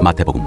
마태복음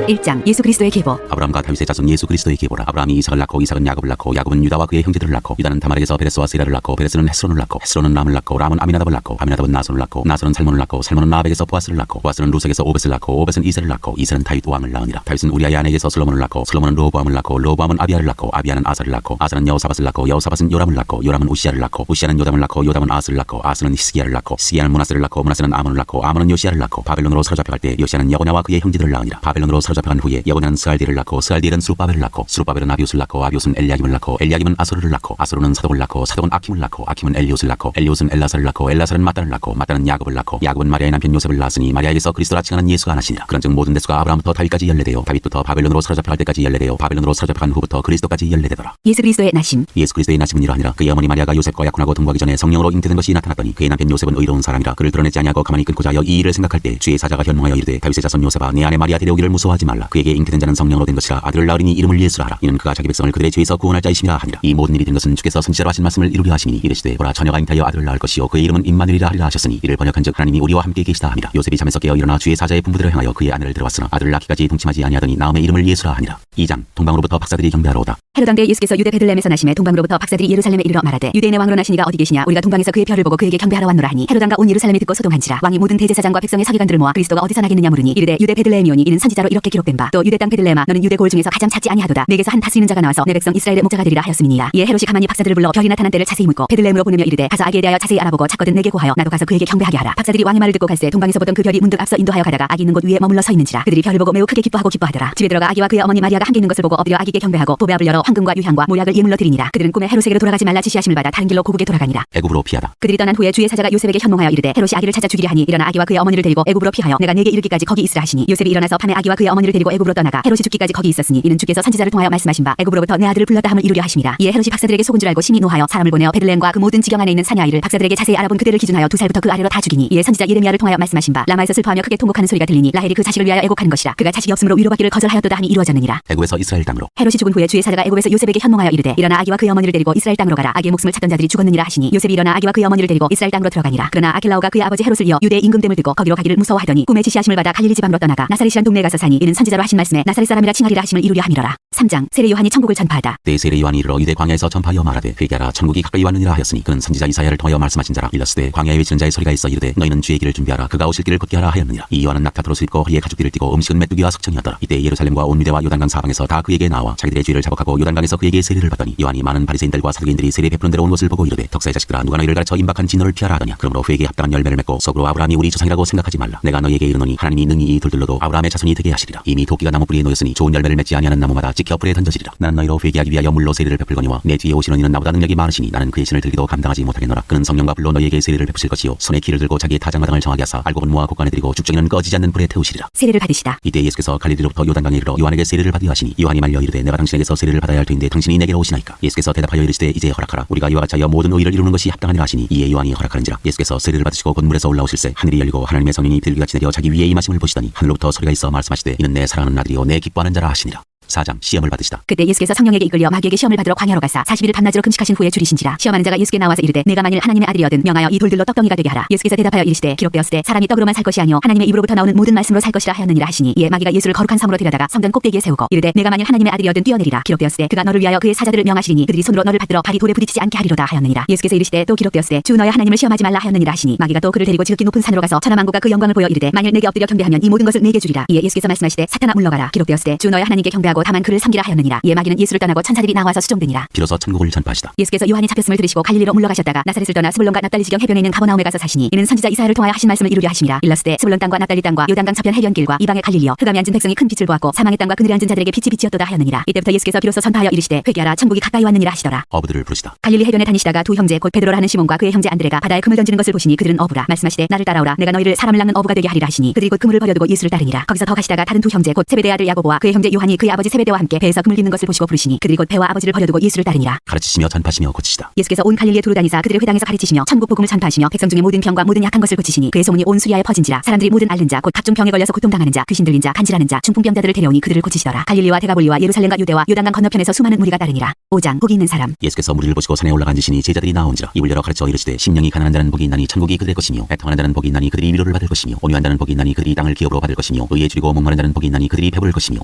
1장 예수 그리스도의 계보. 아브라함과 다윗의 자손 예수 그리스도의 계보라. 아브라함이 이삭을 낳고 이삭은 야곱을 낳고 야곱은 유다와 그의 형제들을 낳고 유다는 다말에게서 베레스와 세라를 낳고 베레스는 헤스론을 낳고 헤스론은 람을 낳고 람은 아미나답을 낳고 아미나답은 나손을 낳고 나손은 살몬을 낳고 살몬은 나압에게서 보아스를 낳고 보아스는 루색에서 오벳을 낳고 오벳은 이세를 낳고 이세는 다윗 왕을 낳으니라. 다윗은 우리아의 아내에게서 솔로몬을 낳고 솔로몬은 르호보암을 낳고 르호보암은 아비야를 낳고 아비야는 아사를 낳고 아사는 여호사밧을 낳고 여호사밧은 요람을 낳고 요람은 우시야를 낳고 우시야는 요담을 낳고 요담은 아스를 낳고 아스는 히스기야를 낳고 히스기야는 므낫세를 낳고 므낫세는 아몬을 낳고 아몬은 요시야를 낳고 바벨론으로 사로잡혀갈 때 요시야는 여고냐와 그의 형제들을 낳으니라. 바벨론으로 사로잡혀간 후에 여고냐는 스알디엘을 낳고 스알디엘은 스룹바벨을 낳고 스룹바벨은 아비웃을 낳고 아비웃은 엘리야김을 낳고 엘리야김은 아소르를 낳고 아소르는 사독을 낳고 사독은 아킴을 낳고 아킴은 엘리옷을 낳고 엘리옷은 엘라사를 낳고 엘라사는 마따를 낳고 마따는 야곱을 낳고 야곱은 마리아의 남편 요셉을 낳았으니 마리아에게서 그리스도라 칭하는 예수가 나시니라. 그런즉 모든 대수가 아브라함부터 다윗까지 연례되어 다윗부터 바벨론으로 사로잡혀갈 때까지 연례되어 바벨론으로 사로잡혀간 후부터 그리스도까지 연례되더라. 예수 그리스도의 나심. 예수 그리스도의 나심은 이러하니라. 그의 어머니 마리아가 요셉과 약혼하고 동거하기 전에 성령으로 잉태된 것이 나타났더니 그의 남편 요셉은 의로운 사람이라 그를 드러내지 아니하고 가만히 끊고자 하여 이 일을 생각할 때 주의 사자가 현몽하여 이르되 다윗의 자손 요셉아 내 아내 마리아 데려오기를 무서워하지 말라. 그에게 잉태된 자는 성령으로 된 것이라. 아들을 낳으리니 이름을 예수라 하라. 이는 그가 자기 백성을 그들의 죄에서 구원할 자이심이라 하니라. 이 모든 일이 된 것은 주께서 선지자로 하신 말씀을 이루려 하심이니 이르시되 보라 처녀가 잉태하여 아들을 낳을 것이요 그의 이름은 임마누엘이라 하리라 하셨으니 이를 번역한즉 하나님이 우리와 함께 계시다 하니라. 요셉이 잠에서 깨어 일어나 주의 사자의 분부대로 행하여 그의 아내를 들어왔으나 아들을 낳기까지 동침하지 아니하더니 나음의 이름을 예수라 하니라. 2장 동방으로부터 박사들이 경배하러 오다. 헤롯 왕때 예수께서 유대 베들레헴에서 나심에 동방으로부터 박사들이 예루살렘에 이르러 말하되 유대인의 왕으로 나시니가 어디 계시냐. 우리가 동방에서 그의 별을 보고 그에게 경배하러 왔노라 하니 헤롯 왕과 온 예루살렘에 듣고 소동한지라. 왕이 모든 대제사장과 백성의 서기관들을 모아 그리스도가 어디서 나겠느냐 물으니 이르되 유대 베들레헴이오니 이는 선지자로 이렇게 기록된 바 또 유대 땅 베들레헴아 너는 유대 고을 중에서 가장 작지 아니하도다. 내게서 한 다스리는 자가 나와서 내 백성 이스라엘의 목자가 되리라 하였음이니라. 이에 헤롯이 가만히 박사들을 불러 별이 나타난 때를 자세히 묻고 베들레헴으로 보내며 이르되 가서 아기에 대하여 자세히 알아보고 찾거든 내게 고하여 나도 가서 그에게 경배하게 하라. 박사들이 왕의 말을 듣고 갈새 동방에서 보던 그 별이 문득 앞서 인도하여 가다가 아기 있는 곳 위에 머물러 서 있는지라. 그들이 별을 보고 매우 크게 기뻐하고 기뻐하더라. 집에 들어가 아기와 그의 어머니 마리아가 함께 있는 것을 보고 엎드려 아기께 경배하고 보배압을 열어 황금과 유향과 모약을 예물로 드리니라. 그들은 꿈에 헤롯에게로 돌아가지 말라 지시하심을 받아 다른 길로 고국에 돌아가니라. 애굽으로 피하다. 그들이 떠난 후에 주의 사자가 요셉에게 현몽하여 이르되 헤롯이 아기를 찾아 죽이려 하니 일어나 아기와 그의 어머니를 데리고 애굽으로 피하여 내가 네게 이르기까지 거기 있으라 하시니 요셉이 일어나서 밤에 아기와 그의 어머니를 데리고 애굽으로 떠나가 헤롯이 죽기까지 거기 있었으니 이는 주께서 선지자를 통하여 말씀하신 바 애굽으로부터 내 아들을 불렀다 함을 이루려 하심이라. 이에 헤롯이 박사들에게 속은 줄 알고 심히 노하여 사람을 보내어 베들레헴과 그 모든 지경 안에 있는 사내 아이를 박사들에게 자세히 알아본 그대를 기준하여 2살부터 그 아래로 다 죽이니 이에 선지자 예레미야를 통하여 말씀하신 바 라마에서 슬퍼하며 크게 통곡하는 소리가 들리니 라헬이 그 자식을 위하여 애곡하는 것이라. 그가 자식이 없으므로 위로받기를 거절하였도다 하니 이루어졌느니라. 애굽에서 이스라엘 땅으로. 헤롯이 죽은 후에 주의 사자가 애굽에서 요셉에게 현몽하여 이르되 일어나 아기와 그의 어머니를 데리고 이스라엘 땅으로 가라. 아기의 목숨을 찾던 자들이 죽었느니라 하시니 요셉이 일어나 아기와 그의 어머니를 데리고 이스라엘 땅으로 들어가니라. 그러나 아킬라오가 그의 아버지 헤롯을 이어 유대의 임금됨을 듣고 거기로 가기를 무서워하더니 꿈에 지시하심을 받아 갈릴리 지방으로 떠나가 나사렛이란 동네에 가서 사니 이는 선지자로 하신 말씀에 나사렛 사람이라 칭하리라 하심을 이루려 함이로라. 3장 세례 요한이 천국을 전파하다. 때에 세례 요한이 이르러 유대 광야에서 전파하여 말하되 회개하라 천국이 가까이 왔느니라 하였으니 그는 선지자 이사야를 통하여 말씀하신 자라. 일러스되 광야에 외치는 자의 소리가 있어 이르되 너희는 주의 길을 준비하라 그가 오실 길을 걷게 하라 하였느니라. 이 요한은 낙타토로 입고 허리에 가죽띠를 띠고 음식은 메뚜기와 석청이었더라. 이때 예루살렘과 온 유대와 요단강 사방에서 다 그에게 나와 자기들의 죄를 자복하고 요단강에서 그에게 세례를 받더니 요한이 많은 바리새인들과 사두개인들이 세례 베푸는 데로 온 것을 보고 이르되 덕사의 자식들아 누가 너희를 가르쳐 임박한 진노를 피하라 하더냐. 그러므로 회개에 합당한 열매를 맺고 속으로 아브라함이 우리 조상이라고 생각하지 말라. 내가 너희에게 이르노니 하나님이 능히 이 돌들로도 아브라함의 자손이 되게 하시리라. 이미 도끼가 나무 뿌리에 놓였으니 좋은 열매를 맺지 아니하는 나무마다 찍혀 불에 던져지리라. 나는 너희로 회개하기 위하여 물로 세례를 베풀거니와 내 뒤에 오시는 이는 나보다 능력이 많으시니 나는 그의 신을 들기도 감당하지 못하겠노라. 그는 성령과 불로 너희에게 세례를 베푸실 것이요 손에 기를 들고 자기의 타작마당을 정하게 하사 알곡은 모아 곡간에 들이고 죽정이는 꺼지지 않는 불에 태우시리라. 세례를 받으시다. 이때 예수께서 갈릴리로부터 요단강에 이르러 요한에게 세례를 받으려 하시니 요한이 말려 이르되 내가 당신에게서 세례를 받아야 할 터인데 당신이 내게로 오시나이까. 예수께서 대답하여 이르시되 이제 허락하라. 우리가 이와 같이 하여 모든 의를 이루는 것이 합당하니라 하시니 이에 요한이 허락하는지라. 예수께서 세례를 받으시고 곧 물에서 올라오실새 하늘이 열리고 하나님의 성령이 비둘기같이 내려 자기 위에 임하심을 보시더니 하늘로부터 소리가 있어 말씀하시되 이는 내 사랑하는 아들이요 내 기뻐하는 자라 하시니라. 4장 시험을 받으시다. 그때 예수께서 성령에게 이끌려 마귀에게 시험을 받으러 광야로 가사 40일 밤낮으로 금식하신 후에 줄이신지라. 시험하는 자가 예수께 나와서 이르되 내가 만일 하나님의 아들이거든 명하여 이 돌들로 떡덩이가 되게 하라. 예수께서 대답하여 이르시되 기록되었으되 사람이 떡으로만 살 것이 아니요 하나님의 입으로부터 나오는 모든 말씀으로 살 것이라 하였느니라 하시니 이에 마귀가 예수를 거룩한 섬으로 데려다가 성전 꼭대기에 세우고 이르되 내가 만일 하나님의 아들이거든 뛰어내리라. 기록되었으되 그가 너를 위하여 그의 사자들을 명하시리니 그들이 손으로 너를 받들어 발이 돌에 부딪히지 않게 하리로다 하였느니라. 예수께서 이르시되 또 기록되었으되 주 너의 하나님을 시험하지 말라 하였느니라 하시니 마귀가 또 그를 데리고 지극히 높은 산으로 가서 천하만국과 그 영광을 보여 이르되 만일 내게 엎드려 경배하면 이 모든 것을 내게 주리라. 이에 예수께서 말씀하시되 사탄아 물러가라. 기록되었으되 주 너의 하나님께 경배하고 다만 그를 섬기라 하였느니라. 이에 마귀는 예수를 떠나고 천사들이 나와서 수종되니라. 비로소 천국을 전파하시다. 예수께서 요한이 잡혔음을 들으시고 갈릴리로 물러가셨다가 나사렛을 떠나 스불론과 납달리 지경 해변에 있는 가버나움에 가서 사시니 이는 선지자 이사야를 통하여 하신 말씀을 이루려 하심이라. 일러스되 스불론 땅과 납달리 땅과 요단강 저편 해변길과 이방의 갈릴리여 흑암에 앉은 백성이 큰 빛을 보았고 사망의 땅과 그늘에 앉은 자들에게 빛이 빛이었도다 하였느니라. 이때부터 예수께서 비로소 선포하여 이르시되 회개하라 천국이 가까이 왔느니라 하시더라. 어부들을 부르시다. 갈릴리 해변에 다니시다가 두 형제 곧 베드로라 하는 시몬과 그의 형제 안드레가 바다에 금을 던지는 것을 보시니 그들은 어부라. 말씀하시되 나를 따라오라. 내가 너희를 사람을 낚는 어부가 되게 하리라 하시니 그들이 곧 그물을 버려두고 예수를 따르니라. 거기서 더 가시다가 다른 두 형제 곧 세베대의 아들 야고보와 그의 형제 요한이 그의 아버지 아버지 세베대와 함께 배에서 금을 깃는 것을 보시고 부르시니 그들이 곧 배와 아버지를 버려두고 예수를 따르니라. 가르치시며 전파하시며 고치시다. 예수께서 온 갈릴리에 두루 다니사 그들의 회당에서 가르치시며 천국 복음을 전파하시며 백성 중에 모든 병과 모든 약한 것을 고치시니 그의 소문이 온 수리아에 퍼진지라. 사람들이 모든 앓는 자 곧 각종 병에 걸려서 고통당하는 자 귀신 들린 자 간질하는 자 중풍병자들을 데려오니 그들을 고치시더라. 갈릴리와 데가볼리와 예루살렘과 유대와 요단강 건너편에서 수많은 무리가 따르니라. 5장. 복이 있는 사람. 예수께서 무리를 보시고 산에 올라가 앉으시니 제자들이 나온지라. 입을 열어 가르쳐 이르시되 심령이 가난한 자는 복이 있나니 천국이 그들의 것이며 애통하는 자는 복이 있나니 그들이 위로를 받을 것이며 온유한 자는 복이 있나니 그들이 땅을 기업으로 받을 것이며 의에 줄이고 목마른 자는 복이 있나니 그들이 배부를 것이며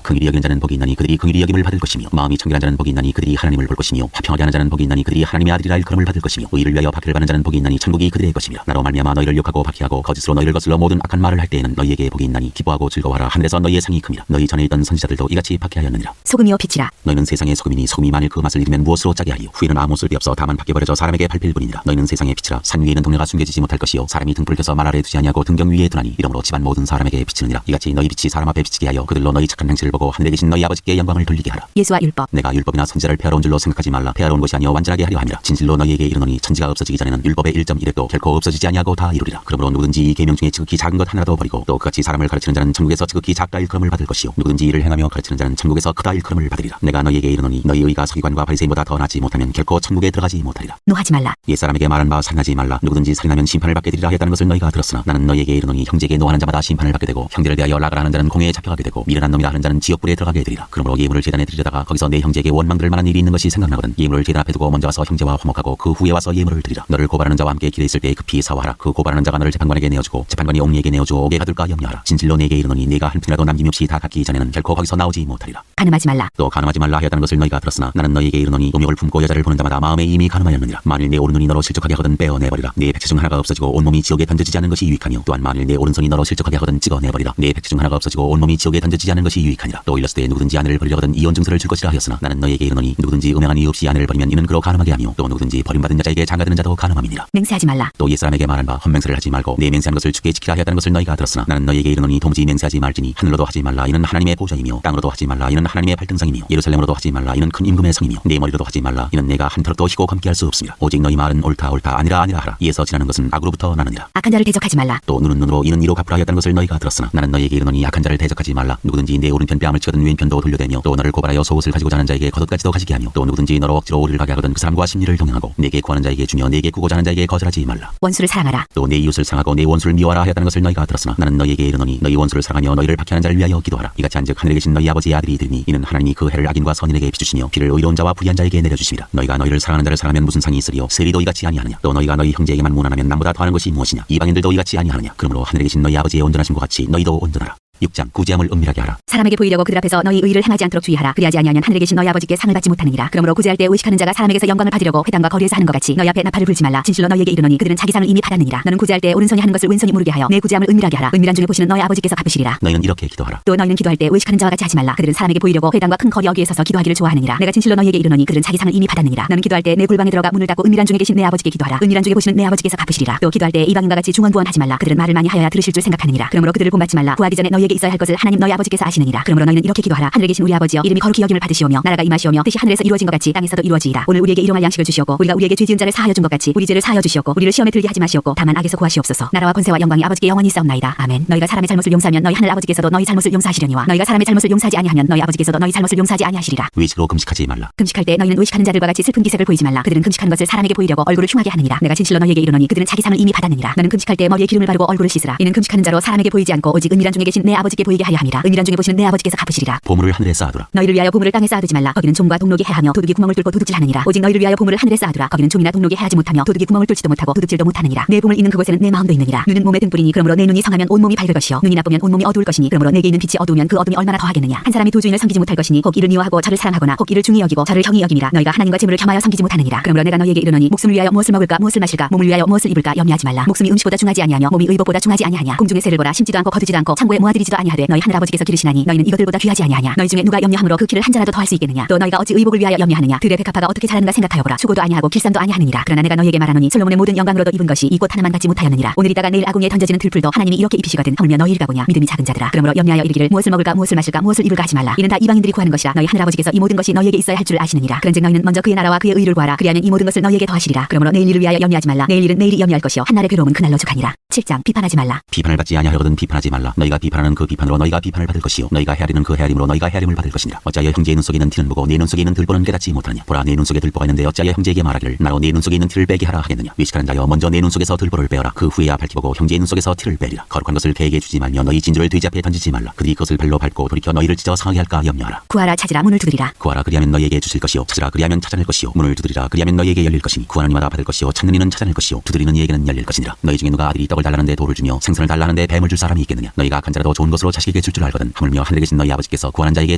긍휼히 여기는 자는 복이 있나니 그들이 긍휼히 여김을 받을 것이며 마음이 청결한 자는 복이 있나니 그들이 하나님을 볼 것이며 화평하게 하는 자는 복이 있나니 그들이 하나님의 아들이라 일컬음을 받을 것이며 의를 위하여 박해를 받는 자는 복이 있나니 천국이 그들의 것이며 나로 말미암아 너희를 욕하고 박해하고 거짓으로 너희를 거슬러 모든 악한 말을 할 때에는 너희에게 복이 있나니 기뻐하고 즐거워하라. 하늘에서 너희의 상이 큼이라. 너희 전에 있던 선지자들도 이같이 박해하였느니라. 소금이요 빛이라. 너희는 세상의 소금이니 소금이 만일 그 맛을 잃으면 무엇으로 짜게 하리요. 후에는 아무 쓸데 없어 다만 밖에 버려져 사람에게 밟힐 뿐이니라. 너희는 세상의 빛이라. 산 위에 있는 동네가 숨겨지지 못할 것이요 사람이 등불을 켜서 말 아래 두지 아니하고 등경 위에 두나니 이러므로 집안 모든 사람에게 비치느니라. 이같이 너희 빛이 사람 앞에 비치게 하여 그들로 너희 착한 행실을 보고 하늘에 계신 너희 아버지께 영광을 돌리게 하라. 예수와 율법. 내가 율법이나 선지자를 폐하러 온 줄로 생각하지 말라. 폐하러 온 것이 아니여 완전하게 하려 함이라. 진실로 너희에게 이르노니 천지가 없어지기 전에는 율법의 1.1획도 결코 없어지지 아니하고 다 이루리라. 그러므로 누구든지 이 계명 중에 지극히 작은 것 하나라도 버리고 또 그같이 사람을 가르치는 자는 천국에서 지극히 작다 일컬음을 받을 것이요 누구든지 이를 행하며 가르치는 자는 천국에서 크다 일컬음을 받으리라. 내가 너희에게 이르노니 너희 의가 서기관과 바리새인보다 더 나지 못하면 결코 천국에 들어가지 못하리라. 노하지 말라. 옛사람에게 말한 바 살인하지 말라. 누구든지 살인하면 심판을 받게 되리라 하였다는 것을 너희가 들었으나 나는 너희에게 이르노니 형제에게 노하는 자마다 심판을 받게 되고 형제를 대하여 라가라 하는 자는 공회에 잡혀가게 되고 미련한 놈이라 하는 자는 지옥불에 들어가게 되리라. 그러므로 예물을 제단에 드리려다가 거기서 내 형제에게 원망 들을 만한 일이 있는 것이 생각나거든 예물을 제단 앞에 두고 먼저 와서 형제와 화목하고 그 후에 와서 예물을 드리라. 너를 고발하는 자와 함께 길에 있을 때 급히 사화하라. 그 고발하는 자가 너를 재판관에게 내어주고 재판관이 옥리에게 내어주어 옥에 가둘까 염려하라. 진실로 내게 이르노니 네가 한 푼이라도 남김없이 다 갚기 전에는 결코 거기서 나오지 못하리라. 간음하지 말라. 또 간음하지 말라 하였다는 것을 너희가 들었으나 나는 너희에게 이르노니 음욕을 품고 여자를 보는 자마다 마음에 이미 간음하였느니라. 만일 내 오른눈이 너로 실족하게 하거든 빼어내버리라. 네 백체 중 하나가 없어지고 온몸이 지옥에 던져지지 않은 것이 유익하며 또한 만일 내 오른손이 너로 실족하게 하거든 찍어내버리라. 네 백체 중 하나가 없어지고 온몸이 지옥에 던져지지 않은 것이 유익하니라. 또 일렀을 누구든지 아내를 버리려거든 이혼 증서를 줄 것이라 하였으나 나는 너희에게 이르노니 누구든지 음행한 이유 없이 아내를 버리면 이는 그로 간음하게 하며 또 누구든지 버림받은 여자에게 장가드는 자도 간음함이니라. 맹세하지 말라. 또 옛사람에게 말한 바 헛맹세를 하지 말고 내 맹세한 것을 주께 지키라 하였다는 것을 너희가 들었으나 나는 너희에게 이르노니 도무지 맹세하지 말지니 하늘로도 하지 말라 이는 하나님의 보좌이며 땅으로도 하지 말라 이는 하나님의 발등상이며 예루살렘으로도 하지 말라 이는 큰 임금의 성이며 내 머리로도 하지 말라 이는 내가 한 털도 희고 감기 할 수 없습니다. 오직 너희 말은 옳다 아니라 하라. 이에서 지나는 것은 악으로부터 나느니라. 악한 자를 대적하지 말라. 또 눈은 눈으로 이는 이로 갚으라 하였다는 것을 너희가 들었으나 나는 너희에게 이르노니 악한 자를 대적하지 말라. 누구든지 내 오른편 뺨을 치거든 왼편도 돌려대며 또 너를 고발하여 속옷을 가지고 자는 자에게 겉옷까지도 가지게 하며 또 누구든지 너로 억지로 오리를 가게 하거든 그 사람과 심리를 동행하고 내게 구하는 자에게 주며 내게 구고자 하는 자에게 거절하지 말라. 원수를 사랑하라. 또 내 이웃을 사랑하고 내 원수를 미워하라 하였다는 것을 너희가 들었으나 나는 너희에게 이르노니 너희 원수를 사랑하며 너희를 박해하는 자를 위하여 기도하라. 이같이 한즉 하늘에 계신 너희 아버지의 아들이 되니 이는 하나님이 그 해를 악인과 선인에게 비추시며 비를 의로운 자와 불의한 자에게 내려주시리라. 너희가 너희를 사랑하는 자를 사랑하면 무슨 상이 있으리요. 세리도 이같이 아니하느냐. 또 너희가 너희 형제에게만 무난하면 남보다 더하는 것이 무엇이냐. 이방인들도 이같이 아니하느냐. 그러므로 하늘에 계신 너희 아버지의 온전하심과 같이 너희도 온전하라. 6장. 구제함을 은밀하게 하라. 사람에게 보이려고 그들 앞에서 너희 의를 행하지 않도록 주의하라. 그리하지 아니하면 하늘에 계신 너희 아버지께 상을 받지 못하느니라. 그러므로 구제할 때 의식하는 자가 사람에게서 영광을 받으려고 회당과 거리에서 하는 것 같이 너희 앞에 나팔을 불지 말라. 진실로 너희에게 이르노니 그들은 자기 상을 이미 받았느니라. 너는 구제할 때 오른손이 하는 것을 왼손이 모르게 하여 내 구제함을 은밀하게 하라. 은밀한 중에 보시는 너희 아버지께서 갚으시리라. 너희는 이렇게 기도하라. 또 너희는 기도할 때 의식하는 자와 같이 하지 말라. 그들은 사람에게 보이려고 회당과 큰 거리 어귀에 서서 기도하기를 좋아하느니라. 내가 진실로 너희에게 이르노니 그들은 자기 상을 이미 받았느니라. 너는 기도할 때 내 골방에 들어가 문을 닫고 은밀한 중에 계신 내 아버지께 기도하라. 은밀한 중에 보시는 내 아버지께서 갚으시리라. 또 기도할 때 이방인과 같이 중언부언하지 말라. 그들은 말을 많이 하여야 들으실 줄 생각하느니라. 그러므로 그들을 본받지 말라. 구하기 전에 너희에게 있어야 할 것을 하나님 너희 아버지께서 아시느니라. 그러므로 너희는 이렇게 기도하라. 하늘에 계신 우리 아버지여 이름이 거룩히 여김을 받으시오며 나라가 임하시오며 뜻이 하늘에서 이루어진 것 같이 땅에서도 이루어지이다. 오늘 우리에게 일용할 양식을 주시옵고 우리가 우리에게 죄 지은 자를 사하여 준 것 같이 우리 죄를 사하여 주시옵고 우리를 시험에 들게 하지 마시옵고 다만 악에서 구하시옵소서. 나라와 권세와 영광이 아버지께 영원히 있사옵나이다. 아멘. 너희가 사람의 잘못을 용서하면 너희 하늘 아버지께서도 너희 잘못을 용서하시려니와 너희가 사람의 잘못을 용서하지 아니하면 너희 아버지께서도 너희 잘못을 용서하지 아니하시리라. 외식으로 금식하지 말라. 금식할 때 너희는 의식하는 자들과 같이 슬픈 기색을 보이지 말라. 그들은 금식한 것을 사람에게 보이려고 얼굴을 흉하게 하느니라. 내가 진실로 너희에게 이르노니 그들은 자기 상을 이미 받았느니라. 너는 금식할 때 머리에 기름을 바르고 얼굴을 씻으라. 이는 금식하는 자로 사람에게 보이지 않고 오직 은밀한 중에 계신 내 아버지께 보이게 하려 함이라. 은밀한 중에 보시는 내 아버지께서 갚으시리라. 보물을 하늘에 쌓아두라. 너희를 위하여 보물을 땅에 쌓아두지 말라. 거기는 좀과 동록이 해하며 도둑이 구멍을 뚫고 도둑질하느니라. 오직 너희를 위하여 보물을 하늘에 쌓아두라. 거기는 좀이나 동록이 해하지 못하며 도둑이 구멍을 뚫지도 못하고 도둑질도 못하느니라. 내 보물 있는 그곳에는 내 마음도 있느니라. 눈은 몸의 등불이니 그러므로 내 눈이 성하면 온 몸이 밝을 것이요 눈이 나쁘면 온 몸이 어두울 것이니 그러므로 내게 있는 빛이 어두우면 그 어둠이 얼마나 더하겠느냐. 한 사람이 두 주인을 섬기지 못할 것이니 혹 이를 미워하고 저를 사랑하거나 혹 이를 중히 여기고 저를 형이 여김이라. 너희가 하나님과 재물을 겸하여 섬기지 못하느니라. 그러므로 내가 너희에게 이르노니 목숨을 위하여 무엇을 먹을까 무엇을 마실까 몸을 위하여 무엇을 입을까 염려하지 말라. 목숨이 음식보다 중하지 아니하며 몸이 의복보다 중하지 아니하냐. 공중의 새를 보라. 심지도 않고 거두지도 않고 창고에 모아들이지도 아니하되 너희 하늘 아버지께서 기르시나니 너희는 이것들보다 귀하지 아니하냐. 너희 중에 누가 염려함으로 그 키를 한 자라도 더할 수 있겠느냐. 또 너희가 어찌 의복을 위하여 염려하느냐. 들의 백합화가 어떻게 자라는가 생각하여 보라. 수고도 아니하고 길쌈도 아니하느니라. 그러나 내가 너희에게 말하노니 솔로몬의 모든 영광으로도 입은 것이 이 꽃 하나만 갖지 못하였느니라. 오늘 있다가 내일 아궁이에 던져지는 들풀도 하나님이 이렇게 입히시거든. 하물며 너희 일가보냐. 믿음이 작은 자들아. 그러므로 염려하여 이르기를 무엇을 먹을까 무엇을 마실까 무엇을 입을까 하지 말라. 이는 다 이방인들이 구하는 것이라. 너희 하늘 아버지께서 이 모든 것이 너희에게 있어야 할 줄 아시느니라. 그런즉 너희는 먼저 그의 나라와 그의 의를 구하라. 그리하면 이 모든 것을 너희에게 더하시리라. 그러므로 내일 일을 위하여 염려하지 말라. 내일 일은 내일이 염려할 것이요 한날의 괴로움은 그날로 주가니라. 7장. 비판하지 말라. 비판을 받지 아니하려거든 비판하지 말라. 너희가 비판하는 그 비판으로 너희가 비판을 받을 것이요 너희가 헤아리는 그 헤아림으로 너희가 헤아림을 받을 것이니라. 어찌하여 형제의 눈 속에 있는 티는 보고 내 눈 속에 있는 들보는 깨닫지 못하느냐. 보라, 내 눈 속에 들보가 있는데 어찌하여 형제에게 말하기를 나로 내 눈 속에 있는 티를 빼게 하라 하겠느냐. 외식하는 자여, 먼저 내 눈 속에서 들보를 빼어라. 그 후에야 밝히보고 형제의 눈 속에서 티를 빼리라. 거룩한 것을 개에게 주지 말며 너희 진주를 돼지 앞에 던지지 말라. 그들이 그것을 발로 밟고 돌이켜 너희를 찢어 상하게 할까 염려하라. 구하라, 찾으라, 문을 두드리라. 구하라, 그리하면 너희에게 주실 것이요 찾으라, 그리하면 찾아낼 것이요 문을 두드리라, 그리하면 너희에게 열릴 것이니 구하는 이마다 받을 것이요 찾는 이는 찾아낼 것이요 두드리는 이에게는 열릴 것이니라. 너희 중에 누가 아들이 떡을 달라는데 돌을 주며 생선을 달라는데 뱀을 줄 사람이 있겠느냐. 너희가 악한 자라도 좋은 것으로 자식에게 줄 줄 알거든 하물며 하늘에 계신 너희 아버지께서 구하는 자에게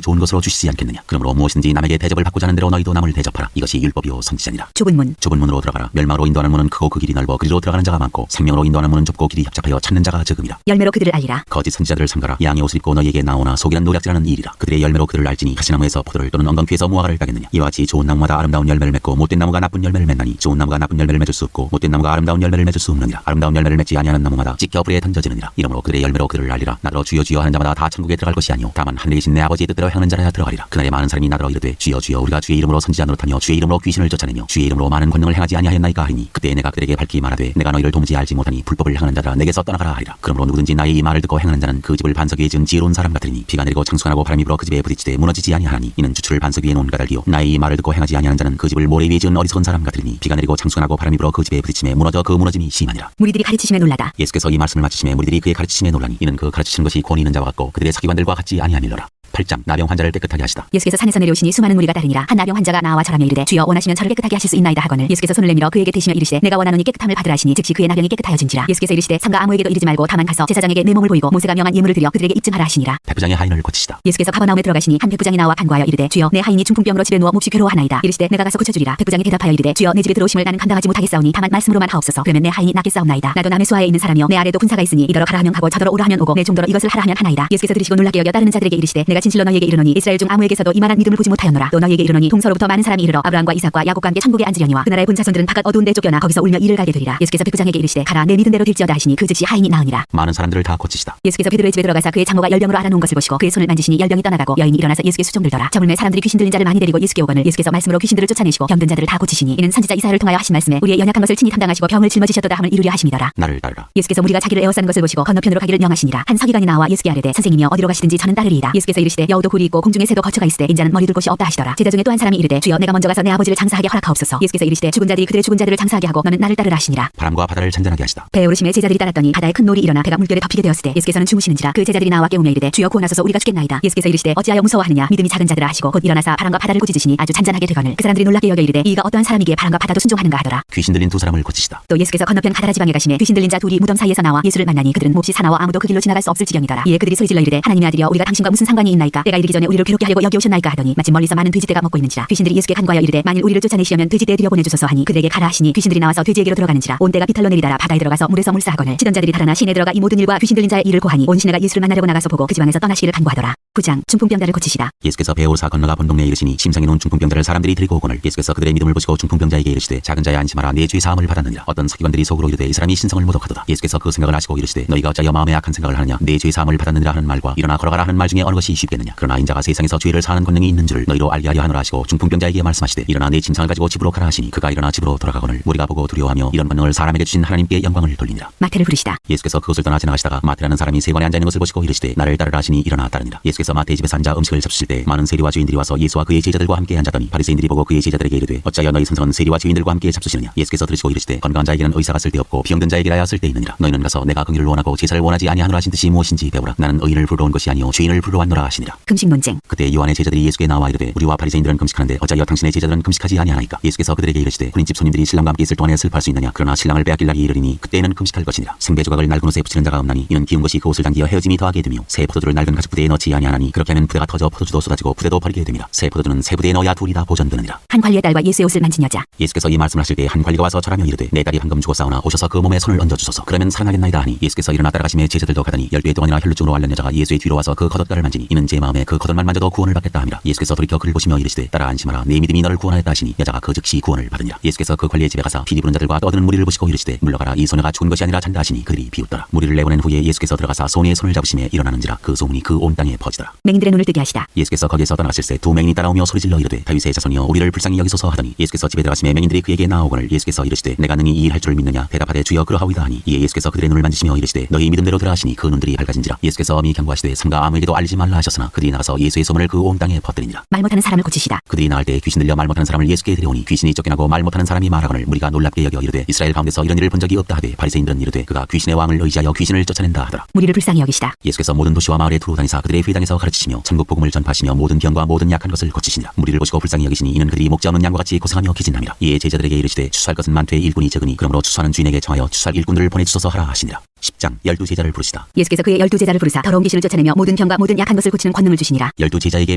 좋은 것으로 주시지 않겠느냐. 그러므로 무엇이든지 남에게 대접을 받고자 하는 대로 너희도 남을 대접하라. 이것이 율법이요 선지자니라. 좁은 문. 좁은 문으로 들어가라. 멸망으로 인도하는 문은 크고 그 길이 넓어 그리로 들어가는 자가 많고 생명으로 인도하는 문은 좁고 길이 협착하여 찾는 자가 적음이라. 열매로 그들을 알리라. 거짓 선지자들을 삼가라. 양의 옷을 입고 너희에게 나오나 속이는 노략질하는 일이라. 그들의 열매로 그들을 알지니 가시나무에서 포도를 또는 엉겅퀴에서 무화과를 따겠느냐. 이와 같이 좋은 나무마다 아름다운 열매를 맺고 못된 나무가 나쁜 열매를 맺나니 좋은 나무가 나쁜 열매를 맺을 수 없고 못된 나무가 아름다운 열매를 맺을 수 없느니라. 아름다운 열매를 맺지 아니하는 나무마다 찍혀 불에 던져지느니라. 이러므로 그들의 열매로 그들을 알리라. 나더러 주여 주여 하는 자마다 다 천국에 들어갈 것이 아니요 다만 하늘에 계신 내 아버지의 뜻대로 행하는 자라야 들어가리라. 그날에 많은 사람이 나더러 이르되 주여 주여 우리가 주의 이름으로 선지자 노릇하며 주의 이름으로 귀신을 쫓아내며 주의 이름으로 많은 권능을 행하지 아니하였나이까 하리니 그때 내가 그들에게 밝히 말하되 내가 너희를 도무지 알지 못하니 불법을 행하는 자들아 내게서 떠나가라 하리라. 그러므로 누구든지 나의 이 말을 듣고 행하는 자는 그 집을 반석 위에 지은 지혜로운 사람 같으니 비가 내리고 창수하고 바람이 불어 그 집에 부딪히되 무너지지 아니하나니 이는 주추를 반석 위에 놓은 까닭이요 나의 이 말을 듣고 행하지 아니하는 자는 그 집을 모래 위에 지은 어리석은 사람 같으니 비가 내리고 창수하고 바람이 불어 그 집에 부딪히매 무너져 그 무너짐이 심하니라. 무리들이 가르치심에 놀라다. 예수께서 이 말씀을 마치심에 무리들이 그의 가르치심에 놀라니 이는 그 가르치시는 것이 권위 있는 자와 같고 그들의 사기관들과 같지 아니함일러라. 8장 나병 환자를 깨끗하게 하시다. 예수께서 산에서 내려오시니 수많은 무리가 따르니라. 한 나병 환자가 나와 절하며 이르되 주여 원하시면 저를 깨끗하게 하실 수 있나이다 하거늘 예수께서 손을 내밀어 그에게 대시며 이르시되 내가 원하노니 깨끗함을 받으라 하시니 즉시 그의 나병이 깨끗하여진지라. 예수께서 이르시되 삼가 아무에게도 이르지 말고 다만 가서 제사장에게 내 몸을 보이고 모세가 명한 예물을 드려 그들에게 입증하라 하시니라. 백부장의 하인을 고치시다. 예수께서 가버나움에 들어가시니 한 백부장이 나와 간구하여 이르되 주여 내 하인이 중풍병으로 집에 누워 몹시 괴로워하나이다. 이르시되 내가 가서 고쳐주리라. 백부장이 대답하여 이르되 주여 내 집에 들어오심을 나는 감당하지 못하겠사오니 다만 말씀으로만 하옵소서. 그러면 내 하인이 낫겠사옵나이다. 나도 남의 수하에 있는 사람이요 내 아래도 군사가 있으니 이더러 가라 하면 가고 저더러 오라 하면 오고 내 종더러 이것을 하라 하면 하나이다. 예수께서 들으시고 놀랍게 여겨 따르는 자들에게 이르시되 내가 진실로 너희에게 이르노니 이스라엘 중 아무에게서도 이만한 믿음을 보지 못하였노라. 또 너희에게 이르노니 동서로부터 많은 사람이 이르러 아브라함과 이삭과 야곱과 함께 천국에 앉으려니와 그 나라의 본 자손들은 바깥 어두운 데 쫓겨나 거기서 울며 이를 갈게 되리라. 예수께서 백부장에게 이르시되 가라 내 믿음대로 될지어다 하시니 그 즉시 하인이 나으니라. 많은 사람들을 다 고치시다. 예수께서 베드로의 집에 들어가사 그의 장모가 열병으로 앓아놓은 것을 보시고 그의 손을 만지시니 열병이 떠나가고 여인이 일어나서 예수께 수종들더라. 저물매 사람들이 귀신 들린 자를 많이 데리고 예수께 오거늘 예수께서 말씀으로 귀신들을 쫓아내시고 병든 자들을 다 고치시니 이는 선지자 이사야를 통하여 하신 말씀에 우리의 연약한 것을 친히 담당하시고 병을 짊어지셨도다 함을 이루려 하심이더라. 나를 따르라. 예수께서 무리가 자기를 에워싸는 것을 보시고 건너편으로 가기를 명하시니라. 한 서기관이 나와 예수께 아뢰되 선생님이여 어디로 가시든지 저는 따르리이다. 예수께서 이르시되 여우도 굴이 있고 공중에 새도 거처가 있으되 인자는 머리 둘 곳이 없다 하시더라. 제자 중에 또 한 사람이 이르되 주여 내가 먼저 가서 내 아버지를 장사하게 허락하옵소서. 예수께서 이르시되 죽은 자들이 그들의 죽은 자들을 장사하게 하고 너는 나를 따르라 하시니라. 바람과 바다를 잔잔하게 하시다. 배에 오르심에 제자들이 따랐더니 바다에 큰 놀이 일어나 배가 물결에 덮이게 되었을 때 예수께서는 주무시는지라. 그 제자들이 나와 깨우며 이르되 주여 구원하소서 우리가 죽겠나이다. 예수께서 이르시되 어찌하여 무서워하느냐 믿음이 작은 자들아 하시고 곧 일어나사 바람과 바다를 꾸짖으시니 아주 잔잔하게 되거늘 그 사람들이 놀랍게 여겨 이르되 이가 어떠한 사람이기에 바람과 바다도 순종하는가 하더라. 귀신 들린 두 사람을 고치시다. 또 예수께서 건너편 가다라 지방에 가시매 귀신 들린 자 둘이 무덤 사이에서 나와 예수를 만나니 그들은 몹시 사나워 아무도 그 길로 지나갈 수 없을 지경이더라. 이에 그들이 소리질러 이르되 하나님의 아들이여 우리가 당신과 무슨 상관이 있나이까. 때가 이르기 전에 우리를 괴롭게 하려고 여기 오셨나이까 하더니 마침 멀리서 많은 돼지떼가 먹고 있는지라. 귀신들이 예수께 간구하여 이르되 만일 우리를 쫓아내시려면 돼지떼에 들여보내주소서 하니 그들에게 가라 하시니 귀신들이 나와서 돼지에게로 들어가는지라. 온 때가 비탈로 내리다라 바다에 들어가서 물에서 물사하거늘 치던 자들이 달아나 시내에 들어가 이 모든 일과 귀신 들린 자의 일을 고하니 온 시내가 예수를 만나려고 나가서 보고 그 지방에서 떠나시기를 간구하더라. 9장 중풍병자를 고치시다. 예수께서 배에 오르사 건너가 본 동네에 이르시니 심상에 놓은 중풍병자를 사람들이 데리고 오거늘 예수께서 그들의 믿음을 보시고 중풍병자에게 이르시되 작은 자야 안심하라 내 죄 사함을 받았느니라. 어떤 서기관들이 속으로 이르되 이 사람이 신성을 모독하도다. 예수께서 그 생각을 아시고 이르시되 너희가 어찌하여 마음에 악한 생각을 하느냐. 내 죄 사함을 받았느니라 하는 말과 일어나 걸어가라 하는 말 중에 어느 것이 쉽겠느냐. 그러나 인자가 세상에서 죄를 사하는 권능이 있는 줄을 너희로 알게 하려 하노라 하시고 중풍병자에게 말씀하시되 일어나 내 짐상을 가지고 집으로 가라 하시니 그가 일어나 집으로 돌아가거늘 무리가 보고 두려워하며 이런 권능을 사람에게 주신 하나님께 영광을 돌리니라. 마태를 부르시다. 예수께서 그곳을 떠나 지나가시다가 마태라는 사람이 세관에 앉아 있는 것을 보시고 이르시되 나를 따르라 하시니 일어나 따르니라. 예수께서 마태 집에서 앉아 음식을 잡수실 때 많은 세리와 죄인들이 와서 예수와 그의 제자들과 함께 앉았더니 바리새인들이 보고 그의 제자들에게 이르되 어찌하여 너희 선생은 세리와 죄인들과 함께 잡수시느냐. 예수께서 들으시고 이르시되 건강한 자에게는 의사가 쓸데없고 병든 자에게라야 쓸데있느니라. 너희는 가서 내가 긍휼을 원하고 제사를 원하지 아니하노라 하신 뜻이 무엇인지 배우라. 나는 의인을 부르러 온 것이 아니요 죄인을 부르러 왔노라 하시니라. 금식 논쟁. 그때 요한의 제자들이 예수께 나와 이르되 우리와 바리새인들은 금식하는데 어찌하여 당신의 제자들은 금식하지 아니하나이까. 예수께서 그들에게 이르시되 혼인집 손님들이 신랑과 함께 있을 동안에 슬퍼할 수 있느냐. 그러나 신랑을 빼앗길 날이 이르리니 그때에는 금식할 것이니라. 생배 조각을 낡은 옷에 붙이는 자가 없나니 이는 기운 것이 그 옷을 당기어 헤어짐이 더하게 되며 새 포도주를 낡은 가죽 부대에 넣지 아니하나니 그렇게 하면 부대가 터져 포도주도 쏟아지고 부대도 버리게 됨이라. 새 포도주는 새 부대에 넣어야 둘이 다 보존되느니라. 한 관리의 딸과 예수의 옷을 만진 여자. 예수께서 이 말씀을 하실 때 한 관리가 와서 절하며 이르되 내 딸이 방금 죽었사오나 오셔서 그 몸에 손을 얹어 주소서. 그러면 살아나겠나이다 하니 예수께서 일어나 따라가시매 제자들도 가더니 12해 동안이나 혈루증으로 앓는 여자가 예수의 뒤로 와서 그 겉옷가를 만지니 이는 제 마음에 그 겉옷만 만져도 구원을 받겠다 함이라. 예수께서 돌이켜 그를 보시며 이르시되 따라 안심하라 내 믿음이 너를 구원하였다 하시니 여자가 그 즉시 구원을 받으니라. 예수께서 그 관리의 집에 가사 피리 부는 자들과 떠드는 무리를 보시고 이르시되 물러가라 이 소녀가 죽은 것이 아니라 잔다 하시니 그들이 비웃더라. 무리를 내보낸 후에 예수께서 들어가사 소녀의 손을 잡으심에 일어나는지라 그 소문이 그 온 땅에 퍼지더라. 맹인들의 눈을 뜨게 하시다. 예수께서 거기에서 떠나가실새 두 맹인이 따라오며 소리질러 이르되 다윗의 자손이여 우리를 불쌍히 여기소서 하더니 예수께서 집에 들어가시매 맹인들이 그에게 나아오거늘 예수께서 이르시되 내가 능히 이 일할 줄 믿느냐 대답하되 주여 그러하오이다 하니 이에 예수께서 그들의 눈을 만지시며 이르시되 너희 믿음대로 들어 하시니 그 눈들이 밝아진지라. 예수께서 엄히 경고하시되 삼가 아무에게도 알리지 말라 하셨으나 그들이 나가서 예수의 소문을 그 온 땅에 퍼뜨리니라. 말 못하는 사람을 고치시다. 그들이 나을 때 귀신 들려 말 못하는 사람을 예수께 데려오니 귀신이 쫓겨나고 말 못하는 사람이 말하거늘 무리가 놀랍게 여겨 이르되 이스라엘 가운데서 이런 일을 본 적이 없다 하되 바리새인들은 이르되 그가 귀신의 왕을 의지하여 귀신을 쫓아낸다 하더라. 무리를 불쌍히 여기시다. 예수께서 모든 도시와 마을에 두루 다니사 그들의 회당에서 가르치시며 천국 복음을 전파하시며 모든 병과 모든 약한 것을 고치시니라. 무리를 보시고 불쌍히 여기시니 이는 그들이 목자 없는 양과 같이 고생하며 기진함이라. 이에 제자들에게 이르시되 추수할 것은 많되 일꾼이 적으니 그러므로 추수하는 주인에게 청하여 추수할 일꾼들을 보내주소서 하라 하시니라. 10장 12제자를 부르시다. 예수께서 그의 12제자를 부르사 더러운 귀신을 쫓아내며 모든 병과 모든 약한 것을 고치는 권능을 주시니라. 12제자에게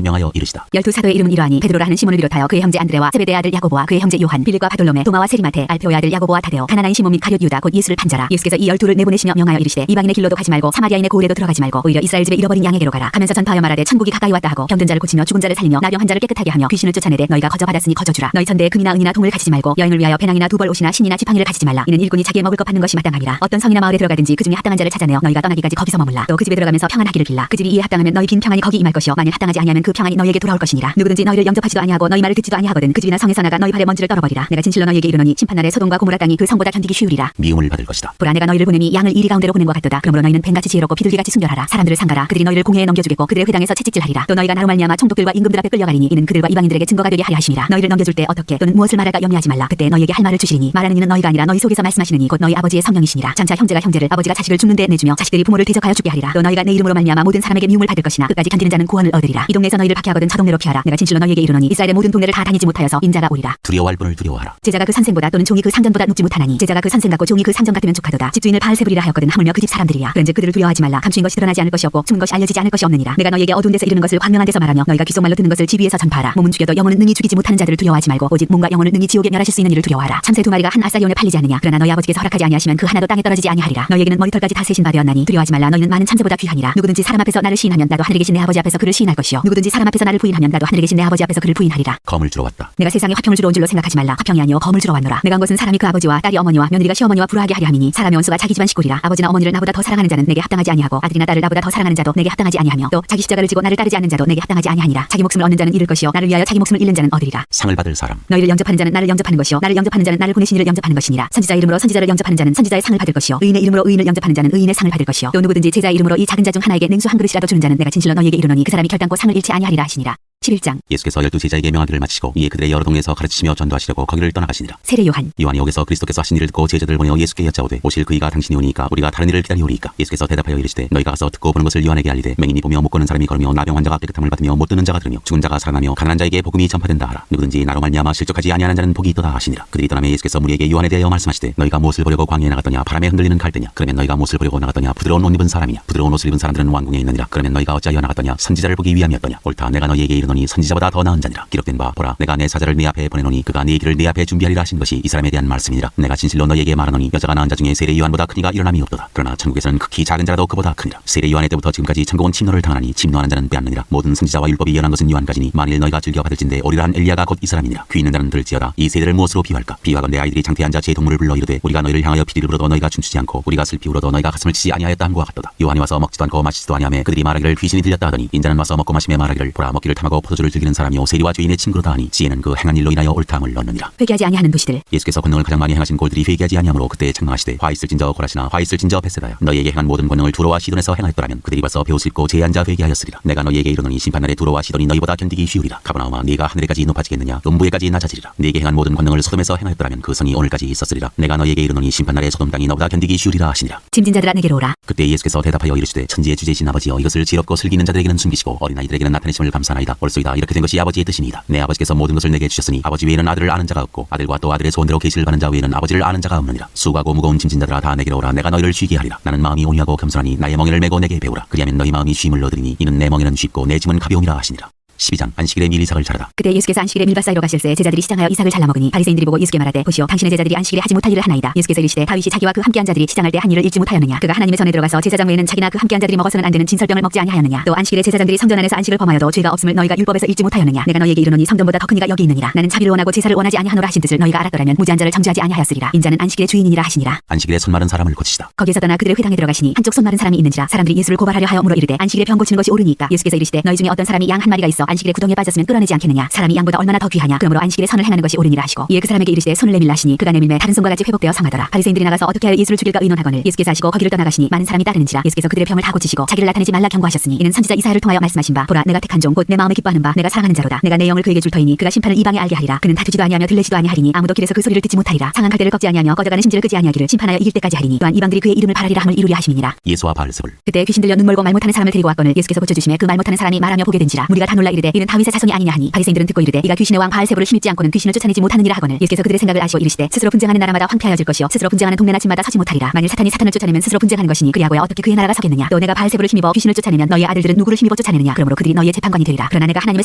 명하여 이르시다. 12사도의 이름은 이러하니 베드로라 하는 시몬을 비롯하여 그의 형제 안드레와 세베대의 아들 야고보와 그의 형제 요한 빌립과 바돌로메 도마와 세리마테 알페오의 아들 야고보와 타데오 가나나인 시몬 및 가룟 유다 곧 예수를 판자라. 예수께서 이 12를 내보내시며 명하여 이르시되 이방인의 길로도 가지 말고 사마리아인의 고을에도 들어가지 말고 오히려 이스라엘 집에 잃어버린 양에게로 가라. 가면서 전파하여 말하되 천국이 가까이 왔다 하고 병든 자를 고치며 죽은 자를 살리며 나병 환자를 깨끗하게 하며 귀신을 쫓아내되 너희가 거저 받았으니 거저 주라. 너희 천대에 금이나 은이나 동을 가지지 말고 여행을 위하여 배낭이나 두벌 옷이나 신이나 지팡이를 가지지 말라. 이는 일꾼이 자기의 먹을 것 받는 것이 마땅함이라. 어떤 성이나 마을에 들어가든지 그 중에 합당한 자를 찾아내어 너희가 떠나기까지 거기서 머물라. 또 그 집에 들어가면서 평안하기를 빌라. 그 집이 이에 합당하면 너희 빈 평안이 거기 임할 것이요 만일 합당하지 아니하면 그 평안이 너희에게 돌아올 것이니라. 누구든지 너희를 영접하지도 아니하고 너희 말을 듣지도 아니하거든 그 집이나 성에서 나가 너희 발에 먼지를 떨어버리라. 내가 진실로 너희에게 이르노니 심판날에 소돔과 고모라 땅이 그 성보다 견디기 쉬우리라. 미움을 받을 것이다. 보라 내가 너희를 보내니 양을 이리 가운데로 보낸 것 같도다. 그러므로 너희는 뱀같이 지혜롭고 비둘기같이 순결하라. 사람들을 상가라. 그들이 너희를 공회에 넘겨주겠고 그들의 회당에서 채찍질하리라. 또 너희가 나로 말미암아 총독들과 임금들 앞에 끌려가리니 이는 그들과 이방인들에게 증거가 되게 하려 하심이라. 너희를 넘겨줄 때 어떻게 또는 무엇을 말할까 염려하지 말라. 그때 너희에게 할 말을 주시리니 말하는 이는 너희가 아니라 너희 속에서 말씀하시는 이 곧 너희 아버지의 성령이시니라. 장차 형제가 형제를 아버지가 자식을 죽는 데 내주며 자식들이 부모를 대적하여 죽게 하리라. 또 너희가 내 이름으로 말미암아 모든 사람에게 미움을 받을 것이나 끝까지 견디는 자는 구원을 얻으리라. 이 동네에서 너희를 박해하거든 저 동네로 피하라. 내가 진실로 너희에게 이르노니 이스라엘의 모든 동네를 다 다니지 못하여서 인자가 오리라. 두려워할 분을 두려워하라. 제자가 그 선생보다 또는 종이 그 상전보다 눕지 못하나니 제자가 그 선생 같고 종이 그 상전 같으면 족하도다. 집주인을 바알세불이라 하였거든 하물며 그 집 사람들이야. 그런즉 그들을 두려워하지 말라. 감추인 것이 드러나지 않을 것이 없고 숨은 것이 알려지지 않을 것이 없느니라. 내가 너희에게 어두운 데서 이르는 것을 광명한 데서 말하며 너희가 귓속말로 듣는 것을 집 위에서 전파하라. 몸은 죽여도 영혼은 능히 죽이지 못하는 자들을 두려워하지 말고 오직 몸과 영혼을 능히 지옥에 멸하실 수 있는 이를 두려워하라. 참새 두 마리가 한 아사리온에 팔리지 않느냐. 그러나 너희 아버지께서 허락하지 아니하시면 그 하나도 땅에 떨어지지 아니하리라. 너희에게는 머리털까지 다 세신 바 되었나니 두려워하지 말라. 너희는 많은 참새보다 귀하니라. 누구든지 사람 앞에서 나를 시인하면 나도 하늘에 계신 내 아버지 앞에서 그를 시인할 것이요 누구든지 사람 앞에서 나를 부인하면 나도 하늘에 계신 내 아버지 앞에서 그를 부인하리라. 검을 주러 왔다. 내가 세상에 화평을 주러 온 줄로 생각하지 말라. 화평이 아니요 검을 주러 왔노라. 내가 온 것은 사람이 그 아버지와 딸이 어머니와 며느리가 시어머니와 불화하게 하려 함이니 사람의 원수가 자기 집안 식구리라. 아버지나 어머니를 나보다 더 사랑하는 자는 내게 합당하지 아니하고 아들이나 딸을 나보다 더 사랑하는 자도 내게 합당하지 아니하며 또 자기 십자가를 지고 나를 따르지 않는 자도 내게 합당하지 아니하니라. 자기 목숨을 얻는 자는 잃을 것이요 나를 위하여 자기 목숨을 잃는 자는 얻으리라. 상을 받을 사람. 너희를 영접하는 자는 나를 영접하는 것이요 나를 영접하는 자는 나를 보내신 이를 영접하는 것이니라. 선지자 이름으로 선지자를 영접하는 자는 선지자의 상을 받을 것이요 의인의 이름으로 의인을 영접하는 자는 의인의 상을 받을 것이요 또 누구든지 제자의 이름으로 이 작은 자 중 하나에게 냉수 한 그릇이라도 주는 자는 내가 진실로 너희에게 이르노니 그 사람이 결단코 상을 잃지 아니하리라 하시니라. 11장 예수께서 12제자에게 명하기를 마치시고 이에 그들의 여러 동네에서 가르치시며 전도하시려고 거기를 떠나가시니라. 세례 요한 요한이 여기서 그리스도께서 하신 일을 듣고 제자들을 보내어 예수께 여짜오되 오실 그이가 당신이 오니까 우리가 다른 일을 기다리오리이까. 예수께서 대답하여 이르시되 너희가 가서 듣고 보는 것을 요한에게 알리되 맹인이 보며 못 걷는 사람이 걸으며 나병 환자가 깨끗함을 받으며 못 듣는 자가 들으며 죽은 자가 살아나며 가난한 자에게 복음이 전파된다 하라. 누구든지 나로 말미암아 실족하지 아니하는 자는 복이 있도다 하시니라. 그들이 떠나며 예수께서 무리에게 요한에 대하여 말씀하시되 너희가 무엇을 보려고 광야에 나갔더냐. 바람에 흔들리는 갈대냐. 그러면 너희가 무엇을 보려고 나갔더냐. 부드러운 옷 입은 사람이냐. 부드러운 옷을 입은 사람들은 왕궁에 있느니라. 그러면 너희가 어찌하여 나갔더냐. 선지자를 보기 위함이었더냐. 옳다. 내가 너희에게 이르노니 선지자보다 더 나은 자니라. 기록된 바 보라 내가 내 사자를 네 앞에 보내노니 그가 네 길을 네 앞에 준비하리라 하신 것이 이 사람에 대한 말씀이니라. 내가 진실로 너희에게 말하노니 여자가 낳은 자 중에 세례 요한보다 큰 이가 일어남이 없도다. 그러나 천국에서는 극히 작은 자라도 그보다 크니라. 세례 요한의 때부터 지금까지 천국은 침노를 당하니 침노하는 자는 빼앗느니라. 모든 선지자와 율법이 예언한 것은 요한까지니 만일 너희가 즐겨 받을진대 오리라 한 엘리야가 곧 이 사람이니라. 귀 있는 자는 들을지어다. 이 세대를 무엇으로 비유할까. 비유하건대 아이들이 장태한 자 제 동물을 불러 이르되 우리가 너희를 향하여 피리를 불어도 너희가 춤추지 않고 우리가 슬피 울어도 너희가 가슴을 치지 아니하였다 함과 같도다. 요한이 와서 먹지도 않고 마시지도 아니하며 그들이 말하기를 귀신이 들렸다 하더니 인자는 와서 먹고 마시며 말하기를 보라 먹기를 탐하고 포도주를 즐기는 사람이요 세리와 죄인의 친구로다 하니 지혜는 그 행한 일로 인하여 옳다함을 얻느니라. 회개하지 아니하는 도시들 예수께서 권능을 가장 많이 행하신 골들이 회개하지 아니하므로 그때 책망하시되 화 있을진저 고라시나 화 있을진저 베세다야 너희에게 행한 모든 권능을 두로와 시돈에서 행하였더라면 그들이 벌써 배우 슬고 죄에 앉아 회개하였으리라. 내가 너희에게 이르노니 심판날에 두로와 시돈이 너희보다 견디기 쉬우리라. 가버나움아 네가 하늘에까지 높아지겠느냐 음부에까지 낮아지리라. 네게 행한 모든 권능을 소돔에서 행하였더라면 그 성이 오늘까지 있었으리라. 내가 너희에게 이르노니 심판날에 소돔 땅이 너보다 견디기 쉬우리라 하시니라. 짐진자들아 내게로 오라. 그때 예수께서 대답하여 이르시되 천지의 주제이신 아버지여 이것을 지럽고 슬기는 자들에게는 숨기시고 어린아이들에게는 나타내심을 감사하나이다. 옳소이다. 이렇게 된 것이 아버지의 뜻이니이다. 내 아버지께서 모든 것을 내게 주셨으니 아버지 외에는 아들을 아는 자가 없고 아들과 또 아들의 소원대로 계시를 받는 자 외에는 아버지를 아는 자가 없느니라. 수고하고 무거운 짐진자들아 다 내게로 오라. 내가 너희를 쉬게 하리라. 나는 마음이 온유하고 겸손하니 나의 멍에를 메고 내게 배우라. 그리하면 너희 마음이 쉼을 얻으리니 이는 내 멍에는 쉽고 내 짐은 가벼움이라 하시니라. 12장 안식일에 밀 이삭을 자르다. 그때 예수께서 안식일에 밀밭 사이로 가실새 제자들이 시장하여 이삭을 잘라 먹으니 바리새인들이 보고 예수께 말하되 보시오 당신의 제자들이 안식일에 하지 못할 일을 하나이다. 예수께서 이르시되 다윗이 자기와 그 함께한 자들이 시장할 때 한 일을 잃지 못하였느냐. 그가 하나님의 전에 들어가서 제사장 외에는 자기나 그 함께한 자들이 먹어서는 안 되는 진설병을 먹지 아니하였느냐. 또 안식일에 제사장들이 성전 안에서 안식을 범하여도 죄가 없음을 너희가 율법에서 읽지 못하였느냐. 내가 너희에게 이르노니 성전보다 더 큰 이가 여기 있느니라. 나는 자비를 원하고 제사를 원하지 아니하노라 하신 뜻을 너희가 알았더라면 무지한 자를 정죄하지 아니하였으리라. 인자는 안식일의 주인이니라 하시니라. 안식일에 손마른 사람을 고치시다. 거기에서 떠나 그들의 회당에 들어가시니 한쪽 손 마른 사람이 있는지라. 사람들이 예수를 고발하려 하여 물어 이르되 안식일에 병 고치는 것이 옳으니까. 예수께서 이르시되 너희 중에 어떤 사람이 양 한 마리가 있어 안식일에 구덩이에 빠졌으면 끌어내지 않겠느냐. 사람이 양보다 얼마나 더 귀하냐. 그러므로 안식일에 선을 행하는 것이 옳으니라 하시고 이에 그 사람에게 이르시되 손을 내밀라 하시니 그가 내밀매 다른 손과 같이 회복되어 성하더라. 바리새인들이 나가서 어떻게 하여 예수를 죽일까 의논하거늘 예수께서 하시고 거기를 떠나가시니 많은 사람이 따르는지라. 예수께서 그들의 병을 다 고치시고 자기를 나타내지 말라 경고하셨으니 이는 선지자 이사야를 통하여 말씀하신 바 보라 내가 택한 종 곧 내 마음에 기뻐하는 바 내가 사랑하는 자로다. 내가 내 영을 그에게 줄 터이니 그가 심판을 이방에 알게 하리라. 그는 다투지도 아니하며 들레지도 아니하리니 아무도 길에서 그 소리를 듣지 못하리라. 상한 갈대를 꺾지 아니하며 꺼져가는 심지를 끄지 아니하기를 심판하여 이길 때까지 하리니 또한 이방들이 그의 이름을 바라리라 함을 이루려 하심이니라. 예수와 바알세불. 그때 귀신 들려 눈 멀고 말 못하는 사람을 데리고 왔거늘 예수께서 고쳐주심에 그 말 못하는 사람이 말하며 보게 된지라. 무리가 다 놀라 이르되 이는 다윗의 자손이 아니냐 하니 바리새인들은 듣고 이르되 이가 귀신의 왕 바알세불을 힘입지 않고는 귀신을 쫓아내지 못하느니라 하거늘 예수께서 그들의 생각을 아시고 이르시되 스스로 분쟁하는 나라마다 황폐하여질 것이요 스스로 분쟁하는 동네나 집마다 서지 못하리라. 만일 사탄이 사탄을 쫓아내면 스스로 분쟁하는 것이니 그리하고야 어떻게 그의 나라가 서겠느냐. 또 내가 바알세불을 힘입어 귀신을 쫓아내면 너희의 아들들은 누구를 힘입어 쫓아내느냐. 그러므로 그들이 너희의 재판관이 되리라. 그러나 내가 하나님의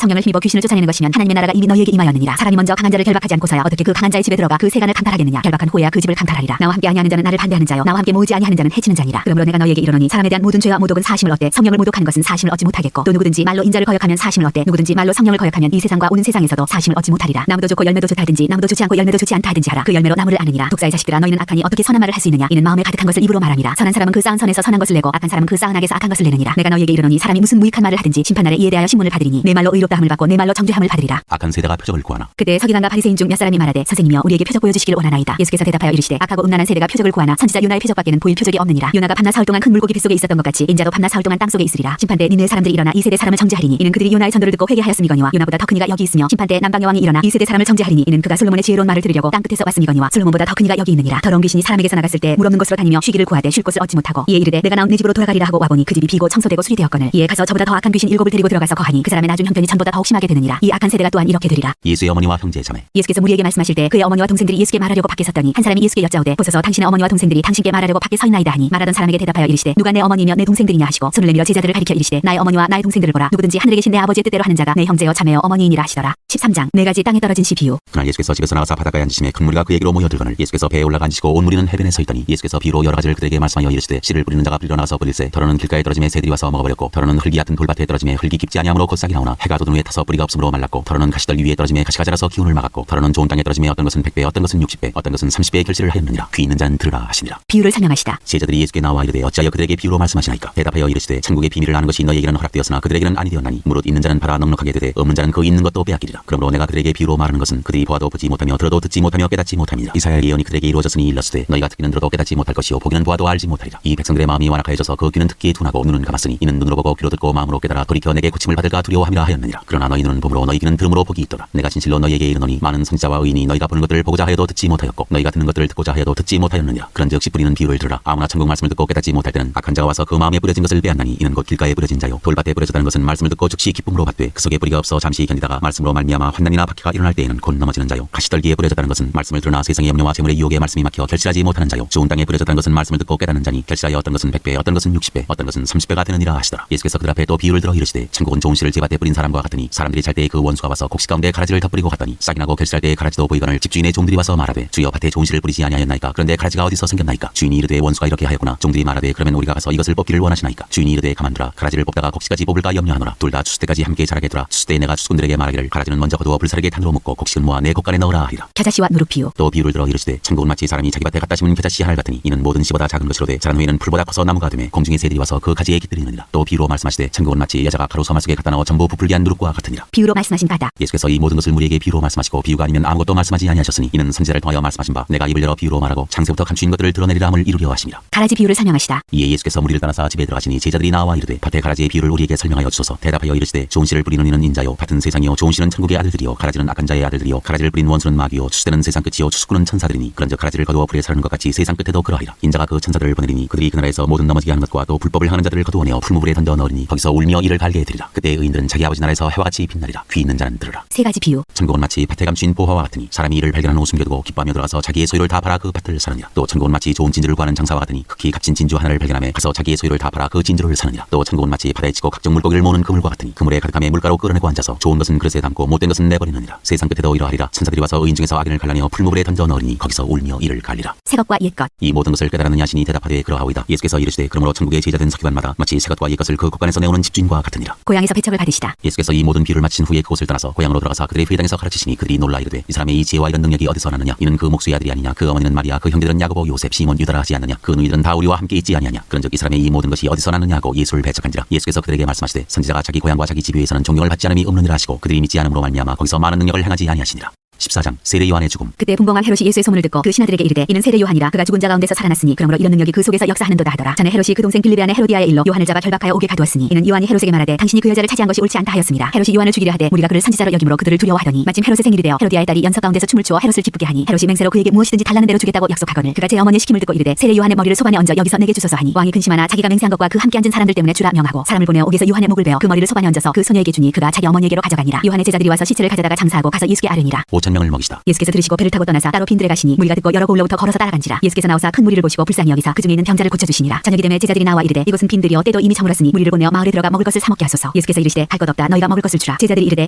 성령을 힘입어 귀신을 쫓아내는 것이면 하나님의 나라가 이미 너희에게 임하였느니라. 사람이 먼저 강한 자를 결박하지 않고서야 어떻게 그 강한 자의 집에 들어가 그 세간을 강탈하겠느냐. 결박한 후에야 그 집을 강탈하리라. 나와 함께 아니하는 자는 나를 반대하는 자요 나와 함께 모으지 아니하는 자는 해치는 자니라. 그러므로 내가 너희에게 이르노니 사람에 대한 모든 죄와 모독은 사심을 얻되 성령을 모독하는 것은 사심을 얻지 못하겠고 또 누구든지 말로 인자를 거역하면 사심을 얻되 누구든지 말로 성령을 거역하면 이 세상과 오는 세상에서도 사심을 얻지 못하리라. 나무도 좋고 열매도 좋다 하든지 나무도 좋지 않고 열매도 좋지 않다 하든지 하라. 그 열매로 나무를 아느니라. 독사의 자식들아 너희는 악하니 어떻게 선한 말을 할 수 있느냐. 이는 마음에 가득한 것을 입으로 말함이라. 선한 사람은 그 쌓은 선에서 선한 것을 내고 악한 사람은 그 쌓은 악에서 악한 것을 내느니라. 내가 너희에게 이르노니 사람이 무슨 무익한 말을 하든지 심판날에 이에 대하여 신문을 받으리니 내 말로 의롭다 함을 받고 내 말로 정죄함을 받으리라. 악한 세대가 표적을 구하나. 그때 서기관과 바리새인 중 몇 사람이 말하되 선생님이여 우리에게 표적 보여주시길 원하나이다. 예수께서 대답하여 이르시되 악하고 음란한 세대가 표적을 구하나 선지자 요나의 표적밖에는 보일 표적이 없느니라. 요나가 밤낮 사흘 동안 큰 물고기 뱃속에 있었던 것 같이 인자도 밤낮 사흘 동안 땅속에 있으리라. 심판때 니네 사람들이 일어나 이 세대 사람을 정죄하리니 이는 그들이 요나의 전도를 듣고 회개하였음이거니와 요나보다 더 큰 이가 여기 있으며 심판때 남방의 왕이 일어나 이 세대 사람을 정죄하리니 이는 그가 솔로몬의 지혜로운 말을 들으려고 땅 끝에서 왔음이거니와 솔로몬보다 더 큰 이가 여기 있느니라. 더러운 귀신이 사람에게서 나갔을 때 물 없는 곳으로 다니며 쉬기를 구하되 쉴 곳을 얻지 못하고 이에 이르되 내가 나온 내 집으로 돌아가리라 하고 와보니 그 집이 비고 청소되고 수리되었거늘 이에 가서 저보다 더 악한 귀신 7을 데리고 들어가서 거하니 그 사람의 나중 형편이 전보다 더욱 심하게 되느니라. 이 악한 세대가 또한 이렇게 되리라. 예수의 어머니와 형제 자매. 예수께서 무리에게 말씀하실 때 그의 어머니와 동생들이 예수께 말하려고 밖에 섰더니 한 사람이 예수께 여짜오되 보소서 당신의 어머니와 동생들이 당신께 말하려고 밖에 서 있나이다 하니 말하던 사람에게 대답하여 이르시되 누가 내 어머니며 내 동생들이냐 하시고 손을 내밀어 제자들을 가리켜 이르시되 나의 어머니와 나의 동생들을 보라. 누구든지 하늘에 계신 내 아버지의 뜻대로 하는 자가 내 형제여 자매여 어머니이니라 하시더라. 13장 네 가지 땅에 떨어진 시 비유. 그날 예수께서 집에서 나가서 바닷가에 앉으심에 큰 무리가 그에게로 모여들거늘 예수께서 배에 올라가 앉으시고 온 무리는 해변에 서 있더니 예수께서 비로 여러 가지를 그들에게 말씀하여 이르시되 씨를 뿌리는 자가 빌려 나가서 뿌릴새 더러는 길가에 떨어짐에 새들이 와서 먹어버렸고 더러는 흙이 얕은 돌밭에 떨어짐에 흙이 깊지 아니하므로 곧 싹이 나오나 해가 돋은 후에 타서 뿌리가 없으므로 말랐고 더러는 가시떨기 위에 떨어짐에 가시가 자라서 기운을 막았고 더러는 좋은 땅에 떨어짐에 어떤 것은 100배 어떤 것은 60배 어떤 것은 30배의 결실을 하였느니라. 귀 있는 자는 들으라 하시니라. 비유를 설명하시다. 제자들이 예수께 나와 이르되 어찌하여 그들에게 비유로 말씀하시나이까. 대답하여 이르시되 천국의 비밀을 아는 것이 너희에게는 허락되었으나 그들에게는 아니 되었나니 무릇 있는 자는 받아 넉넉하게 되되 없는 자는 그 있는 것도 빼앗기리라. 그러므로 내가 그들에게 비유로 말하는 것은 그들이 보아도 보지 못하며 들어도 듣지 못하며 깨닫지 못함이니라. 이사야의 예언이 그들에게 이루어졌으니 일렀으되 너희가 듣기는 들어도 깨닫지 못할 것이요 보기는 보아도 알지 못하리라. 이 백성들의 마음이 완악하여져서 그 귀는 듣기에 둔하고 눈은 감았으니 이는 눈으로 보고 귀로 듣고 마음으로 깨달아 돌이켜 내게 고침을 받을까 두려워함이라 하였느니라. 그러나 너희 눈은 봄으로 너희 귀는 들음으로 복이 있더라. 내가 진실로 너희에게 이르노니 많은 선지자와 의인이 너희가 보는 것들을 보고자 하여도 듣지 못하였고 너희가 듣는 것들을 듣고자 하여도 듣지 못하였느니라. 그런즉 씨 뿌리는 비유를 들으라. 아무나 천국 말씀을 듣고 깨닫지 못할 때는 악한 자가 와서 그 마음에 뿌려진 것을 빼앗나니 이는 곧 길가에 뿌려진 자요 돌밭에 뿌려졌다는 것은 말씀을 듣고 즉시 기쁨으로 받되 그 속에 뿌리가 없어 잠시 견디다가 말씀으로 말미암아 환난이나 박해가 일어날 때에는 곧 넘어지는 자요 가시떨기에 뿌려졌다는 것은 말씀을 들으나 세상의 염려와 재물의 유혹에 말씀이 막혀 결실하지 못하는 자요 좋은 땅에 뿌려졌다는 것은 말씀을 듣고 깨닫는 자니 결실하여 어떤 것은 100배 어떤 것은 60배 어떤 것은 30배가 되느니라 하시더라. 예수께서 그들 앞에 또 비유를 들어 이르시되 천국은 좋은 씨를 제밭에 뿌린 사람과 같으니 사람들이 잘 때에 그 원수가 와서 곡식 가운데 가라지를 덧뿌리고 갔더니 싹이 나고 결실할 때에 가라지도 보이거늘 집주인의 종들이 와서 말하되 주여 밭에 좋은 씨를 뿌리지 아니하였나이까. 그런데 가라지가 어디서 생겼나이까. 주인이 이르되 원수가 이렇게 하였구나. 종들이 말하되 그러면 우리가 가서 이것을 뽑기를 원하시나이까. 주인이 이르되 가만두라. 가라지를 뽑다가 곡식까지 뽑을까 염려하노라. 둘 다 추수 때까지 함께 자라게 두라. 추수 때에 내가 추수꾼들에게 말하기를 가라지는 먼저 거두어 불사르게 탄으로 묶고 곡식은 모아 내 곡간에 넣으라 하리라. 겨자씨와 누룩 비유. 또 비유를 들어 이르시되 천국은 마치 사람이 자기 밭에 갖다 심은 겨자씨 하나 같으니 이는 모든 씨보다 작은 것이로되 자란 후에는 풀보다 커서 나무가 되매 공중의 새들이 와서 그 가지에 깃들이느니라. 또 비유로 말씀하시되 천국은 마치 여자가 가루 서말 속에 갖다 넣어 전부 부풀게 한 누룩과 같으니라. 비유로 말씀하신 바다. 예수께서 이 모든 것을 무리에게 비유로 말씀하시고 비유가 아니면 아무것도 말씀하지 아니하셨으니 이는 선지자를 통하여 말씀하신 바 내가 입을 열어 비유로 말하고 창세부터 감추인 것들을 드러내리라 함을 이루려 하심이라. 가라지 비유를 설명하시다. 이에 예수께서 무리를 떠나서 집에 들어가시니 제자들이 나와 이르되 밭의 가라지의 비유를 우리에게 설명하여 주소서. 대답하여 이르시되 좋은 씨를 뿌리는 이는 인자요 밭은 세상이요 좋은 씨는 천국의 아들들이요 가라지는 악한 자의 아들들이요 가라지를 뿌린 원수는 마귀요 추수되는 세상 끝이요 추수꾼은 천사들이니 그런즉 가라지를 거두어 불에 사르는 것 같이 세상 끝에도 그러하리라. 인자가 그 천사들을 보내리니 그들이 그 나라에서 모든 넘어지게 하는 것과 또 불법을 하는 자들을 거두어내어 풀무불에 던져 넣으리니 거기서 울며 이를 갈게 되리라. 그때 의인들은 자기 아버지 나라에서 해와 같이 빛나리라. 귀 있는 자는 들으라. 세 가지 비유. 천국은 마치 밭에 감추인 보화와 같으니 사람이 이를 발견한 후 숨겨두고 기뻐하며 들어가서 자기의 소유를 다 팔아 그 밭을 사느니라. 또 천국은 마치 좋은 진주를 구하는 장사와 같으니 극히 값진 진주 하나를 발견하며 가서 자기의 소유를 다 팔아 그 진주를 사느니라. 또 천국은 마치 바다에 치고 각종 물고기를 모으는 그물과 같으니 그물에 가득하며 기름에 물가로 끓어내고 앉아서 좋은 것은 그릇에 담고 못된 것은 내버리느니라. 세상 끝에도 이러하리라. 천사들이 와서 의인 중에서 악인을 갈라내어 풀무불에 던져 넣으리니 거기서 울며 이를 갈리라. 새것과 옛것. 이 모든 것을 깨달았느냐 하시니 대답하되 그러하오이다. 예수께서 이르시되 그러므로 천국의 제자된 서기관마다 마치 새것과 옛것을 그 곳간에서 내오는 집주인과 같으니라. 고향에서 배척을 받으시다. 예수께서 이 모든 비유를 마친 후에 그곳을 떠나서 고향으로 들어가서 그들의 회당에서 가르치시니 그들이 놀라 이르되 이 사람의 이 지혜와 이런 능력이 어디서 나느냐. 이는 그 목수의 아들이 아니냐. 그 어머니는 마리아, 그 형제들은 야고보, 요셉, 시몬, 유다라 하지 않느냐. 그 누이들은 다 우리와 함께 있지 아니하냐. 그런즉 이 사람의 이 모든 것이 어디서 나느냐 하고 예수를 배척한지라. 예수께서 그들에게 말씀하시되 선지자가 자기 고향과 자기 집 위에서는 존경을 받지 않음이 없느니라 하시고 그들이 믿지 않음으로 말미암아 거기서 많은 능력을 행하지 아니하시니라. 14장 세례 요한의 죽음. 그때 분봉왕 헤롯이 예수의 소문을 듣고 그 신하들에게 이르되 이는 세례 요한이라. 그가 죽은 자 가운데서 살아났으니 그러므로 이런 능력이 그 속에서 역사하는도다 하더라. 전에 헤롯이 그 동생 빌립의 아내 헤로디아의 일로 요한을 잡아 결박하여 오게 가두었으니 이는 요한이 헤롯에게 말하되 당신이 그 여자를 차지한 것이 옳지 않다 하였습니다. 헤롯이 요한을 죽이려 하되 무리가 그를 선지자로 여김으로 그들을 두려워하더니 마침 헤롯의 생일이 되어 헤로디아의 딸이 연서 가운데서 춤을 추어 헤롯을 기쁘게 하니 헤롯이 맹세로 그에게 무엇이든지 달라는 대로 주겠다고 약속하거늘 그가 제 어머니의 시킴을 듣고 이르되 세례 요한의 머리를 소반에 얹어 여기서 내게 주소서 하니 왕이 근심하나 자기가 맹세한 것과 그 함께 앉은 사람들 때문에 주라 명하고 사람을 보내어 옥에서 요한의 목을 베어 그 머리를 소반에 얹어서 그 소녀에게 주니 그가 자기 어머니에게로 가져가니라. 요한의 제자들이 와서 시체를 가져다가 장사하고 가서 예수께 아뢰니라. 5,000명을 먹이시다. 예수께서 들으시고 배를 타고 떠나사 따로 빈들에 가시니 무리가 듣고 여러 고을로부터 걸어서 따라간지라. 예수께서 나오사 큰 무리를 보시고 불쌍히 여기사 그 중에 있는 병자를 고쳐주시니라. 저녁이 되매 제자들이 나와 이르되 이곳은 빈들이요 때도 이미 저물었으니 무리를 보내어 마을에 들어가 먹을 것을 사 먹게 하소서. 예수께서 이르시되 할 것 없다. 너희가 먹을 것을 주라. 제자들이 이르되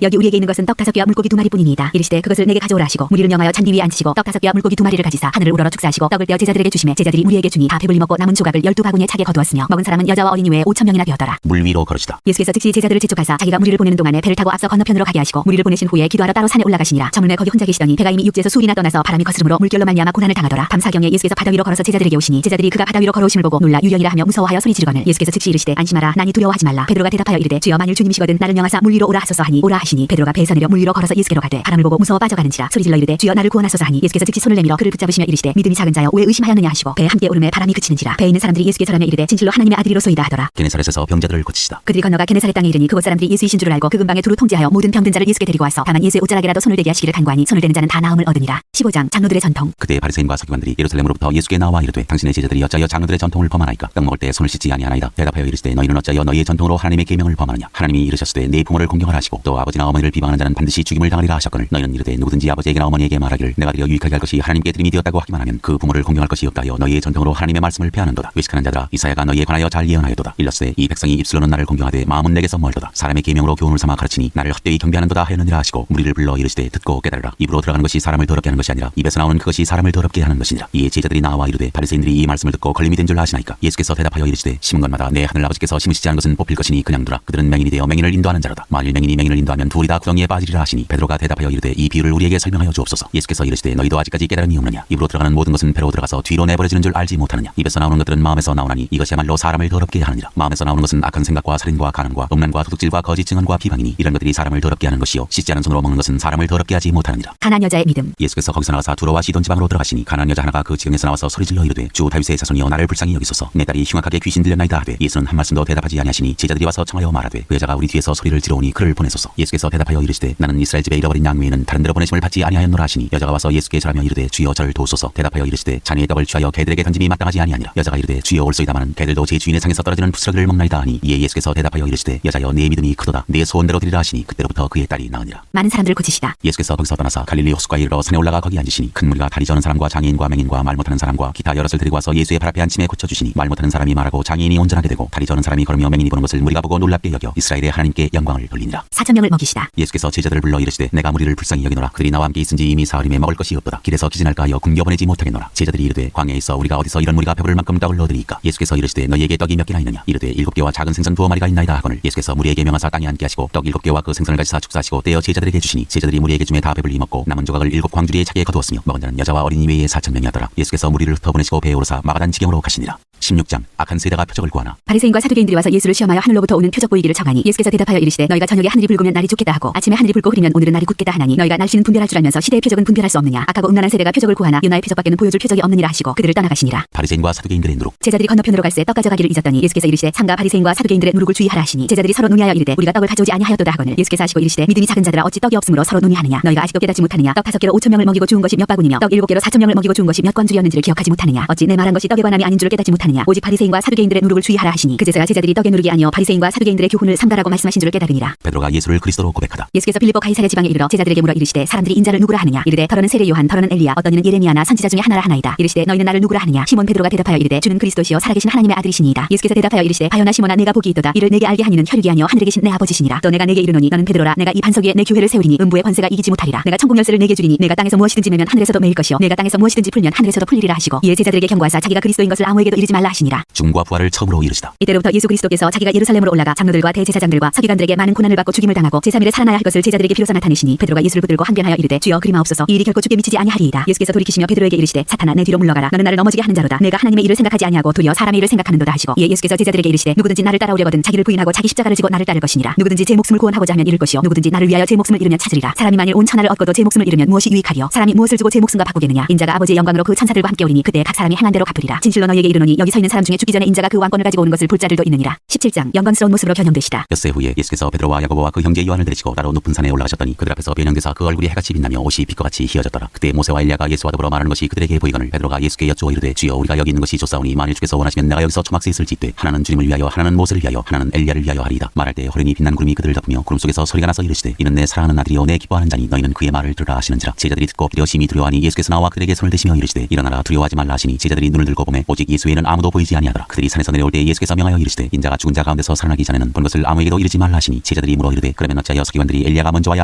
여기 우리에게 있는 것은 떡 5개와 물고기 2마리뿐이니이다. 이르시되 그것을 내게 가져오라 하시고 무리를 명하여 잔디 위에 앉히시고 떡 5개와 물고기 2마리를 가지사 하늘을 우러러 축사하시고 떡을 떼어 제자들에게 주시매 제자들이 무리에게 주니 다 배불리 먹고 남은 조각을 12바구니에 차게 거두었으며 먹은 사람은 여자와 어린이 외에 5,000명이나 되었더라. 물 위로 걸으시다. 예수께서 즉시 제자들을 재촉하사 자기가 무리를 보내는 동안에 배를 타고 앞서 건너편으로 가게 하시고 무리를 보내신 후에 기도하러 따로 산에 올라가시니라. 저물매 거기 혼자 계시더니 배가 이미 육지에서 수일이나 떠나서 바람이 거스름으로 물결로 말미암아 고난을 당하더라. 밤사경에 예수께서 바다 위로 걸어서 제자들에게 오시니 제자들이 그가 바다 위로 걸어오심을 보고 놀라 유령이라 하며 무서워하여 소리 지르거늘 예수께서 즉시 이르시되 안심하라 나니 두려워하지 말라. 베드로가 대답하여 이르되 주여 만일 주님이시거든 나를 명하사 물 위로 오라 하소서 하니 오라 하시니 베드로가 배에서 내려 물 위로 걸어서 예수께로 가되 바람을 보고 무서워 빠져가는지라 소리질러 이르되 주여 나를 구원하소서 하니 예수께서 즉시 손을 내밀어 그를 붙잡으시며 이르시되 믿음이 작은 자여 왜 의심하였느냐 하시고 배에 함께 오름에 바람이 그치는지라. 배에 있는 사람들이 예수께 절하며 이르되 진실로 하나님의 아들이로소이다 하더라. 게네사렛에서 병자들을 고치시다. 그들이 건너가 게네사렛 땅에 이르니 그곳 사람들이 예수이신 줄을 알고 그 근방에 두루 통제하여 모든 병든 자를 예수께 데리고 와서 다만 예수의 옷자락에라도 손을 대게 하시기를 간구하니 손을 대는 자는 다 나음을 얻으니라. 15장 장로들의 전통. 그때 바리새인과 서기관들이 예루살렘으로부터 예수께 나와 이르되 당신의 제자들이 어찌하여 장로들의 전통을 범하나이까. 떡 먹을 때 손을 씻지 아니하나이다. 대답하여 이르시되 너희는 어찌하여 너희의 전통으로 하나님의 계명을 범하느냐. 하나님이 이르셨으되 내 부모를 공경하라 하시고 또 아버지나 어머니를 비방하는 자는 반드시 죽임을 당하리라 하셨거늘 너희는 이르되 누구든지 아버지에게나 어머니에게 말하기를 내가 드려 유익하게 할 것이 하나님께 드림이 되었다고 하기만 하면 그 부모를 공경할 것이 없다 하여 너희의 전통으로 하나님의 말씀을 폐하는도다. 외식하는 자들아 이사야가 너희에 관하여 잘 예언하였도다. 일렀으되 이 백성이 입술로는 나를 공경하되 마음은 내게서 멀도다. 사람의 계명으로 교훈을 삼아 가르치니 나를 헛되이 경배하는도다 하였느니라 하시고 무리를 불러 이르시되 듣고 깨달으라. 입으로 들어가는 것이 사람을 더럽게 하는 것이 아니라 입에서 나오는 그것이 사람을 더럽게 하는 것이니라. 이에 제자들이 나와 이르되 바리새인들이 이 말씀을 듣고 걸림이 된 줄 아시나이까. 예수께서 대답하여 이르시되 심은 것마다 내 하늘 아버지께서 심으시지 않은 것은 뽑힐 것이니 그냥 두라. 그들은 맹인이 되어 맹인을 인도하는 자로다. 만일 맹인이 맹인을 인도하면 둘이 다 구덩이에 빠지리라 하시니 베드로가 대답하여 이르되 이 비유를 우리에게 설명하여 주옵소서. 예수께서 이르시되 너희도 아직까지 깨달음이 없느냐. 입으로 들어가는 모든 것은 배로 들어가서 뒤로 내버려지는 줄 알지 못하느냐. 입에서 나오는 것들은 마음에서 나오나니 이것이야말로 사람을 더럽게 하느니라. 마음에서 나오는 것은 악한 생각과 살인과 간음과 음란과 도둑질과 거짓 증언과 비방이니 이런 것들이 사람을 더럽게 하는 것이요 씻지 않은 손으로 먹는 것은 사람을 더럽게 하지 못하느니라. 가나안 여자의 믿음. 예수께서 거기서 나가사 두로와 시돈 지방으로 들어가시니 가나안 여자 하나가 그 지경에서 나와서 소리질러 이르되 주 다윗의 자손이여 나를 불쌍히 여기소서. 내 딸이 흉악하게 귀신 들렸나이다 하되 예수는 한 말씀도 대답하지 아니하시니 제자들이 와서 청하여 말하되 그 여자가 우리 뒤에서 소리를 지르오니 그를 보내소서. 예수께서 대답하여 이르시되 나는 이스라엘 집에 잃어버린 양 외에는 다른 데로 보내심을 받지 아니하였노라 하시니 여자가 와서 예수께 절하며 이르되 주여 저를 도우소서. 대답하여 이르시되 자네의 떡을 취하여 개들에게 던짐이 마땅하지 아니하니라. 여자가 이르되 주여 올소이다마는 개들도 제 주인의 상에서 떨어지는 부스러기를 먹나이다 하니 이에 예수께서 대답하여 이르시되 여자여 네 믿음이 크도다. 네 소원대로 드리라 하시니 그때로부터 그의 딸이 나으니라. 많은 사람들을 고치시다. 예수께서 거기서 떠나사 갈릴리 호숫가에 이르러 산에 올라가 거기 앉으시니 큰 무리가 다리 저는 사람과 장애인과 맹인과 말 못하는 사람과 기타 여럿을 데리고 와서 예수의 발 앞에 앉힘에 고쳐주시니 말 못하는 사람이 말하고 장애인이 온전하게 되고 다리 저는 사람이 걸으며 맹인이 보는 것을 무리가 보고 놀랍게 여겨 이스라엘의 하나님께 영광을 돌리니라. 4,000명을 먹이시다. 예수께서 제자들을 불러 이르시되 내가 무리를 불쌍히 여기노라. 그들이 나와 함께 있은지 이미 사흘임에 먹을 것이 없도다. 길에서 기진할까 하여 굶겨보내지 못하겠노라. 제자들이 이르되 광야에 있어 우리가 어디서 이런 무리가 배부를 만큼 떡을 넣으리이까. 예수께서 이르시되 너희에게 떡이 몇 개나 있느냐. 이르되 7개와 작은 생선 2마리가 있나이다 하거늘 예수께서 무리에게 명하사 땅에 앉게 하시고 떡 7개와 그 생선을 가지사 축사하시고 떼어 제자들에게 주시니 제자들이 무리에게 주매 다 배불리 먹고 남은 조각을 7 광주리에 차게 거두었으며 먹은 자는 여자와 어린이 외에 4,000명이었더라. 예수께서 무리를 흩어보내시고 배에 오르사 마가단 지경으로 가시니라. 16장 악한 세대가 표적을 구하나. 바리새인과 사두개인들이 와서 예수를 시험하여 하늘로부터 오는 표적 보이기를 청하니 예수께서 대답하여 이르시되 너희가 저녁에 하늘이 붉으면 날이 좋겠다 하고 아침에 하늘이 붉고 흐리면 오늘은 날이 굳겠다 하나니 너희가 날씨는 분별할 줄 알면서 시대의 표적은 분별할 수 없느냐. 악하고 음란한 세대가 표적을 구하나 요나의 표적밖에는 보여줄 표적이 없느니라 하시고 그들을 떠나가시니라. 바리새인과 사두개인들의 누룩. 제자들이 건너편으로 갈새 떡 가져가기를 잊었더니 예수께서 이르시되 삼가 바리새인과 사두개인들의 누룩을 주의하라 하시니 제자들이 서로 논의하여 이르되 우리가 떡을 가져오지 아니하였도다 하거늘 예수께서 하시고 이르시되 믿음이 작은 자들아 어찌 떡이 없으므로 서로 논의하느냐. 너희가 아직도 깨닫지 못하느냐? 떡 5개로 5,000명을 먹이고 죽은 것이 몇 바구니며 떡 7개로 4,000명을 먹이고 죽은 것이 몇 건줄이었는지를 기억하지 못하느냐? 어찌 내 말한 것이 떡에 관함이 아닌 줄을 깨닫지 못하느냐? 오직 바리새인과 사두개인들의 누룩을 주의하라 하시니 그제서야 제자들이 떡의 누룩이 아니요 바리새인과 사두개인들의 교훈을 삼가라고 말씀하신 줄을 깨달으니라. 베드로가 예수를 그리스도로 고백하다. 예수께서 빌립보 가이사랴 지방에 이르러 제자들에게 물어 이르시되 사람들이 인자를 누구라 하느냐? 이르되 더러는 세례 요한, 더러는 엘리야, 어떤 이는 예레미야나 선지자 중에 하나라 하나이다. 이르시되 너희는 나를 누구라 하느냐? 시몬 베드로가 대답하여 이르되 주는 그리스도시요 살아계신 하나님의 아들이시니이다. 예수께서 대답하여 이르시되 바요나 시몬아 내가 복이 있도다. 이를 내게 알게 하니는 혈육이 아니요 하늘에 계신 내 아버지시니라. 또 내가 내게 이르노니 너는 베드로라. 내가 이 반석 위에 내 교회를 세우리니 음부의 권세가 이기지 못하리라. 내가 천국 열쇠를 내게 주리니 내가 땅에서 무엇이든지 매면 하늘에서도 매일 것이요 내가 땅에서 무엇이든지 풀면 하늘에서도 풀리리라 하시고 이에 제자들에게 경고하사 자기가 그리스도인 것을 아무에게도 이르지 말라 하시니라. 죽음과 부활을 처음으로 이르시다. 이때로부터 예수 그리스도께서 자기가 예루살렘으로 올라가 장로들과 대제사장들과 서기관들에게 많은 고난을 받고 죽임을 당하고 제3일에 살아나야 할 것을 제자들에게 비로소 나타내시니 베드로가 예수를 붙들고 항변하여 이르되 주여 그리마옵소서 이 일이 결코 주께 미치지 아니하리이다. 예수께서 돌이키시며 베드로에게 이르시되 사탄아 내 뒤로 물러가라. 너는 나를 넘어지게 하는 자로다. 내가 하나님의 일을 생각하지 아니하고 도리어 사람의 일을 생각하는도다 하시고 이에 예수께서 제자들에게 이르시되 누구든지 나를 따라오려거든 자기를 부인하고 자기 십자가를 지고 나를 따를 것이니라. 누구든지 제 목숨을 구원하고자 하면 잃을 것이요 누구든지 나를 위하여 제 목숨을 잃으면 찾으리라. 사람이 만일 온 천하를 얻고도 제 목숨을 잃으면 무엇이 유익하리요? 사람이 무엇을 주고 제 목숨과 바꾸겠느냐? 인자가 아버지의 영광으로 그 천사들과 함께 오리니 그때 각 사람이 행한 대로 갚으리라. 진실로 너희에게 이르노니 여기 서 있는 사람 중에 죽기 전에 인자가 그 왕권을 가지고 오는 것을 볼 자들도 있느니라. 17장 영광스러운 모습으로 변형되시다. 엿새 후에 예수께서 베드로와 야고보와 그 형제 요한을 데리시고 따로 높은 산에 올라가셨더니 그들 앞에서 변형되사 그 얼굴이 해같이 빛나며 옷이 빛과 같이 희어졌더라. 그때 모세와 엘리야가 예수와 더불어 말하는 것이 그들에게 보이거늘 베드로가 예수께 여쭈어 이르되 주여 우리가 여기 있는 것이 좋사오니 만일 주께서 원하시면 내가 여기서 초막새 있을지되 하나는 주님을 위하여 하나는 모세를 위하여 하나는 엘리야를 위하여 하리이다. 말할 때 호련히 빛난 구름이 그들을 덮으며 구름 속에서 소리가 나서 이르시되 이는 내 사랑하는 아들이요 내 기뻐하는 자니 너희는 그의 말을 들으라 하시는지라. 제자들이 듣고 엎드려 심히 두려워하니 예수께서 나와 그들에게 손을 대시며 이르시되 일어나라 두려워하지 말라 하시니 제자들이 눈을 들고 보매 오직 예수 외에는 아무도 보이지 아니하더라. 그들이 산에서 내려올 때 예수께서 명하여 이르시되 인자가 죽은 자 가운데서 살아나기 전에는 본 것을 아무에게도 이르지 말라 하시니 제자들이 물어 이르되 그러면 어찌하여 서기관들이 엘리야가 먼저 와야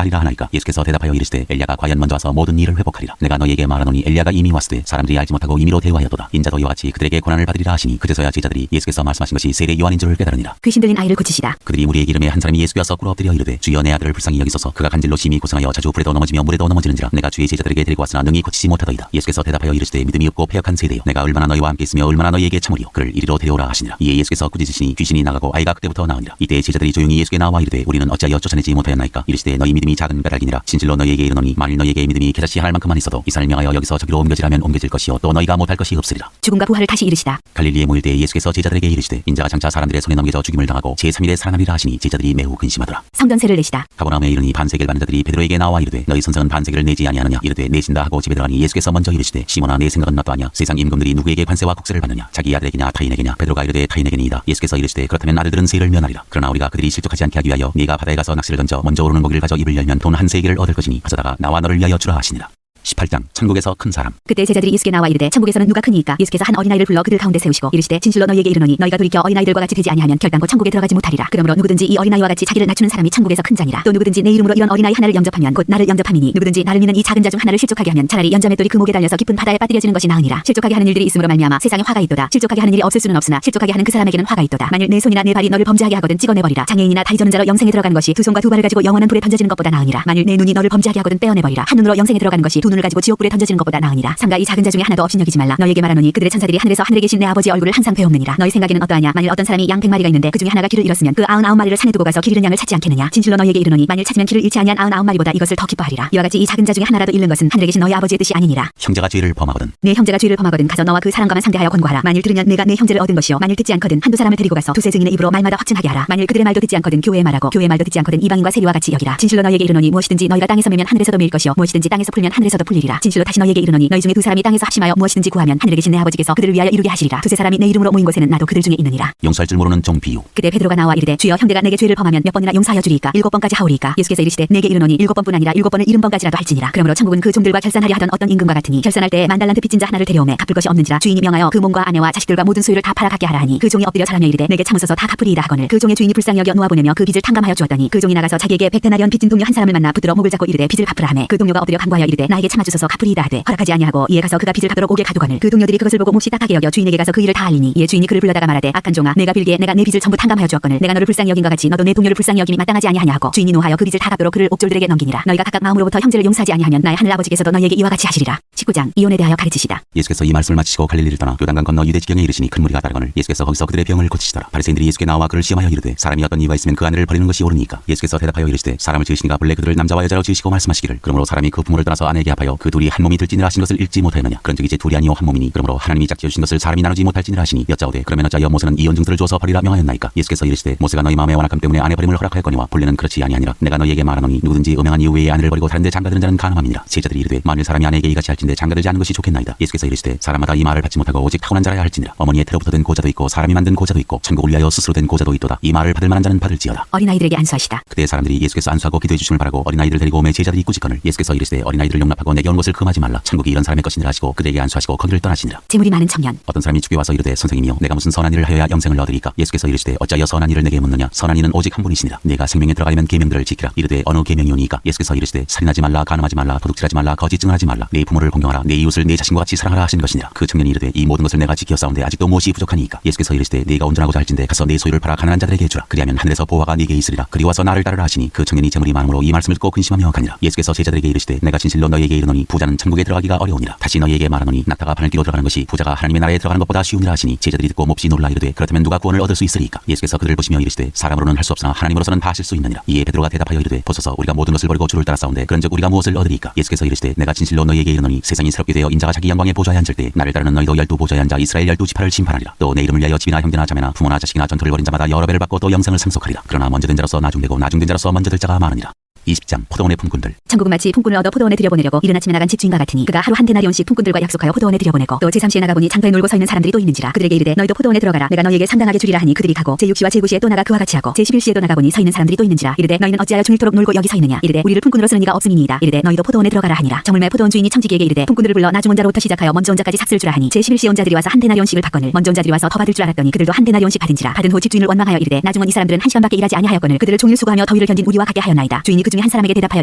하리라 하나이까? 예수께서 대답하여 이르시되 엘리야가 과연 먼저 와서 모든 일을 회복하리라. 내가 너희에게 말하노니 엘리야가 이미 왔으되 사람들이 알지 못하고 임의로 대우하였도다. 인자도 이와 같이 그들에게 고난을 받으리라 하시니 그제서야 제자들이 예수께서 말씀하신 것이 세례 요한인 줄을 깨달으니라. 귀신 들린 아이를 고치시다. 그들이 무리에게 이름에 한 사람이 예수께 와서 꿇어 엎드려 이르되 주여 내 아들을 불쌍히 여기소서. 그가 간질로 심히 고생하여 자주 불에도 넘어지며 물에도 넘어지는지라. 내가 주의 제자들에게 데리고 왔으나 능히 고치지 못하더이다. 예수께서 대답하여 이르시되 믿음이 없고 패역한 세대여 내가 얼마나 너희와 함께 있으며 얼마나 너희에게 참으리요. 그를 이리로 데려오라 하시니라. 이에 예수께서 꾸짖으시니 귀신이 나가고 아이가 그때부터 나으니라. 이때 제자들이 조용히 예수께 나와 이르되 우리는 어찌하여 쫓아내지 못하였나이까? 이르시되 너희 믿음이 작은 까닭이니라. 진실로 너희에게 이르노니 만일 너희에게 믿음이 겨자씨 할 만큼만 있어도 이 산을 명하여 여기서 저기로 옮겨지라면 옮겨질 것이요 또 너희가 못할 것이 없으리라. 죽음과 부활을 다시 이르시다. 갈릴리에 모일 때 예수께서 제자들에게 이르시되 인자가 장차 사람들의 손에 넘겨져 죽임을 당하고 제3일에 살아나리라 하시니 제자들이 매우 근심하더라. 성전세를 내시다. 가버나움에 이르니 반세계를 받는 자들이 베드로에게 나와 이르되 너희 선생은 반세계를 내지 아니하느냐? 이르되 내신다 하고 집에 들어가니 예수께서 먼저 이르시되 시몬아 내 생각은 어떠하냐? 세상 임금들이 누구에게 관세와 국세를 받느냐? 자기 아들에게냐 타인에게냐? 베드로가 이르되 타인에게니이다. 예수께서 이르시되 그렇다면 아들들은 세를 면하리라. 그러나 우리가 그들이 실족하지 않게 하기 위하여 네가 바다에 가서 낚시를 던져 먼저 오르는 고기를 가져 입을 열면 돈 한 세겔을 얻을 것이니 가져다가 나와 너를 위하여 주라 하시니라. 18장 천국에서 큰 사람. 그때 제자들이 예수께 나와 이르되 천국에서는 누가 크니이까? 예수께서 한 어린아이를 불러 그들 가운데 세우시고 이르시되 진실로 너희에게 이르노니 너희가 돌이켜 어린아이들과 같이 되지 아니하면 결단코 천국에 들어가지 못하리라. 그러므로 누구든지 이 어린아이와 같이 자기를 낮추는 사람이 천국에서 큰 자니라. 또 누구든지 내 이름으로 이런 어린아이 하나를 영접하면 곧 나를 영접함이니 누구든지 나를 믿는 이 작은 자 중 하나를 실족하게 하면 차라리 연자의 돌이 그 목에 달려서 깊은 바다에 빠뜨려지는 것이 나으니라. 실족하게 하는 일들이 있음으로 말미암아 세상에 화가 있도다. 실족하게 하는 일이 없을 수는 없으나 실족하게 하는 그 사람에게는 화가 있도다. 만일 내 손이나 내 발이 너를 범죄하게 하거든 찍어내버리라. 장애인이나 다리 저는 자로 영생에 들어가는 것이 두 손과 두 발을 가지고 영원한 불에 던져지는 것보다 나으니라. 만일 내 눈이 너를 범죄하게 하거든 떼어내버리라. 한 눈으로 영생에 들어가는 것이 두 눈을 가지고 지옥불에 던져지는 것보다 나으니라. 삼가 이 작은 자 중에 하나도 없인 여기지 말라. 너희에게 말하노니 그들의 천사들이 하늘에서 하늘에 계신 내 아버지의 얼굴을 항상 배옵느니라. 너희 생각에는 어떠하냐? 만일 어떤 사람이 양 100마리가 있는데 그 중에 하나가 길을 잃었으면 그 99마리를 산에 두고 가서 길 잃은 양을 찾지 않겠느냐? 진실로 너희에게 이르노니 만일 찾으면 길을 잃지 아니한 99마리보다 이것을 더 기뻐하리라. 이와 같이 이 작은 자 중에 하나라도 잃는 것은 하늘에 계신 너희 아버지의 뜻이 아니니라. 형제가 죄를 범하거든 내 형제가 죄를 범하거든 가서 너와 그 사람과만 상대하여 권고하라. 만일 들으면 내가 내 형제를 얻은 것이요 만일 듣지 않거든 한두 사람을 데리고 가서 두세 증인의 입으로 말마다 확증하게 하라. 만일 그들의 말도 듣지 않거든 교회의 말하고 교회의 말도 듣지 않거든 이방인과 세리와 같이 여기라. 진실로 너희에게 이르노니 무엇이든지 너희가 땅에서 매면 하늘에서도 매일 것이요 무엇이든지 땅에서 풀면 하늘에서도 풀리리라. 진실로 다시 너희에게 이르노니 너희 중에 두 사람이 땅에서 합심하여 무엇이든지 구하면 하늘에 계신 내 아버지께서 그들을 위하여 이루게 하시리라. 두세 사람이 내 이름으로 모인 곳에는 나도 그들 중에 있느니라. 용서할 줄 모르는 종 비유. 그때 베드로가 나와 이르되 주여 형제가 내게 죄를 범하면 몇 번이나 용서하여 주리이까? 7번까지 하오리이까? 예수께서 이르시되 내게 이르노니 7번뿐 아니라 7번을 70번까지라도 할지니라. 그러므로 천국은 그 종들과 결산하려 하던 어떤 임금과 같으니 결산할 때 10,000달란트 빚진 자 하나를 데려오매 갚을 것이 없는지라. 주인이 명하여 그 몸과 아내와 자식들과 모든 소유를 다 팔아 갖게 하라 하니 그 종이 엎드려 절하며 이르되 내게 참으소서 다 갚으리이다 하거늘 그 종의 주인이 불쌍히 여겨 놓아보내며 그 빚을 탕감하여 주었더니 그 종이 나가서 자기에게 100데나리온 빚진 동료 한 사람을 만나 붙들어 목을 잡고 이르되 빚을 갚으라 하매 그 동료가 엎드려 간구하여 이르되 나에게 참아주소서 갚으리이다 하되 허락하지 아니하고 이에 가서 그가 빚을 갚도록 옥에 가두거늘 그 동료들이 그것을 보고 몹시 딱하게 여겨 주인에게 가서 그 일을 다 알리니 이에 주인이 그를 불러다가 말하되 악한 종아 내가 빌기에 내가 내 빚을 전부 탕감하여 주었거늘 내가 너를 불쌍히 여긴 것 같이 너도 내 동료를 불쌍히 여김이 마땅하지 아니하냐 하고 주인이 노하여 그 빚을 다 갚도록 그를 옥졸들에게 넘기니라. 너희가 각각 마음으로부터 형제를 용서하지 아니하면 나의 하늘 아버지께서도 너희에게 이와 같이 하시리라. 19장 이혼에 대하여 가르치시다. 예수께서 이 말씀을 마치시고 갈릴리를 떠나 요단강 건너 유대 지경에 이르시니 큰 무리가 따르거늘 예수께서 거기서 그들의 병을 고치시더라. 바리새인들이 예수께 나와 그를 시험하여 이르되 사람이 어떤 이가 있으면 그 아내를 버리는 것이 옳으니까? 예수께서 대답하여 이르시되 사람을 지으시니가 본래 그들을 남자와 여자로 지으시고 말씀하시기를 그러므로 사람이 그 부모를 떠나서 아내에게 대답하여 그 둘이 한 몸이 될지니라 하신 것을 읽지 못하였느냐. 그런즉 이제 둘이 아니요 한 몸이니 그러므로 하나님이 짝지어 주신 것을 사람이 나누지 못할지니라 하시니 여짜오되 그러면 어찌하여 모세는 이혼 증서를 주어서 버리라 명하였나이까. 예수께서 이르시되 모세가 너희 마음의 완악함 때문에 아내 버림을 허락하였거니와 본래는 그렇지 아니하니라. 내가 너희에게 말하노니 누구든지 음행한 이후 외에 아내를 버리고 다른데 장가드는 자는 가늠함이니라. 제자들이 이르되 만일 사람이 아내에게 이같이 할진대 장가들지 않은 것이 좋겠나이다. 예수께서 이르시되 사람마다 이 말을 받지 못하고 오직 타고난 자라야 할지니라. 어머니의 태로부터 된 고자도 있고 사람이 만든 고자도 있고 천국을 위하여 스스로 된 고자도 있도다. 이 말을 받을 만한 자는 받을지어다. 어린아이들에게 안수하시다. 그때 사람들이 예수께서 안수하고 기도해 주심을 바라고 어린아이들 데리고 오매 제자들이 꾸짖거늘 예수께서 이르시되 어린아이들을 용납하고 내게 온 것을 금하지 말라. 천국이 이런 사람의 것이니라 하시고 그들에게 안수하시고 거기를 떠나시니라. 재물이 많은 청년. 어떤 사람이 주께 와서 이르되 선생님이여 내가 무슨 선한 일을 하여야 영생을 얻으리까. 예수께서 이르시되 어찌하여 선한 일을 내게 묻느냐. 선한 이는 오직 한 분이시니라. 내가 생명에 들어가려면 계명들을 지키라. 이르되 어느 계명이오니까. 예수께서 이르시되 살인하지 말라 가늠하지 말라 도둑질하지 말라 거짓 증언하지 말라 내 부모를 공경하라 내 이웃을 내 자신과 같이 사랑하라 하신 것이니라. 그 청년이 이르되 이 모든 것을 내가 지키었사온데 아직도 무엇이 부족하니까. 예수께서 이르시되 네가 온전하고자 할진대 가서 네 소유를 팔아 가난한 자들에게 주라. 그리하면 하늘에서 보화가 네게 있으리라. 그리 와서 나를 따르라 하시니 그 청년이 재물이 많음으로 이 말씀을 듣고 근심하며 가니라. 예수께서 제자들에게 이르시되 내가 진실로 너희에게 이르노니 부자는 천국에 들어가기가 어려우니라. 다시 너희에게 말하노니 낙타가 바늘 끼고 들어가는 것이 부자가 하나님의 나라에 들어가는 것보다 쉬우니라 하시니 제자들이 듣고 몹시 놀라 이르되 그렇다면 누가 구원을 얻을 수 있으리까. 예수께서 그들을 보시며 이르시되 사람으로는 할 수 없으나 하나님으로서는 다 하실 수 있느니라. 이에 베드로가 대답하여 이르되 보소서 우리가 모든 것을 버리고 주를 따라싸운데 그런즉 우리가 무엇을 얻으리까. 예수께서 이르시되 내가 진실로 너희에게 이르노니 세상이 새롭게 되어 인자가 자기 영광의 보좌에 앉을 때 나를 따르는 너희도 12보좌에 앉아 이스라엘 12지파를 심판하리라. 또 내 이름을 위하여 집이나 형제나 자매나 부모나 자식이나 전토를 벌인 자마다 여러 배를 받고 또 영생을 상속하리라. 그러나 먼저 된 자로서 나중되고 나중된 자로서 먼저 될 자가 많으니라. 20장 포도원의 품꾼들. 천국은 마치 품꾼을 얻어 포도원에 들여보내려고 이른 아침에 나간 집주인과 같으니 그가 하루 한 데나리온씩 품꾼들과 약속하여 포도원에 들여보내고 또 제3시에 나가보니 장터에 놀고 서 있는 사람들이 또 있는지라. 그들에게 이르되 너희도 포도원에 들어가라. 내가 너희에게 상당하게 주리라 하니 그들이 가고 제6시와 제9시에 또 나가 그와 같이 하고 제11시에 또 나가보니 서 있는 사람들이 또 있는지라. 이르되 너희는 어찌하여 중일토록 놀고 여기 서 있느냐. 이르되 우리를 품꾼으로 쓰는 이가 없음이니이다. 이르되 너희도 포도원에 들어가라 하니라. 정물매 포도원 주인이 청지기에게 이르되 품꾼들을 불러 나중 온 자로부터 시작하여 먼저 온 자까지 삭슬 주라 하니 제11시에 온 자들이 와서 한 데나리온씩을 받거늘 먼저 온 자들이 와서 더 받을 줄 알았더니 그들도 한 데나리온씩 받은지라. 받은 후 집주인을 원망하여 이르되 나중 온 이 사람들은 한 시간밖에 일하지 아니하였거늘 그들을 종일 수고하며 더위를 견딘 우리와 같게 하였나이다. 주인이 그 중에 한 사람에게 대답하여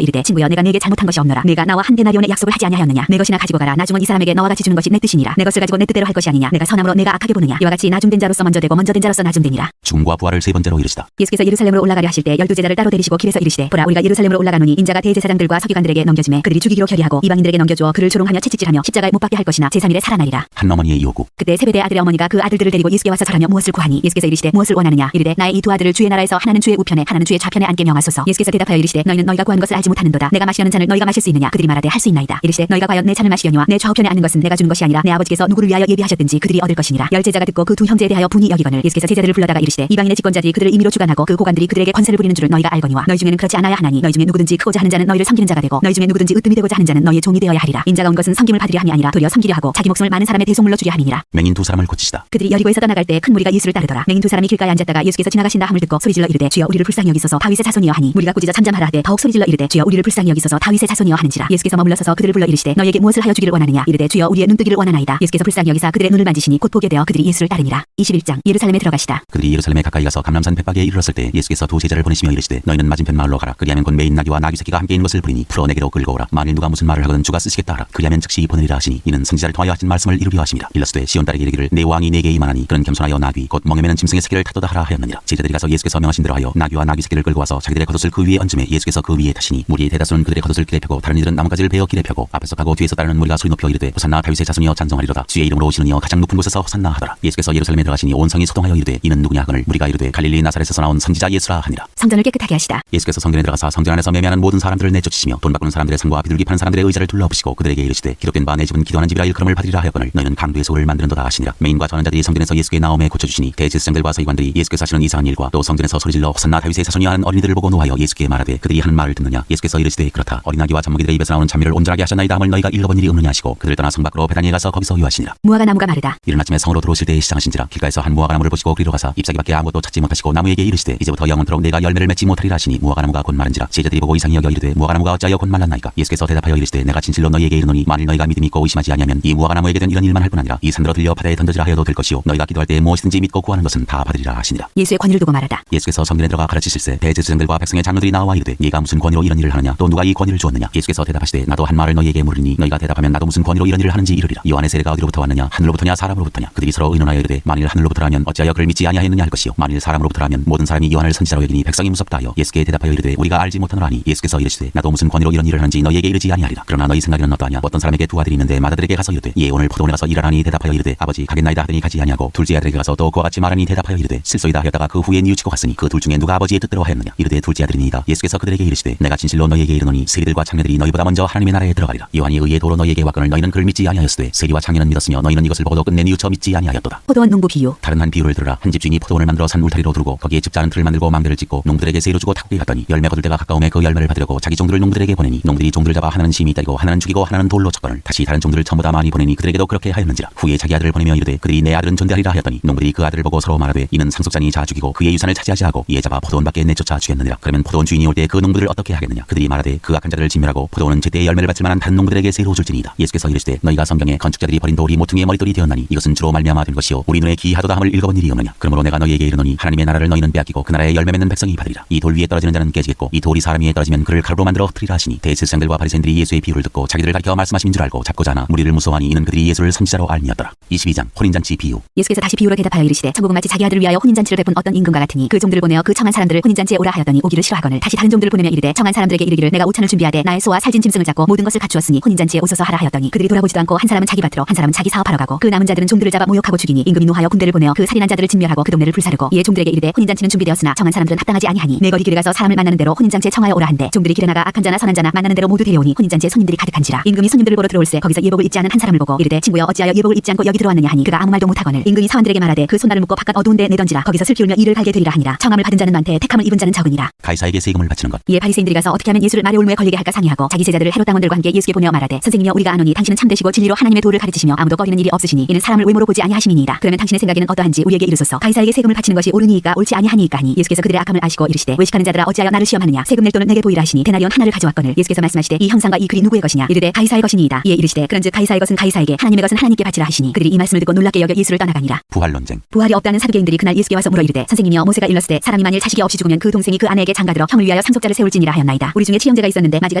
이르되 친구여 내가 네게 잘못한 것이 없노라. 내가 나와 한 데나리온의 약속을 하지 아니하였느냐. 내 것이나 가지고 가라. 나중 온 이 사람에게 너와 같이 주는 것이 내 뜻이니라. 내 것을 가지고 내 뜻대로 할 것이 아니냐. 내가 선함으로 내가 악하게 보느냐. 이와 같이 나중된 자로서 먼저 되고 먼저 된 자로서 나중되니라. 죽음과 부활을 세 번째로 이르시다. 예수께서 예루살렘으로 올라가려 하실 때 12제자를 따로 데리시고 길에서 이르시되 보라 우리가 예루살렘으로 올라가노니 인자가 대제사장들과 서기관들에게 넘겨지매 그들이 죽이기로 결의하고 이방인들에게 넘겨주어 그를 조롱하며 채찍질하며 십자가에 못 박게 할 것이나 제3일에 살아나리라. 한 어머니의 요구. 그때 세베대 아들의 어머니가 그 아들들을 데리고 예수께 와서 절하며 무엇을 구하니 예수께서 이르시되 무엇을 원하느냐. 이르되 나의 이 두 아들을 주의 나라에서 하나는 주의 우편에 하나는 주의 좌편에 앉게 명하소서. 예수께서 대답하여 이르시되 너희는 너희가 구한 것을 알지 못하는도다. 내가 마시려는 잔을 너희가 마실 수 있느냐. 그들이 말하되 할 수 있나이다. 이르시되 너희가 과연 내 잔을 마시려니와 내 좌우편에 앉는 것은 내가 주는 것이 아니라 내 아버지께서 누구를 위하여 예비하셨든지 그들이 얻을 것이니라. 열 제자가 듣고 그 두 형제에 대하여 분이 여기거늘 예수께서 제자들을 불러다가 이르시되 이방인의 집권자들이 그들을 임의로 주관하고 그 고관들이 그들에게 권세를 부리는 줄을 너희가 알거니와 너희 중에는 그렇지 않아야 하나니 너희 중에 누구든지 크고자 하는 자는 너희를 섬기는 자가 되고 너희 중에 누구든지 으뜸이 되고자 하는 자는 너희의 종이 되어야 하리라. 인자가 온 것은 섬김을 받으려 함이 아니라 도리어 섬기려 하고 자기 목숨을 많은 사람의 대속물로 주려 함이니라. 맹인 두 사람을 고치시다. 그들이 여리고에서 떠나갈 때 큰 무리가 예수를 따르더라. 맹인 두 사람이 길가에 앉았다가 예수께서 지나가신다 함을 듣고 소리질러 이르되 주여 우리를 불쌍히 여기소서 다윗의 자손이여 하니 무리가 꾸짖어 잠잠하라 하되 더욱 소리질러 이르되 주여 우리를 불쌍히 여기소서 다윗의 자손이여 하는지라. 예수께서 머물러서서 그들을 불러 이르시되 너희에게 무엇을 하여 주기를 원하느냐. 이르되 주여 우리의 눈뜨기를 원하나이다. 예수께서 불쌍히 여기사 그들의 눈을 만지시니 곧 보게 되어 그들이 예수를 따르니라. 21장 예루살렘에 들어가시다. 그들이 예루살렘에 가까이 가서 감람산 벳박에 이르렀을 때 예수께서 두 제자를 보내시며 이르시되 너희는 맞은편 마을로 가라. 그리하면 곧 매인 나귀와 나귀 새끼가 함께 있는 것을 부리니 풀어 내게로 끌고 오라. 만일 누가 무슨 말을 하거든 주가 쓰시겠다 하라. 그리하면 즉시 보내리라 하시니 이는 선지자를 통하여 하신 말씀을 이루려 하심이라. 일러스되 시온 딸에게 이르기를 내 왕이 내게 임하나니 그는 겸손하여 나귀 곧 멍에 매는 짐승의 새끼를 타도다 하라 하였느니라. 제자들이 가서 예수께서 명하신 대로 하여 나귀와 나귀 새끼를 끌고 와서 자기들의 겉옷을 그 위에 얹음에 예수께서 그 위에 타시니 무리의 대다수는 그들의 겉옷을 길에 펴고 다른 이들은 나뭇가지를 베어 길에 펴고 앞에서 가고 뒤에서 따르는 무리가 소리 높여 이르되 호산나 다윗의 자손이여 찬송하리로다. 주의 이름으로 오시는 이여 가장 높은 곳에서 호산나 하더라. 예수께서 예루살렘에 들어가시니 온 성이 소동하여 이르되 이는 누구냐 하거늘 무리가 이르되 갈릴리 나사렛에서 나온 선지자 예수라 하니라. 성전을 깨끗하게 하시다. 예수께서 성전에 들어가사 성전 안에서 매매하는 모든 사람들을 내쫓으시며 돈 바꾸는 사람들의 상과 비둘기 파는 사람들의 의자를 둘러부시고 그들에게 이르시되 기록된 바 내 집은 기도하는 집이라 일컬음을 받으리라 하였거늘 너희는 강도의 소를 만드는도다 하시니라. 맹인과 전한 자들이 성전에서 예수께 나옴에 고쳐주시니 대제사장들과 서기관들이 예수께서 하시는 이상한 일과 또 성전에서 소리질러 호산나 다윗의 자손이여 하는 어린이들을 보고 노하여 예수께 말하되 그들이 하는 말을 듣느냐. 예수께서 이르시되 그렇다. 어린아기와 젖먹이들의 입에서 나오는 찬미를 온전하게 하셨나이다 함을 너희가 읽어본 일이 없느냐 하시고 그들 떠나 성 밖으로 베다니에 가서 거기서 유하시니라. 무화과 나무가 마르다. 이른 아침에 성으로 들어오실 때에 시장하신지라 길가에서 한 무화과 나무를 보시고 그리로 가사 잎사귀밖에 아무것도 찾지 못하시고 나무에게 이르시되 이제부터 영원토록 내가 열매를 맺지 못하리라 하시니 무화과 나무가 곧 마른지라. 제자들이 보고 이상히 여겨 이르되 무화과 나무가 어찌하여 곧 말랐나이까. 예수께서 대답하여 이르시되 내가 진실로 너희에게 이르노니 만일 너희가 믿음이 있고 의심하지 아니하면 이 무화과 나무에게 된 이런 일만 할 뿐 아니라 이 산들어 들려 바다에 던져지라 하여도 될 것이요 너희가 기도할 때에 무엇이든지 믿고 구하는 것은 다 받으리라 하시니라. 예수의 권위를 두고 말하다. 예수께서 성전에 들어가 가르치실세 대제사장들과 백성의 장로들이 나와 이르되 네가 무슨 권위로 이런 일을 하느냐. 또 누가 이 권위를 주었느냐. 예수께서 대답하시되 나도 한 말을 너희에게 물으니 너희가 대답하면 나도 무슨 권위로 이런 일을 하는지 이르리라. 요한의 세례가 어디로부터 왔느냐. 하늘로부터냐 사람으로부터냐. 그들이 서로 의논하여 이르되 만일 하늘로부터라면 어찌하여 그를 믿지 아니하였느냐 할 것이요 만일 사람으로부터라면 모든 사람이 요한을 선지자로 여기니 백성이 무섭다 하여 예수께 대답하여 이르되 우리가 알지 못하노라니. 예수께서 이르시되 나도 무슨 권위로 이런 일을 하는지 너희에게 이르지 아니하리라. 그러나 너희 생각에는 어떠하냐. 어떤 사람에게 두 아들이 있는데 맏아들에게 가서 이르되 예 오늘 포도원에 가서 일하라니 대답하여 이르되 아버지 가겠나이다 하더니 가지 아니하고 둘째 아들에게 가서 또 그와 같이 말하니 대답하여 이르되 실소이다 하였다가 그 후에 뉘우치고 갔으니 그 둘 중에 누가 아버지의 뜻대로 하였느냐. 이르되 둘째 아들이니이다. 예수께서 그들에게 이르시되 내가 진실로 너희에게 이르노니 세리들과 창녀들이 너희보다 먼저 하나님의 나라에 들어가리라. 요한이 의의 도로 너희에게 왔거늘 너희는 그를 믿지 아니하였으되 세리와 창녀는 믿었으며 너희는 이것을 보고도 끝내 뉘우쳐 믿지 아니하였도다. 포도원 농부 비유. 다른 한 비유를 들으라. 한 집주인이 포도원을 만들어 산 울타리로 두르고 거기에 즙자는 틀을 만들고 망대를 짓고 농부들에게 세로 주고 탁구에 갔더니 열매 거둘 때가 가까움에 그 열매를 받으려고 자기 종들을 농부들에게 보내니 농부들이 종들을 잡아 하나는 심히 따리고 하나는 죽이고 하나는 돌로 쳤거늘 다시 다른 종들을 전부 다 많이 보내니 그들에게도 그렇게 하였는지라. 후에 자기 아들을 보내며 이르되 그들이 내 아들은 존대하리라 하였더니 농부들이 그 아들을 보고 서로 말하되 이는 상속자니 자 죽이고 그의 유산을 차지하지 하고 이에 잡아 포도원 밖에 내쫓아 죽였느니라. 그러면 포도원 주인이 올 때 그 농부들을 어떻게 하겠느냐. 그들이 말하되 그 악한 자들을 진멸하고 포도원은 제때에 열매를 받을 만한 다른 농부들에게 세로 줄지니이다. 예수께서 이르시되 너희가 성경에 건축자들이 버린 돌이 모퉁이의 머릿돌이 되었나니 이것은 주로 말미암아 된 것이요 우리 눈에 기이하도다 함을 읽어본 일이 없느냐. 그러므로 내가 너희에게 이르노니 하나님의 나라를 너희는 빼앗기고 그 나라에 열매 맺는 백성이 받으리라. 이 돌 위에 떨어지는 자는 깨지겠고 이 돌이 사람 위에 떨어지면 그를 가루로 만들어 흩으리라 하시니 대제사장들과 바리새인들이 예수의 비유를 듣고 자기들을 가리켜 말씀하신 줄 알고 잡고자 하나 무리를 무서워하니 이는 그들이 예수를 선지자로 알미였더라. 22장 혼인잔치 비유. 예수께서 다시 비유로 대답하여 이르시되 천국은 마치 자기 아들을 위하여 혼인잔치를 베푼 어떤 임금과 같으니 그 종들을 보내어 그 청한 사람들을 혼인잔치에 오라 하였더니 오기를 싫어하거늘 다시 다른 종들을 보내며 이르되 청한 사람들에게 이르기를 내가 오찬을 준비하되 나의 소와 살진 짐승을 잡고 모든 것을 갖추었으니 혼인잔치에 오소서 하라 하였더니 그들이 돌아보지도 않고 한 사람은 자기 밭으로 한 사람은 자기 사업하러 가고 그 남은 자들은 종들을 잡아 모욕하고 죽이니 임금이 노하여 군대를 보내어 그 살인한 자들을 진멸하고 그 동네를 불사르고 이에 종들에게 이르되 혼인잔치는 준비되었으나 청한 사람들은 합당하지 아니하니 내 거리 길에 가서 사람을 만나는 대로 혼인잔치에 청하여 오라 한대 종들이 길에 나가 악한 자나 선한 자나 만나는 대로 모두 데려오니 혼인잔치에 손님들이 가득한지라. 임금이 손님들을 보러 들어올새 거기서 예복을 입지 않은 한 사람을 보고 이르되 친구여 어찌하여 예복을 입지 않고 여기 들어왔느냐 하니 그가 아무 말도 못하거늘 임금이 사원들에게 말하되 그 손날을 묶고 바깥 어두운 데 내던지라. 거기서 슬피 울며 이를 갈게 되리라 하니라. 청함을 받은 자는 많되 택함을 입은 자는 적으니라. 가이사에게 세금을 바치는 것. 이에 바리새인들이 가서 어떻게 하면 예수를 말의 올무에 걸리게 할까 상의하고 자기 제자들을 헤롯 당원들과 함께 예수께 보내어 말하되 선생님이여 우리가 아노니 당신은 참되시고 진리로 하나님의 도를 가르치시며 아무도 꺼리는 일이 없으시니 이는 사람을 외모로 보지 아니하심이니이다. 그러면 당신의 생각에는 어떠한지 우리에게 이르소서. 가이사에게 세금을 바치는 것이 옳으니이까 옳지 아니하니이까 하니 예수께서 그들의 악함을 아시고 이르시되 외식하는 자들아 어찌하여 나를 시험하느냐. 세금 낼 돈을 내게 보이라 하시니 데나리온 하나를 가져왔거늘 예수께서 말씀하시되 이 형상과 이 글이 누구의 것이냐. 이르되 가이사의 것이니이다. 이에 이르시되 그런즉 가이사의 것은 가이사에게 하나님의 것은 하나님께 바치라 하시니 그들이 이 말씀을 듣고 놀랍게 여겨 예수를 떠나가니라. 부활 논쟁. 부활이 없다는 사두개인들이 그날 예수께 와서 물어 이르되 선생님이여 모세가 일렀으되 사람이 만일 자식이 없이 죽으면 그 동생이 그 아내에게 장가들어 형을 위하여 상속자를 세울지니라 하였나이다. 우리 중에 치형제가 있었는데 마지가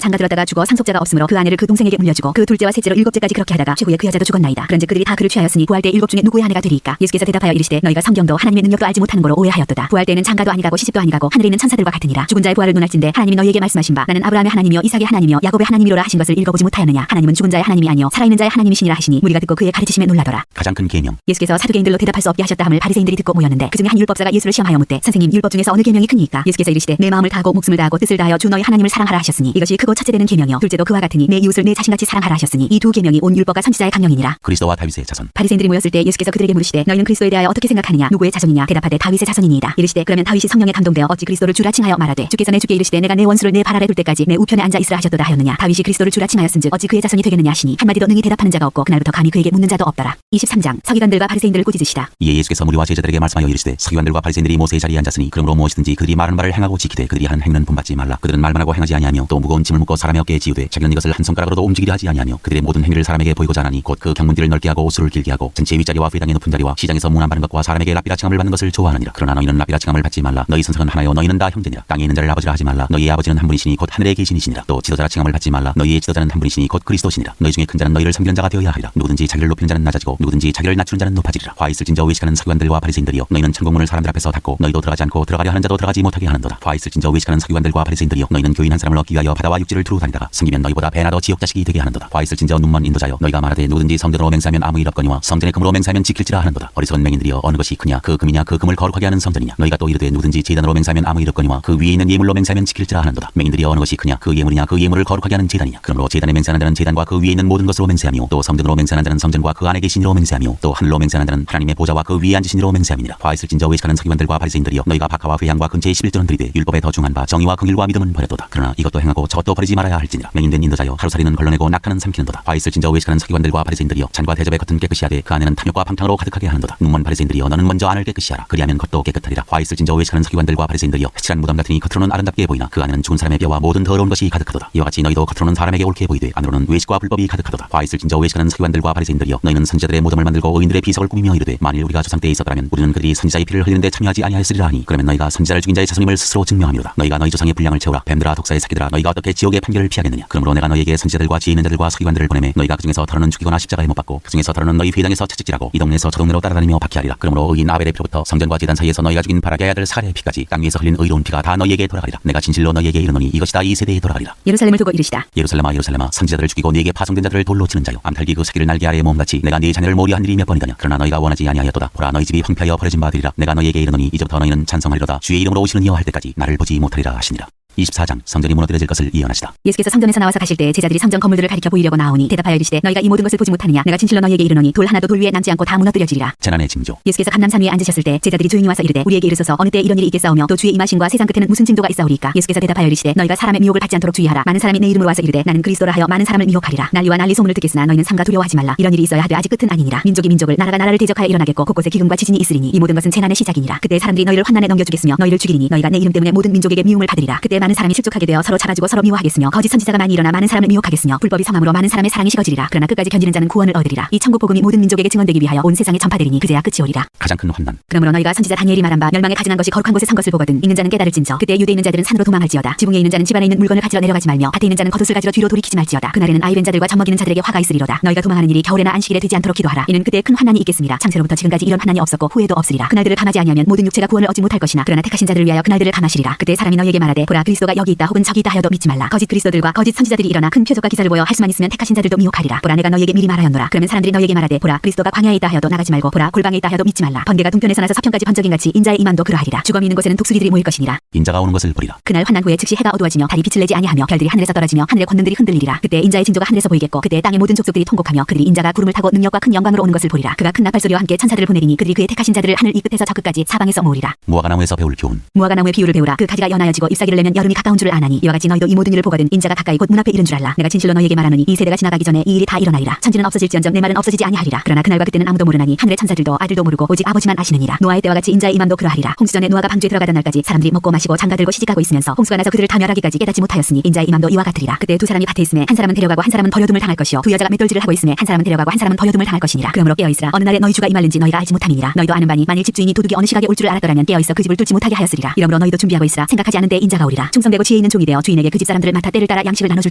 장가들었다가 죽어 상속자가 없으므로 그 아내를 그 동생에게 물려주고 그 둘째와 셋째로 일곱째까지 그렇게 하다가 최후에 그 여자도 죽었나이다. 그런즉 그들이 다 그를 취하였으니 부활 때 일곱 중에 누구의 아내가 되리이까. 예수께서 대답하여 이르시되 너희가 성경도 하나님의 능력도 알지 못하는 거로 오해하였도다. 부활 때는 장가도 아니가고 시집도 아니가고 하늘에 있는 천사들과 같으니라. 죽은 자의 부활을 논할진대 하나님이 너희에게 말씀하신 바 나는 아브라함의 하나님이요 이삭의 하나님이요 야곱의 하나님이로라 하신 것을 읽어보지 못하였느냐. 하나님은 죽은 자의 하나님이 아니요 살아있는 자의 하나님이시니라 하시니 무리가 듣고 그의 가르치심에 놀라더라. 가장 큰 계명. 예수께서 사두개인들로 대답할 수 없게 하셨다 함을 바리새인들이 듣고 모였는데 그중에 한 율법사가 예수를 시험하여 묻되 선생님 율법 중에서 어느 계명이 크니까. 예수께서 이르시되 내 마음을 다하고 목숨을 다하고 뜻을 다하여 주 너희 하나님을 사랑하라 하셨으니 이것이 크고 첫째 되는 계명이요 둘째도 그와 같으니 내 이웃을 내 자신같이 사랑하라 하셨으니 이 두 계명이 온 율법과 선지자의 강령이니라. 그리스도와 다윗의 자손. 바리새인들이 모였을 때 예수께서 그들에게 물으시되 너희는 그리스도에 대하여 어떻게 생각하느냐. 누구의 자손이냐. 대답하되 다윗의 자손이니이다. 이르시되 그러면 다윗이 성령에 감동되어 어찌 그리스도를 주라 칭하여 말하되 주께서 내 주께 이르시되 내가 내 원수를 내 발 아래 둘 때까지 내 우편에 앉아 있으라 하셨도다 하였느냐. 다윗이 그리스도를 주라 칭하였은즉 어찌 그의 자손이 되겠느냐 하시니 한마디도 능히 대답하는 자가 없고 그날부터 감히 그에게 묻는 자도 없더라. 23장 서기관들과 바리새인들을 꾸짖으시다. 이에 예수께서 무리와 제자들에게 말씀하여 이르시되 서기관들과 바리새인들이 모세의 자리에 앉았으니 그러므로 무엇이든지 그들이 말하는 바를 행하고 지키되 그들이 하는 행위는 본받지 말라. 그들은 말만 하고 행하지 아니하며 또 무거운 짐을 묶고 사람의 어깨에 지우되 자기는 이것을 한 손가락으로도 움직이려 하지 아니하며 그들의 모든 행위를 사람에게 보이고자 하나니 곧 그 경문들을 넓게 하고 옷을 길게 하고 전체 윗자리와 회당의 높은 자리와 시장에서 문안 받는 것과 사람에게 랍비라 칭함을 받는 것을 좋아하느니라. 그러나 너희는 랍비라 칭함을 받지 말라. 너희 선생은 하나요 너희는 다 형제니라. 땅에 있는 자를 아버지라 하지 말라. 너희의 아버지는 한 분이시니 곧 하늘에 계시니시니라. 또 지도자라 칭함을 받지 말라. 너희의 지도자는 한 분이시니 곧 그리스도시니라. 너희 중에 큰 자는 너희를 섬기는 자가 되어야 하리라. 누구든지 자기를 높이는 자는 낮아지고 누구든지 자기를 낮추는 자는 높아지리라. 화 있을진저 외식하는 서기관들과 바리새인들이여 너희는 천국문을 사람들 앞에서 닫고 너희도 들어가지 않고 들어가려 하는 자도 들어가지 못하게 하는도다. 화 있을진저 외식하는 서기관들과 바리새인들이여 너희는 교인 한 사람을 얻기 위하여 바다와 육지를 두루 다니다가 섬기면 너희보다 배나 더 지옥 자식이 되게 하는도다. 화 있을진저 눈먼 인도자여 너희가 말하되 누구든지 성전으로 맹세하면 아무 일 없거니와 성전의 금으로 맹세하면 지킬지라 하는도다. 어리석은 맹인들이여 어느 것이 크냐 그 금이냐 그 금을 거룩하게 하는 성전이냐. 너희가 또 이르되 누구든지 제단으로 맹세하면 아무 일 없거니와 그 위에 있는 예물로 맹세하면 지킬지라 하는도다. 맹인들이여 어느 것이 크냐 그 예물이냐 그 예물을 거룩하게 하는 제단이냐. 그러므로 제단에 맹세하는 자는 제단과 그 위에 있는 모든 것으로 맹세하며 또 성전으로 맹세하는 자는 성전과 그 안에 계신 이로 맹세하며 또 하늘로 맹세하는 자는 하나님의 보좌와 그 위에 앉으신 이로 맹세함이니라. 화 있을진저 외식하는 서기관들과 바리새인들이여 너희가 박하와 회향과 근처의 11조는 들이되 율법에 더 중한 바 정의와 긍휼과 믿음은 버렸도다. 그러나 이것도 행하고 저것도 버리지 말아야 할지니라. 맹인된 인도자여 하루살이는 걸러내고 낙타는 삼키는도다. 화 있을진저 외식하는 서기관들과 바리새인들이여 잔과 대접의 겉은 깨끗이 하되 그 안에는 탐욕과 방탕으로 가득하게 하는도다. 눈먼 바리새인들이여 너는 먼저 안을 깨끗이 하라. 그리하면 겉도 깨끗하리라. 화 있을진저 외식하는 서기관들과 바리새인들이여 흑칠한 무덤 같으니 겉으로는 아름답게 보이나 그 안에는 죽은 사람의 뼈와 모든 더러운 것이 가득하도다. 이와 같이 너희도 겉으로는 사람에게 옳게 보이되 안으로는 외식과 불법이 가득하도다. 화 있을진저 외식하는 서기관들과 바리새인들이여 너희는 선지자들의 무덤을 만들고 의인들의 비석을 꾸미며 이르되 만일 우리가 조상 때에 있었더라면 우리는 그들이 선지자의 피를 흘리는데 참여하지 아니하였으리라 하니 그러면 너희가 선지자를 죽인 자의 자손임을 스스로 증명하미로다. 너희가 너희 조상의 분량을 채우라. 뱀들아 독사의 새끼들아 너희가 어떻게 지옥의 판결을 피하겠느냐. 그러므로 내가 너희에게 선지자들과 지혜 있는 자들과 서기관들을 보내매 너희가 그중에서 더러는 죽이거나 십자가에 못 박고 그중에서 더러는 너희 회당에서 채찍질하고 이 동네에서 저 동네로 따라다니며 박해하리라. 그러므로 의인 아벨의 피로부터 성전과 제단 사이에서 너희가 죽인 바라게의 아들 사가랴의 피까지 땅 위에서 흘린 의로운 피가 다 너희에게 돌아가리라. 내가 진실로 너희에게 이르노니 이것이 다 이 세대에 돌아가리라. 예루살렘을 두고 이르시다. 예루살렘아 예루살렘아 선지자들을 죽이고 네게 파송된 자들을 돌로 치는 자요 암탉이 그 새끼를 날개 아래에 모음같이 내가 네 자녀를 모리한 일이 몇 번이더냐. 그러나 너희가 원하지 아니하였도다. 보라 너희 집이 황폐하여 버려진 바들이라. 내가 너희에게 이르노니 이제부터 너희는 찬송하리로다. 주의 이름으로 오시는 이여 할 때까지 나를 보지 못하리라 하시니라. 24장 성전이 무너뜨려질 것을 예언하시다. 예수께서 성전에서 나와서 가실 때 제자들이 성전 건물들을 가리켜 보이려고 나오니 대답하여 이르시되 너희가 이 모든 것을 보지 못하느냐 내가 진실로 너희에게 이르노니 돌 하나도 돌 위에 남지 않고 다 무너뜨려지리라. 재난의 징조. 예수께서 감람산 위에 앉으셨을 때 제자들이 조용히 와서 이르되 우리에게 이르소서 어느 때 이런 일이 있겠사오며 또 주의 임하심과 세상 끝에는 무슨 징조가 있사오리이까. 예수께서 대답하여 이르시되 너희가 사람의 미혹을 받지 않도록 주의하라. 많은 사람이 내 이름으로 와서 이르되 나는 그리스도라 하여 많은 사람을 미혹하리라. 난리와 난리 소문을 듣겠으나 너희는 삼가 두려워하지 말라. 이런 일이 있어야 하되 아직 끝은 아니니라. 민족이 민족을 나라가 나라를 대적하여 일어나겠고 곳곳에 기근과 지진이 있으리니 이 모든 것은 재난의 시작이니라. 그때 사람들이 너희를 환난에 넘겨주겠으며 너희를 죽이리니 너희가 내 이름 때문에 모든 민족에게 미움을 받으리라. 그때 많은 사람이 실족하게 되어 서로 잡아주고 서로 미워하겠으며 거짓 선지자가 많이 일어나 많은 사람을 미혹하겠으며 불법이 성함으로 많은 사람의 사랑이 식어지리라. 그러나 끝까지 견디는 자는 구원을 얻으리라. 이 천국 복음이 모든 민족에게 증언되기 위하여 온 세상에 전파되리니 그제야 끝이 오리라. 가장 큰 환난. 그러므로 너희가 선지자 다니엘이 말한 바 멸망에 가증한 것이 거룩한 곳에 선 것을 보거든 읽는 자는 깨달을진저. 그때 유대에 있는 자들은 산으로 도망할지어다. 지붕에 있는 자는 집안에 있는 물건을 가지러 내려가지 말며 밭에 있는 자는 겉옷을 가지러 뒤로 돌이키지 말지어다. 그날에는 아이 뵌 자들과 젖먹이는 자들에게 화가 있으리로다. 너희가 도망하는 일이 겨울에나 안식일에 되지 않도록 기도하라. 이는 그때 큰 환난이 있겠습니다. 창세로부터 지금까지 이런 환난이 없었고 후에도 없으리라. 그날들을 감하지 아니하면 모든 육체가 구원을 얻지 못할 것이나 그러나 택하신 자들을 위하여 그날들을 감하시리라. 그때 사람이 너희에게 말하되 보라 그리스도가 여기 있다 혹은 저기 있다 하여도 믿지 말라. 거짓 그리스도들과 거짓 선지자들이 일어나 큰 표적과 기사를 보여 할 수만 있으면 택하신 자들도 미혹하리라. 보라 내가 너희에게 미리 말하였노라. 그러면 사람들이 너희에게 말하되 보라 그리스도가 광야에 있다 하여도 나가지 말고 보라 골방에 있다 하여도 믿지 말라. 번개가 동편에서 나서 서편까지 번쩍인 같이 인자의 임함도 그러하리라. 주검이 있는 곳에는 독수리들이 모일 것이니라. 인자가 오는 것을 보리라. 그날 환난 후에 즉시 해가 어두워지며 달이 빛을 내지 아니하며 별들이 하늘에서 떨어지며 하늘의 권능들이 흔들리리라. 그때 인자의 징조가 하늘에서 보이겠고 그때 땅의 모든 족속들이 통곡하며 그들이 인자가 구름을 타고 능력과 큰 영광으로 오는 것을 보리라. 그가 큰 나팔 소리와 함께 천사들을 보내리니 그들이 그의 택하신 자들을 하늘 이 끝에서 저 끝까지 사방에서 모으리라. 무화과나무에서 배울 교훈. 무화과나무의 비유를 배우라. 그 가지가 연하여지고 잎사귀를 내면 여름이 가까운 줄을 아나니 이와 같이 너희도 이 모든 일을 보거든 인자가 가까이 곧 문 앞에 이른 줄 알라. 내가 진실로 너희에게 말하노니 이 세대가 지나가기 전에 이 일이 다 일어나리라. 천지는 없어질지언정 내 말은 없어지지 아니하리라. 그러나 그날과 그때는 아무도 모르나니 하늘의 천사들도 아들도 모르고 오직 아버지만 아시느니라. 노아의 때와 같이 인자의 임함도 그러하리라. 홍수전에 노아가 방주에 들어가던 날까지 사람들이 먹고 마시고 장가들고 시집가고 있으면서 홍수가 나서 그들을 다 멸하기까지 깨닫지 못하였으니 인자의 임함도 이와 같으리라. 그때 두 사람이 밭에 있음에 한 사람은 데려가고 한 사람은 버려둠을 당할 것이요 두 여자가 맷돌질을 하고 있음에 한 사람은 데려가고 한 사람은 버려둠을 당할 것이니라. 그러므로 깨어있으라. 어느 날에 너희 주가 임할는지 너희가 알지 못함이니라. 너희도 아는 바니 만일 집주인이 도둑이 어느 시각에 올 줄을 알았더라면 깨어있어 그 집을 뚫지 못하게 하였으리라. 이러므로 너희도 준비하고 있으라. 생각하지 않은 때 인자가 오리라. 충성되고 지혜 있는 종이 되어 주인에게 그 집 사람들을 맡아 때를 따라 양식을 나눠줄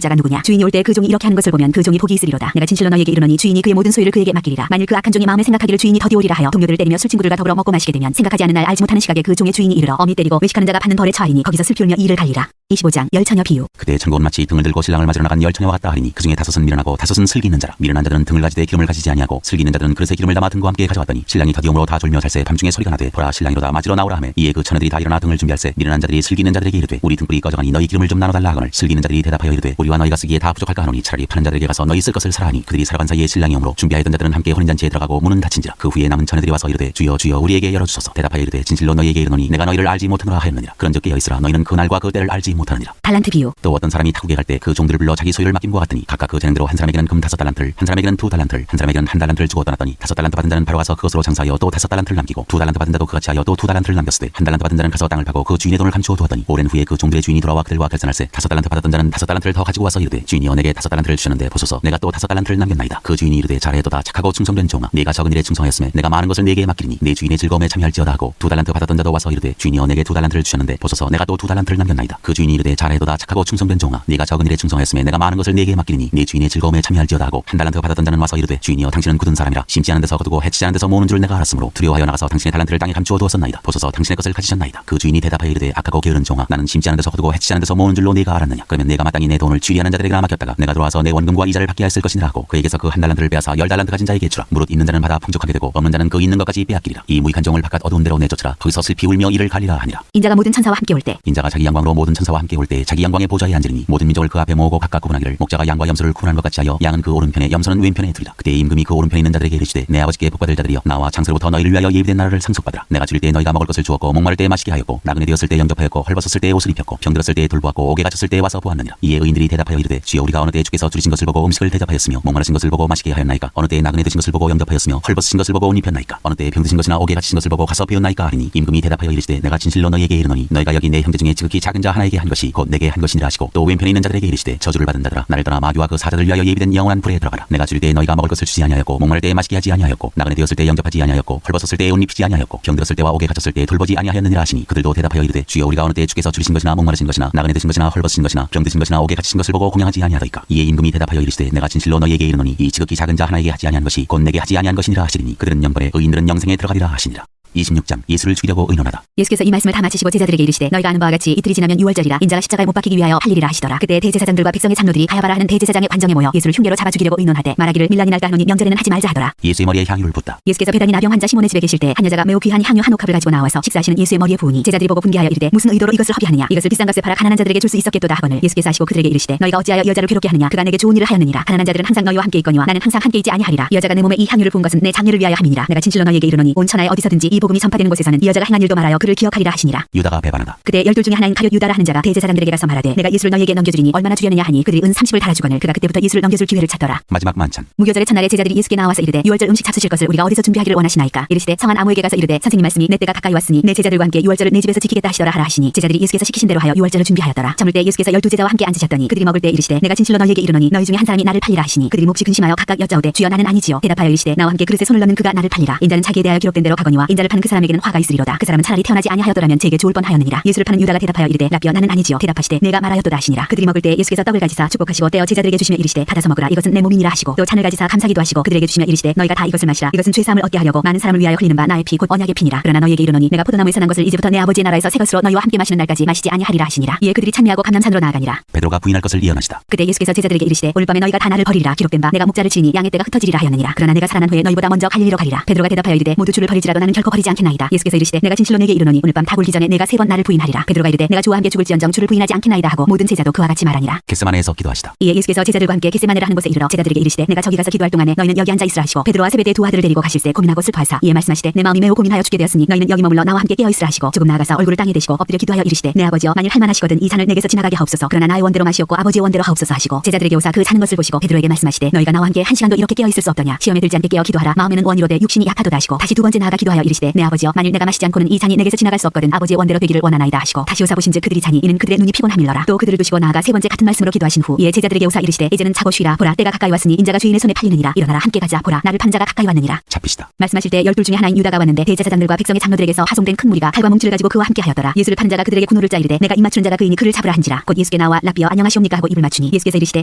자가 누구냐. 주인이 올 때 그 종이 이렇게 하는 것을 보면 그 종이 복이 있으리로다. 내가 진실로 너희에게 이르노니 주인이 그의 모든 소유를 그에게 맡기리라. 만일 그 악한 종이 마음에 생각하기를 주인이 더디 오리라 하여 동료들을 때리며 술친구들과 더불어 먹고 마시게 되면 생각하지 않은 날 알지 못하는 시각에 그 종의 주인이 이르러 어미 때리고 외식하는 자가 받는 벌에 처하리니 거기서 슬피 울며 이를 갈리라. 25장 열처녀 비유. 그때 천국은 마치 등을 들고 신랑을 맞으러 나간 열처녀와 같다 하리니 그중에 다섯은 미련하고 다섯은 슬기 있는 자라. 미련한 자들은 등을 가지되 기름을 가지지 아니하고 슬기 있는 자들은 그릇에 기름을 담아 등과 함께 가져왔더니 신랑이 더디움으로 다 졸며 잘새 밤중에 소리가 나되 보라 신랑이로다 맞으러 나오라 하매 이에 그 처녀들이 다 일어나 등을 준비할세 미련한 자들이 슬기 있는 자들에게 이르되 우리 등불이 꺼져가니 너희 기름을 좀 나눠달라 하거늘 슬기 있는 자들이 대답하여 이르되 우리와 너희가 쓰기에 다 부족할까 하노니 차라리 파는 자들에게 가서 너희 쓸 것을 사라 하니 그들이 살아간 사이에 신랑이 오므로 준비하였던 자들은 함께 혼인잔치에 들어가고 문은 닫힌지라. 그 후에 남은 처녀들이 와서 이르되 주여 주여 우리에게 열어주소서. 대답하여 이르되 진실로 너희에게 이르노니 내가 너희를 알지 못하노라 하였느니라. 그런즉 깨어있으라. 너희는 그 날과 그 때를 알지 못하느니라. 달란트 비유. 또 어떤 사람이 타국에 갈 때 그 종들을 불러 자기 소유를 맡김과 같더니 각각 그 재능대로 한 사람에게는 금 5달란트를 한 사람에게는 2달란트를 한 사람에게는 1달란트를 주고 떠났더니 5달란트 받은 자는 바로 가서 그것으로 장사하여 또 5달란트를 남기고 2달란트 받은 자도 그같이 하여 또 2달란트를 남겼으되 1달란트 받은 자는 가서 땅을 파고 그 주인의 돈을 감추어 두었더니 오랜 후에 그 종들의 주인이 돌아와 그들과 결산할세 5달란트 받았던 자는 5달란트를 더 가지고 와서 이르되 주인이여 내게 5달란트를 주셨는데 보소서 내가 또 5달란트를 남겼나이다. 그 주인이 이르되 잘하였도다 착하고 충성된 종아 네가 적은 일에 충성하였으면 내가 많은 것을 네게 맡기리니 내 주인의 즐거움에 참여할지어다 하고 2달란트 받았던 자도 와서 이르되 주인이여 내게 2달란트를 주셨는데 보소서 내가 또 2달란트를 남겼나이다. 그 주인이 이르되 잘하였도다 착하고 충성된 종아 네가 적은 일에 충성하였으면 내가 많은 것을 네게 맡기리니 내 주인의 즐거움에 참여할지어다 하고 1달란트 받았던 자는 와서 이르되 주인이여 당신은 굳은 사람이라 심지 않은 데서 거두고 해치지 않은 데서 모으는 줄 내가 알았으므로 두려워하여 나가서 당신의 달란트를 땅에 감추어 두었었나이다. 보소서 당신의 것을 가지셨나이다. 그 주인이 대답하여 이르되 악하고 게으른 종아 나는 심지 않은 데서 거두고 해치지 않은 데서 모으는 줄로 네가 알았느냐. 그러면 내가 마땅히 내 돈을 취리하는 자들에게나 맡겼다가 내가 들어와서 내 원금과 이자를 받게 하였을 것이니라 하고 그에게서 그 1달란트를 빼앗아 10달란트 가진 자에게 주라. 무릇 있는 자는 받아 풍족하게 되고 없는 자는 그 있는 것까지 빼앗기리라. 이 무익한 종을 바깥 어두운 데로 내쫓으라. 거기서 슬피 울며 이를 갈리라 하니라. 인자가 모든 천사와 함께 올 때 인자가 자기 영광으로 모든 천사와 함께 올 때 자기 영광의 보좌에 앉으리니 모든 민족을 그 앞에 모으고 각각 구분하기를 목자가 양과 염소를 구분한 것 같이 하여 양은 그 오른편에 염소는 왼편에 두리라. 그때 임금이 그 오른편에 있는 자들에게 이르시되 내 아버지께 복받을 자들이여 나와 창세로부터 너희를 위하여 예비된 나라를 상속받으라. 내가 줄일 때 너희가 먹을 것을 주었고 목마를 때 마시게 하였고 나그네 되었을 때 영접하였고 헐벗었을 때 옷을 입혔고 병들었을 때 돌보았고 옥에 갇혔을 때 와서 보았느니라. 이에 의인들이 대답하여 이르되 주여 우리가 어느 때 주께서 줄이신 것을 보고 음식을 대접하였으며 목마르신 것을 보고 마시게 하였나이까. 어느 때 나그네 되신 것을 보고 영접하였으며 헐벗으신 것을 보고 옷 입혔나이까. 어느 때 병드신 것이나 옥에 갇히신 것을 보고 가서 배웠나이까 하리니 임금이 대답하여 이르시되 내가 진실로 너희에게 이르노니 너희가 여기 내 형제 중에 지극히 작은 자 하나에게 한 것이 곧 내게 한 것이니라 하시고 또 왼편에 있는 자들에게 이르시되 저주를 받은 자들아 나를 떠나 마귀와 그 사자들 위하여 예비된 영원한 불에 들어가라. 내가 줄일 때 너희가 먹을 것을 주지 아니하였고 목마를 때 마시게 하지 아니하였고 나그네 되었을 때 영접하지 아니하였고 헐벗었을 때 옷 입히지 아니하였고 병들었을 때와 옥에 갇혔을 때 돌보지 아니하였느니라 하시니 그들도 대답하여 이르되 주여 우리가 어느 때 주께서 줄이신 것이나 목마르신 것이나 나그네 되신 것이나 헐벗으신 것이나 병드신 것이나 옥에 갇히신 것을 보고 공양하지 아니하더이까. 이에 임금이 대답하여 이르시되 내가 진실로 너희에게 이르노니 이 지극히 작은 자 하나에게 하지 아니한 것이 곧 내게 하지 아니한 것이니라 하시리니 그들은 영벌에 의인들은 영생에 들어가리라 하시니라. 26장 예수를 죽이려고 의논하다. 예수께서 이 말씀을 다 마치시고 제자들에게 이르시되 너희가 아는 바와 같이 이틀이 지나면 유월절이라 인자가 십자가에 못 박히기 위하여 할 일이라 하시더라. 그때 대제사장들과 백성의 장로들이 가야바라 하는 대제사장의 관정에 모여 예수를 흉계로 잡아 죽이려고 의논하되 말하기를 밀란이 날까 하노니 명절에는 하지 말자 하더라. 예수의 머리에 향유를 붓다. 예수께서 베다니 나병 환자 시몬의 집에 계실 때 한 여자가 매우 귀한 향유 한 옥합을 가지고 나와서 식사하시는 예수의 머리에 부으니 제자들이 보고 분개하여 이르되 무슨 의도로 이것을 허비하느냐 이것을 비싼 값에 팔아 가난한 자들에게 줄 수 있었겠도다 하거늘 예수께서 하시고 그들에게 이르시되 너희가 어찌하여 이 여자를 괴롭게 하느냐 그가 내게 좋은 일을 하였느니라. 가난한 자들은 항상 너희와 함께 있거니와 나는 항상 함께 있지 아니하리라. 이 여자가 내 몸에 이 향유를 부은 것은 내 장례를 위하여 함이니라. 내가 진실로 너희에게 이르노니 온 천하에 어디서든지 이 복음이 전파되는 곳에서는 이 여자가 행한 일도 말하여 그를 기억하리라 하시니라. 유다가 배반하다. 그때 12 중에 하나인 가룟 유다라 하는 자가 대제사장들에게 가서 말하되 내가 예수를 너희에게 넘겨주리니 얼마나 주려느냐 하니 그들이 은 30을 달아주거늘 그가 그때부터 예수를 넘겨줄 기회를 찾더라. 마지막 만찬. 무교절의 첫날에 제자들이 예수께 나와서 이르되 유월절 음식 잡수실 것을 우리가 어디서 준비하기를 원하시나이까. 이르시되 성한 아무에게 가서 이르되 선생님 말씀이 내 때가 가까이 왔으니 내 제자들과 함께 유월절을 내 집에서 지키겠다 하시더라 하라 하시니 제자들이 예수께서 시키신 대로 하여 유월절을 준비하였더라. 저물 때 예수께서 12 제자와 함께 앉으셨더니 그들이 먹을 때 이르시되 내가 진실로 너희에게 이르노니 너희 중에 한 사람이 나를 팔리라 하시니 그들이 몹시 근심하여 각각 여짜오되 주여 나는 아니지요. 대답하여 이르시되 나와 함께 그릇에 손을 넣는 그가 나를 팔리라. 인자는 자기에 대하여 기록된 대로 가거니와 인자를 파는 그 사람에게는 화가 있으리로다. 그 사람은 차라리 태어나지 아니하였더라면 제게 좋을 뻔하였느니라. 예수를 파는 유다가 대답하여 이르되 라비여 나는 아니지요. 대답하시되 내가 말하였도다 하시니라. 그들이 먹을 때 예수께서 떡을 가지사 축복하시고 떼어 제자들에게 주시며 이르시되 받아서 먹으라 이것은 내 몸이니라 하시고 또 잔을 가지사 감사기도 하시고 그들에게 주시며 이르시되 너희가 다 이것을 마시라 이것은 죄사함을 얻게 하려고 많은 사람을 위하여 흘리는 바 나의 피 곧 언약의 피니라. 그러나 너희에게 이르노니 내가 포도나무에서 난 것을 이제부터 내 아버지의 나라에서 새 것으로 너희와 함께 마시는 날까지 마시지 아니하리라 하시니라. 이에 그들이 찬미하고 감람산으로 나아가니라. 베드로가 부인할 것을 예언하시다. 그때 예수께서 제자들에게 이르시되 오늘 밤에 너희가 다 나를 버리리라. 기록된 바 내가 목자를 치니 양의 떼가 흩어지리라 하였느니라. 그러나 내가 살아난 후에 너희보다 먼저 갈릴리로 가리라. 베드로가 대답하여 이르되 모두 주를 버릴지라도 나는 결코 버리지 않겠나이다. 예수께서 이르시되 내가 진실로 내게 이르노니 오늘 밤 다 굴기 전에 내가 3번 나를 부인하리라. 베드로가 이르되 내가 주와 함께 죽을지언정 주를 부인하지 않겠나이다 하고 모든 제자도 그와 같이 말하니라. 겟세마네에서 기도하시다. 이에 예수께서 제자들과 함께 겟세마네라 하는 곳에 이르러 제자들에게 이르시되 내가 저기 가서 기도할 동안에 너희는 여기 앉아 있으라 하시고 베드로와 세베대의 두 아들을 데리고 가실새 고민하고 슬퍼하사 이에 말씀하시되 내 마음이 매우 고민하여 죽게 되었으니 너희는 여기 머물러 나와 함께 깨어 있으라 하시고 조금 나아가서 얼굴을 땅에 대시고 엎드려 기도하여 이르시되 내 아버지여 만일 할만하시거든 이 잔을 내게서 지나가게 하옵소서. 그러나 나의 원대로 마시옵고 아버지의 원대로 하옵소서 하시고 제자들에게 오사 그 자는 것을 보시고 베드로에게 말씀하시되 너희가 나와 함께 한 시간도 이렇게 깨어 있을 수 없더냐. 시험에 들지 않게 깨어 기도하라. 마음에는 원이로되 육신이 약하도다 하시고 다시 두 번째 나아가 기도하여 이르시되 내 아버지여 만일 내가 마시지 않고는 이 잔이 내게서 지나갈 수 없거든 아버지의 원대로 되기를 원하나이다 하시고 다시 오사 보신즉 그들이 자니 이는 그들의 눈이 피곤함일러라. 또 그들을 두시고 나아가 세 번째 같은 말씀으로 기도하신 후 이에 제자들에게 오사 이르시되 이제는 자고 쉬라. 보라 때가 가까이 왔으니 인자가 주인의 손에 팔리느니라. 일어나라 함께 가자. 보라 나를 판 자가 가까이 왔느니라. 잡히시다. 말씀하실 때 12 중에 하나인 유다가 왔는데 대제사장들과 백성의 장로들에게서 하송된 큰 무리가 칼과 뭉치를 가지고 그와 함께 하였더라. 예수를 파는 자가 그들에게 군호를 짜 이르되 내가 입 맞추는 자가 그이니 그를 잡으라 한지라. 곧 예수께 나와 라비여 안녕하시옵니까 하고 입을 맞추니 예수께서 이르시되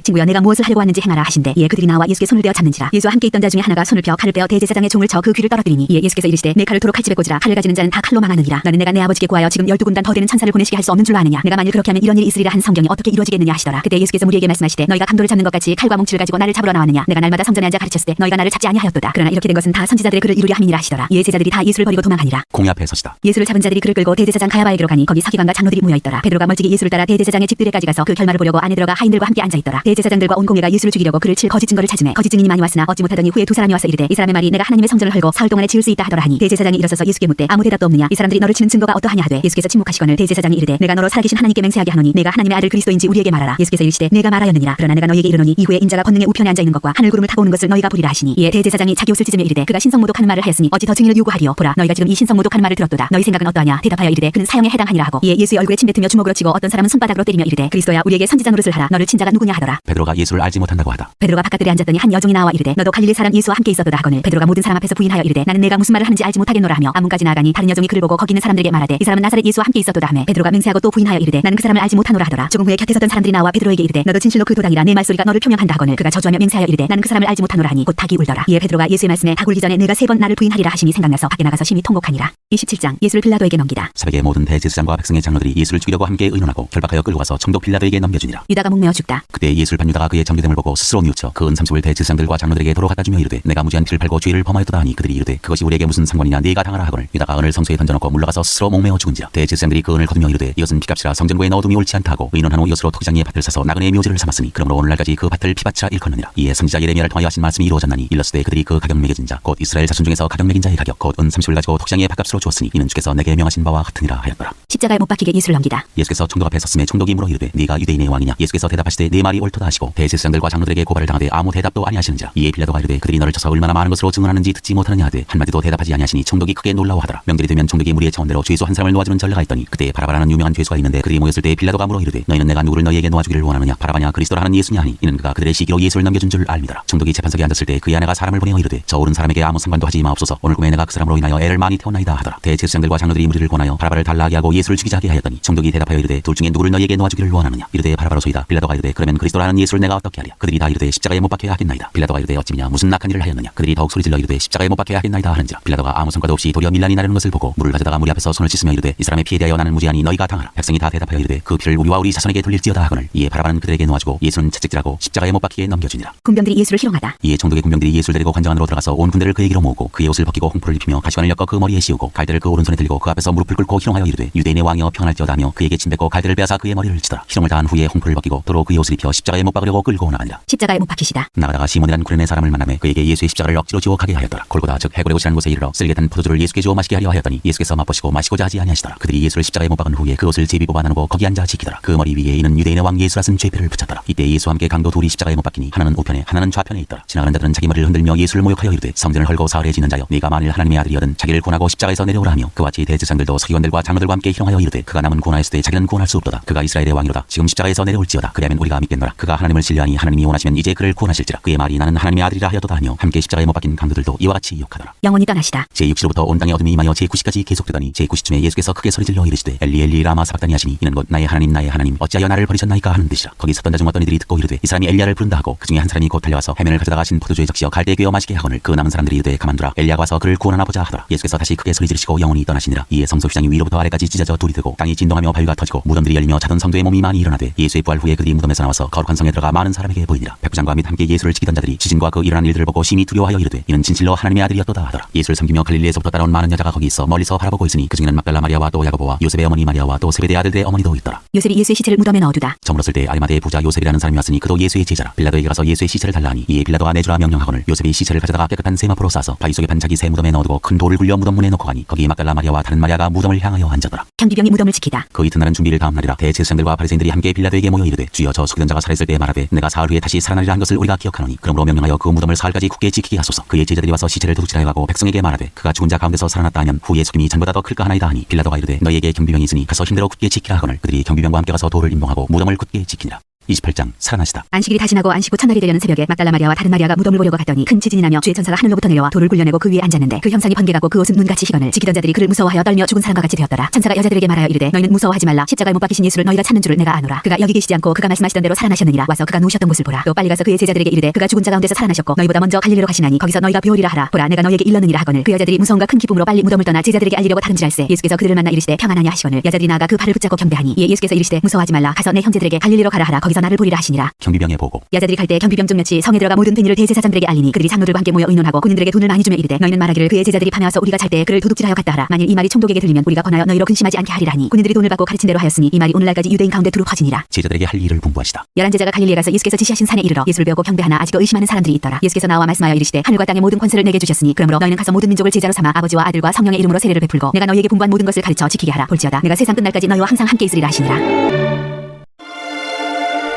친구여 내가 무엇을 하려고 왔는지 행하라 하신대. 이에 그들이 나와 예수께 손을 대어 잡는지라. 예수와 함께 있던 자 중에 하나가 손을 펴 칼을 빼어 대제사장의 종을 쳐 그 귀를 떨어뜨리니 이에 예수께서 이르시되 내 칼을 도로 칼집에 꽂으라. 칼을 가지는 자는 다 칼로 망하느니라. 너는 내가 내 아버지께 구하여 지금 12군단 더 되는 천사를 보내시게 할 수 없는 줄로 아느냐. 내가 만일 그렇게 하면 이런 일이 있으리라 한 성경이 어떻게 이루어지겠느냐 하시더라. 그때 예수께서 무리에게 말씀하시되 너희가 강도를 잡는 것 같이 칼과 뭉치를 가지고 나를 잡으러 나왔느냐. 내가 날마다 성전에 앉아 가르쳤을 때 너희가 나를 잡지 아니하였도다. 그러나 이렇게 된 것은 다 선지자들의 글을 이루려 함이니라 하시더라. 이에 제자들이 다 예수를 버리고 도망하니라. 공의 앞에 서시다. 예수를 잡은 자들이 그를 끌고 대제사장 가야바에게로 가니 거기 서기관과 장로들이 모여 있더라. 베드로가 멀찍이 예수를 따라 대제사장의 집들에까지 가서 그 결말을 보려고 안에 들어가 하인들과 함께 앉아 있더라. 대제사장들과 온 공회가 예수를 죽이려고 그를 칠 거짓 증거를 찾으매 거짓 증인이 많이 왔으나 얻지 못하더니 후에 두 사람이 와서 이르되 이 사람의 말이 내가 하나님의 성전을 헐고 사흘 동안에 지을 수 있다 하더라 하니 대제사장이 일어서서 예수께 묻되 아무 대답도 없느냐. 이 사람들이 너를 치는 증거가 어떠하냐 하되 예수께서 침묵하시거늘 대제사장이 이르되 내가 너로 살아계신 하나님께 맹세하게 하노니 내가 하나님의 아들 그리스도인지 우리에게 말하라. 예수께서 이르시되 내가 말하였느니라. 그러나 내가 너희에게 이르노니 이후에 인자가 권능의 우편에 앉아 있는 것과 하늘 구름을 타고 오는 것을 너희가 보리라 하시니 이에 대제사장이 자기 옷을 찢으며 이르되 그가 신성모독하는 말을 하였으니 어찌 더 증인을 요구하리요. 보라 너희가 지금 이 신성모독하는 말을 들었도다. 너희 생각은 어떠하냐. 대답하여 이르되 그는 사형에 해당하니라 하고 이에 예수의 얼굴에 침 뱉으며 주먹으로 치고 어떤 사람은 손바닥으로 때리며 이르되 그리스도야 우리에게 선지자 노릇을 하라. 너를 친 자가 누구냐 하더라. 베드로가 예수를 알지 못한다고 하다. 베드로가 바깥들에 앉았더니 한 여종이 나와 이르되 너도 갈릴리 사람 예수와 함께 있었도다 하거늘 베드로가 모든 사람 앞에서 부인하여 이르되 나는 내가 무슨 말을 하는지 알지 못하겠노라 하며 앞문까지 나아가니 다른 여종이 그를 보고 거기 있는 사람들에게 말하되 이 사람은 나사렛 예수와 함께 있었도다 하며 베드로가 맹세하고 또 부인하여 이르되 나는 그 사람을 알지 못하노라 하더라. 조금 후에 곁에 서던 사람들이 나와 베드로에게 이르되 너도 진실로 그 도당이라 내 말소리가 너를 표명한다 하거늘 그가 저주하며 맹세하여 이르되 나는 그 사람을 알지 못하노라 하니 곧 닭이 울더라. 이에 베드로가 예수의 말씀에 닭 울기 전에 내가 3번 나를 부인하리라 하심이 생각나서 밖에 나가서 심히 통곡하니라. 27장 예수를 빌라도에게 넘기다. 새벽에 모든 대제사장과 백성의 장로들이 예수를 죽이려고 함께 의논하고 결박하여 끌고 가서 총독 빌라도에게 넘겨주니라. 유다가 목매어 죽다. 그때 예수를 판 유다가 그의 정죄됨을 보고 스스로 뉘우쳐 그 은 30을 대제사장들과 장로들에게 도로 갖다 주며 이르되 내가 무지한 피를 팔고 죄를 범하였도다 하니 그들이 이르되 그것이 우리에게 무슨 상관이냐 네가 당하라 하거늘 유다가 은을 성소에 던져놓고 물러가서 스스로 목매어 죽은지라. 대제사장들이 그 은을 거두며 이르되 이것은 피값이라 성전부에 넣어둠이 옳지 않다 하고 의논한 후 이것으로 토기장의 밭을 사서 나그네의 묘지를 삼았으니 그러므로 오늘날까지 그 밭을 피밭이라 일컫느니라. 이에 선지자 예레미야를 통하여 하신 말씀이 이루어졌나니 일렀을 때 그들이 그 가격 매겨진 자 곧 이스라엘 자손 중에서 가격 매긴 자의 가격 곧 은 30을 가지고 토기장의 밭값으로 주었으니 이는 주께서 내게 명하신 바와 같으니라 하였더라. 십자가에 못 박히게 예수를 넘기다. 예수께서 총독 앞에 섰음에 총독이 물어 이르되 네가 유대인의 왕이냐. 예수께서 대답하시되 네 말이 옳도다 하시고 대제사장들과 장로들에게 고발을 당하되 아무 대답도 아니하시는지라. 이에 빌라도가 이르되 그들이 너를 쳐서 얼마나 많은 것으로 증언하는지 듣지 못하느냐 하되 한마디도 대답하지 아니하시니 총독이 크게 놀라워하더라. 명절이 되면 총독이 무리의 차원대로 죄수 한 사람을 놓아주는 전례가 있더니 그때 바라바라는 유명한 죄수가 있는데 그들이 모였을 때 빌라도가 물어 이르되 너희는 내가 누구를 너희에게 놓아주기를 원하느냐 바라바냐 그리스도라 하는 예수냐 하니 이는 그가 그들의 시기로 예수를 넘겨준 줄 알미더라. 총독이 재판석에 앉았을 때 그의 아내가 사람을 보내어 이르되 저 오른 사람에게 아무 상관도 하지 마옵소서 오늘 꿈에 내가 그 사람으로 인하여 애를 많이 태웠나이다 하더라. 대제사장들과 장로들이 무리를 권하여 바라바를 달라하게 하고 예수를 죽이자 하게 하였더니 총독이 대답하여 이르되 둘 중에 누구를 너희에게 놓아주기를 원하느냐. 이르되 바라바로소이다. 빌라도가 이르되 그러면 그리스도라 하는 예수를 내가 어떻게 하랴. 그들이 다 이르되 십자가에 못 박혀야 하겠나이다. 빌라도가 이르되 어찌미냐 무슨 낙한 일을 하였느냐. 그들이 더욱 소리질러 이르되 십자가에 못 박혀야 하겠나이다 하는지라. 빌라도가 아무 성과도 없이 도리어 밀란이 나르는 것을 보고 물을 가져다가 무리 앞에서 손을 씻으며 이르되 이 사람의 피에 대하여 나는 무죄하니 너희가 당하라. 백성이 다 대답하여 이르되 그 피를 우리와 우리 자손에게 돌릴지어다 하거늘 이에 바라바는 그들에게 놓아주고 예수는 채찍질하고 십자가에 못 박히게 넘겨주니라. 군병들이 예수를 희롱하다. 이에 총독의 군병들이 예수를 데리고 관장 안으로 들어가서 온 군대를 그에게로 모으고 그의 옷을 벗기고 홍포를 입히며 가시관을 엮어 그 머리에 씌우고 갈대를 그 오른손에 들고 그 앞에서 무릎을 꿇고 희롱하여 이르되 유대인의 왕이여 평안할지어다 하며 그에게 침뱉고 갈대를 빼앗아 그의 머리를 치더라. 희롱을 다한 후에 홍포를 벗기고 도로 그의 옷을 입혀 십자가에 못 박으려고 끌고 나가니라. 십자가에 못 박히시다. 나가다가 시몬이라는 쿠레네 사람을 만나매 그에게 예수의 십자가를 억지로 지워 가게 하였더라. 골고다 즉 해골의 옷이라는 곳에 이르러 쓸개 탄 포도주를 예수께 주어 마시게 하려 하였더니 예수께서 맛보시고 마시고자 하지 아니하시더라. 그들이 예수를 십자가에 못 박은 후에 그 옷을 제비 뽑아 나누고 거기 앉아 지키더라. 그 머리 위에 이는 유대인의 왕 예수라 쓴 죄표를 붙였더라. 이때 예수와 함께 강도 둘이 십자가에 못 박히니 하나는 우편에 하나는 좌편에 있더라. 지나가는 자들은 자기 머리를 흔들며 예수를 모욕하여 이르되 성전을 헐고 사흘에 지는 자여 네가 만일 하나님의 아들이여든 자기를 구원하고 십자가에서 내려오라 하며 그와 같이 대제사장들도 서기관들과 장로들과 함께 희롱하여 이르되 그가 남은 구원하였을 때 자기는 구원할 수 없도다. 그가 이스라엘의 왕이로다. 지금 십자가에서 내려올지어다. 그리하면 우리가 믿겠노라. 그가 하나님을 신뢰하니 하나님이 원하시면 이제 그를 구원하실지라. 그의 말이 나는 하나님의 아들이라 하였도다 하며 함께 십자가에 못 박힌 강도들도 이와 같이 욕하더라. 영원히 떠나시다. 제6시로부터 온 땅에 어둠이 임하여 제9시까지 계속되더니 제9시쯤에 예수께서 크게 소리질러 이르시되 엘리 엘리 라마 사박다니 하시니 이는 곧 나의 하나님 어찌하여 나를 버리셨나이까 하는 뜻이라. 거기 섰던 자 중 어떤 이들이 듣고 이르되 이 사람이 엘리야를 부른다 하고 그 중에 한 사람이 곧 달려와서 해면을 가져다가 신 포도주에 적시어 갈대에 꿰어 마시게 하거늘 그 남은 사람들이 이르되 가만두라 엘리야가 와서 그를 구원하나 보자 하더라. 예수께서 다시 크게 소리 지르시고 영원히 떠나시니라. 이에 성소 휘장이 위로부터 아래까지 찢어져 돌이 되고 땅이 진동하며 바위가 터지고 무덤들이 열리며 자던 성도의 몸이 많이 일어나되 예수의 부활 후에 그들이 무덤에서 나와서 거룩한 성에 들어가 많은 사람에게 보이니라. 백부장과 및 함께 예수를 지키던 자들이 지진과 그 일어난 일들을 보고 심히 두려워하여 이르되 이는 진실로 하나님의 아들이었도다 하더라. 예수를 섬기며 갈릴리에서부터 따라온 많은 여자가 거기 있어 멀리서 바라보고 있으니 그 중에는 막달라 마리아와 또 야고보와 요셉의 어머니 마리아와 또 세베대의 아들들의 어머니도 있더라. 요셉이 예수의 시체를 무덤에 넣어두다. 저물었을 때 아리마대의 부자 요셉이라는 사람이 왔으니 그도 예수의 제자라. 빌라도에게 가서 예수의 시체를 달라 하니 이에 빌라도가 내주라 명령하거늘 요셉이 시체를 가져다가 깨끗한 세마포로 싸서 바위 속에 판 자기 새 무덤에 넣어두고 큰 돌을 굴려 무덤 문에 놓고 가니 거기 막달라 마리아와 다른 마리아가 무덤을 향하여 앉았더라. 경비병이 무덤을 지키다. 그 이튿날은 준비일 다음 날이라. 대제사장들과 바리새인들이 함께 빌라도에게 모여 이르되 주여 저 속이던 자가 살아있을 때 말하되 내가 사흘 후에 다시 살아나리라 한 것을 우리가 기억하노니 그러므로 명령하여 그 무덤을 사흘까지 굳게 지키게 하소서. 그의 제자들이 와서 시체를 도둑질하여 가고 백성에게 말하되 그가 죽은 자 가운데서 살아났다 하면 후에 속임이 전보다 더 클까 하나이다 하니 빌라도가 이르되 너희에게 경비병이 있으니 가서 힘대로 굳게 지키라 하거늘 그들이 경비병과 함께 가서 돌을 임봉하고 무덤을 굳게 지키니라. 28장 살아나시다. 안식일이 다시 나고 안식 후 첫날이 되려는 새벽에 막달라 마리아와 다른 마리아가 무덤을 보려고 갔더니 큰 지진이 나며 주의 천사가 하늘로부터 내려와 돌을 굴려내고 그 위에 앉았는데 그 형상이 번개같고 그 옷은 눈같이 희건을 지키던 자들이 그를 무서워하여 떨며 죽은 사람과 같이 되었더라. 천사가 여자들에게 말하여 이르되 너희는 무서워하지 말라. 십자가에 못 박히신 예수를 너희가 찾는 줄을 내가 아노라. 그가 여기 계시지 않고 그가 말씀하시던 대로 살아나셨느니라. 와서 그가 누우셨던 곳을 보라. 또 빨리 가서 그의 제자들에게 이르되 그가 죽은 자 가운데서 살아나셨고 너희보다 먼저 갈릴리로 가시나니 거기서 너희가 배우리라 하라. 보라 내가 너희에게 일렀느니라 하거늘 그 여자들이 무서움과 큰 기쁨으로 빨리 무덤을 떠나 제자들에게 알리려고 다름질할세. 예수께서 그들을 만나 이르시되 평안하냐 하시거늘 여자들이 나아가 그 발을 붙잡고 경배하니 이에 예수께서 이르시되 무서워하지 말라. 가서 내 형제들에게 갈릴리로 가라 하라. 거기서 나를 보리라 하시니라. 경비병의 보고. 여자들이 갈 때 경비병 중 몇이 성에 들어가 모든 된 일을 대제사장들에게 알리니 그들이 장로들과 함께 모여 의논하고 군인들에게 돈을 많이 주며 이르되 너희는 말하기를 그의 제자들이 밤에 와서 우리가 잘 때 그를 도둑질하여 갔다 하라. 만일 이 말이 총독에게 들리면 우리가 권하여 너희로 근심하지 않게 하리라 하니 군인들이 돈을 받고 가르친 대로 하였으니 이 말이 오늘날까지 유대인 가운데 두루 퍼지니라. 제자들에게 할 일을 분부하시다. 11제자가 갈릴리에 가서 예수께서 지시하신 산에 이르러 예수를 배우고 경배하나 아직도 의심하는 사람들이 있더라. 예수께서 나와 말씀하여 이르시되 하늘과 땅의 모든 권세를 내게 주셨으니 그러므로 너희는 가서 모든 민족을 제자로 삼아 아버지와 아들과 성령의 이름으로 세례를 베풀고 내가 너희에게 분부한 모든 것을 가르쳐 지키게 하라. 볼지어다 내가 세상 끝날까지 너희와 항상 함께 있으리라 하시니라.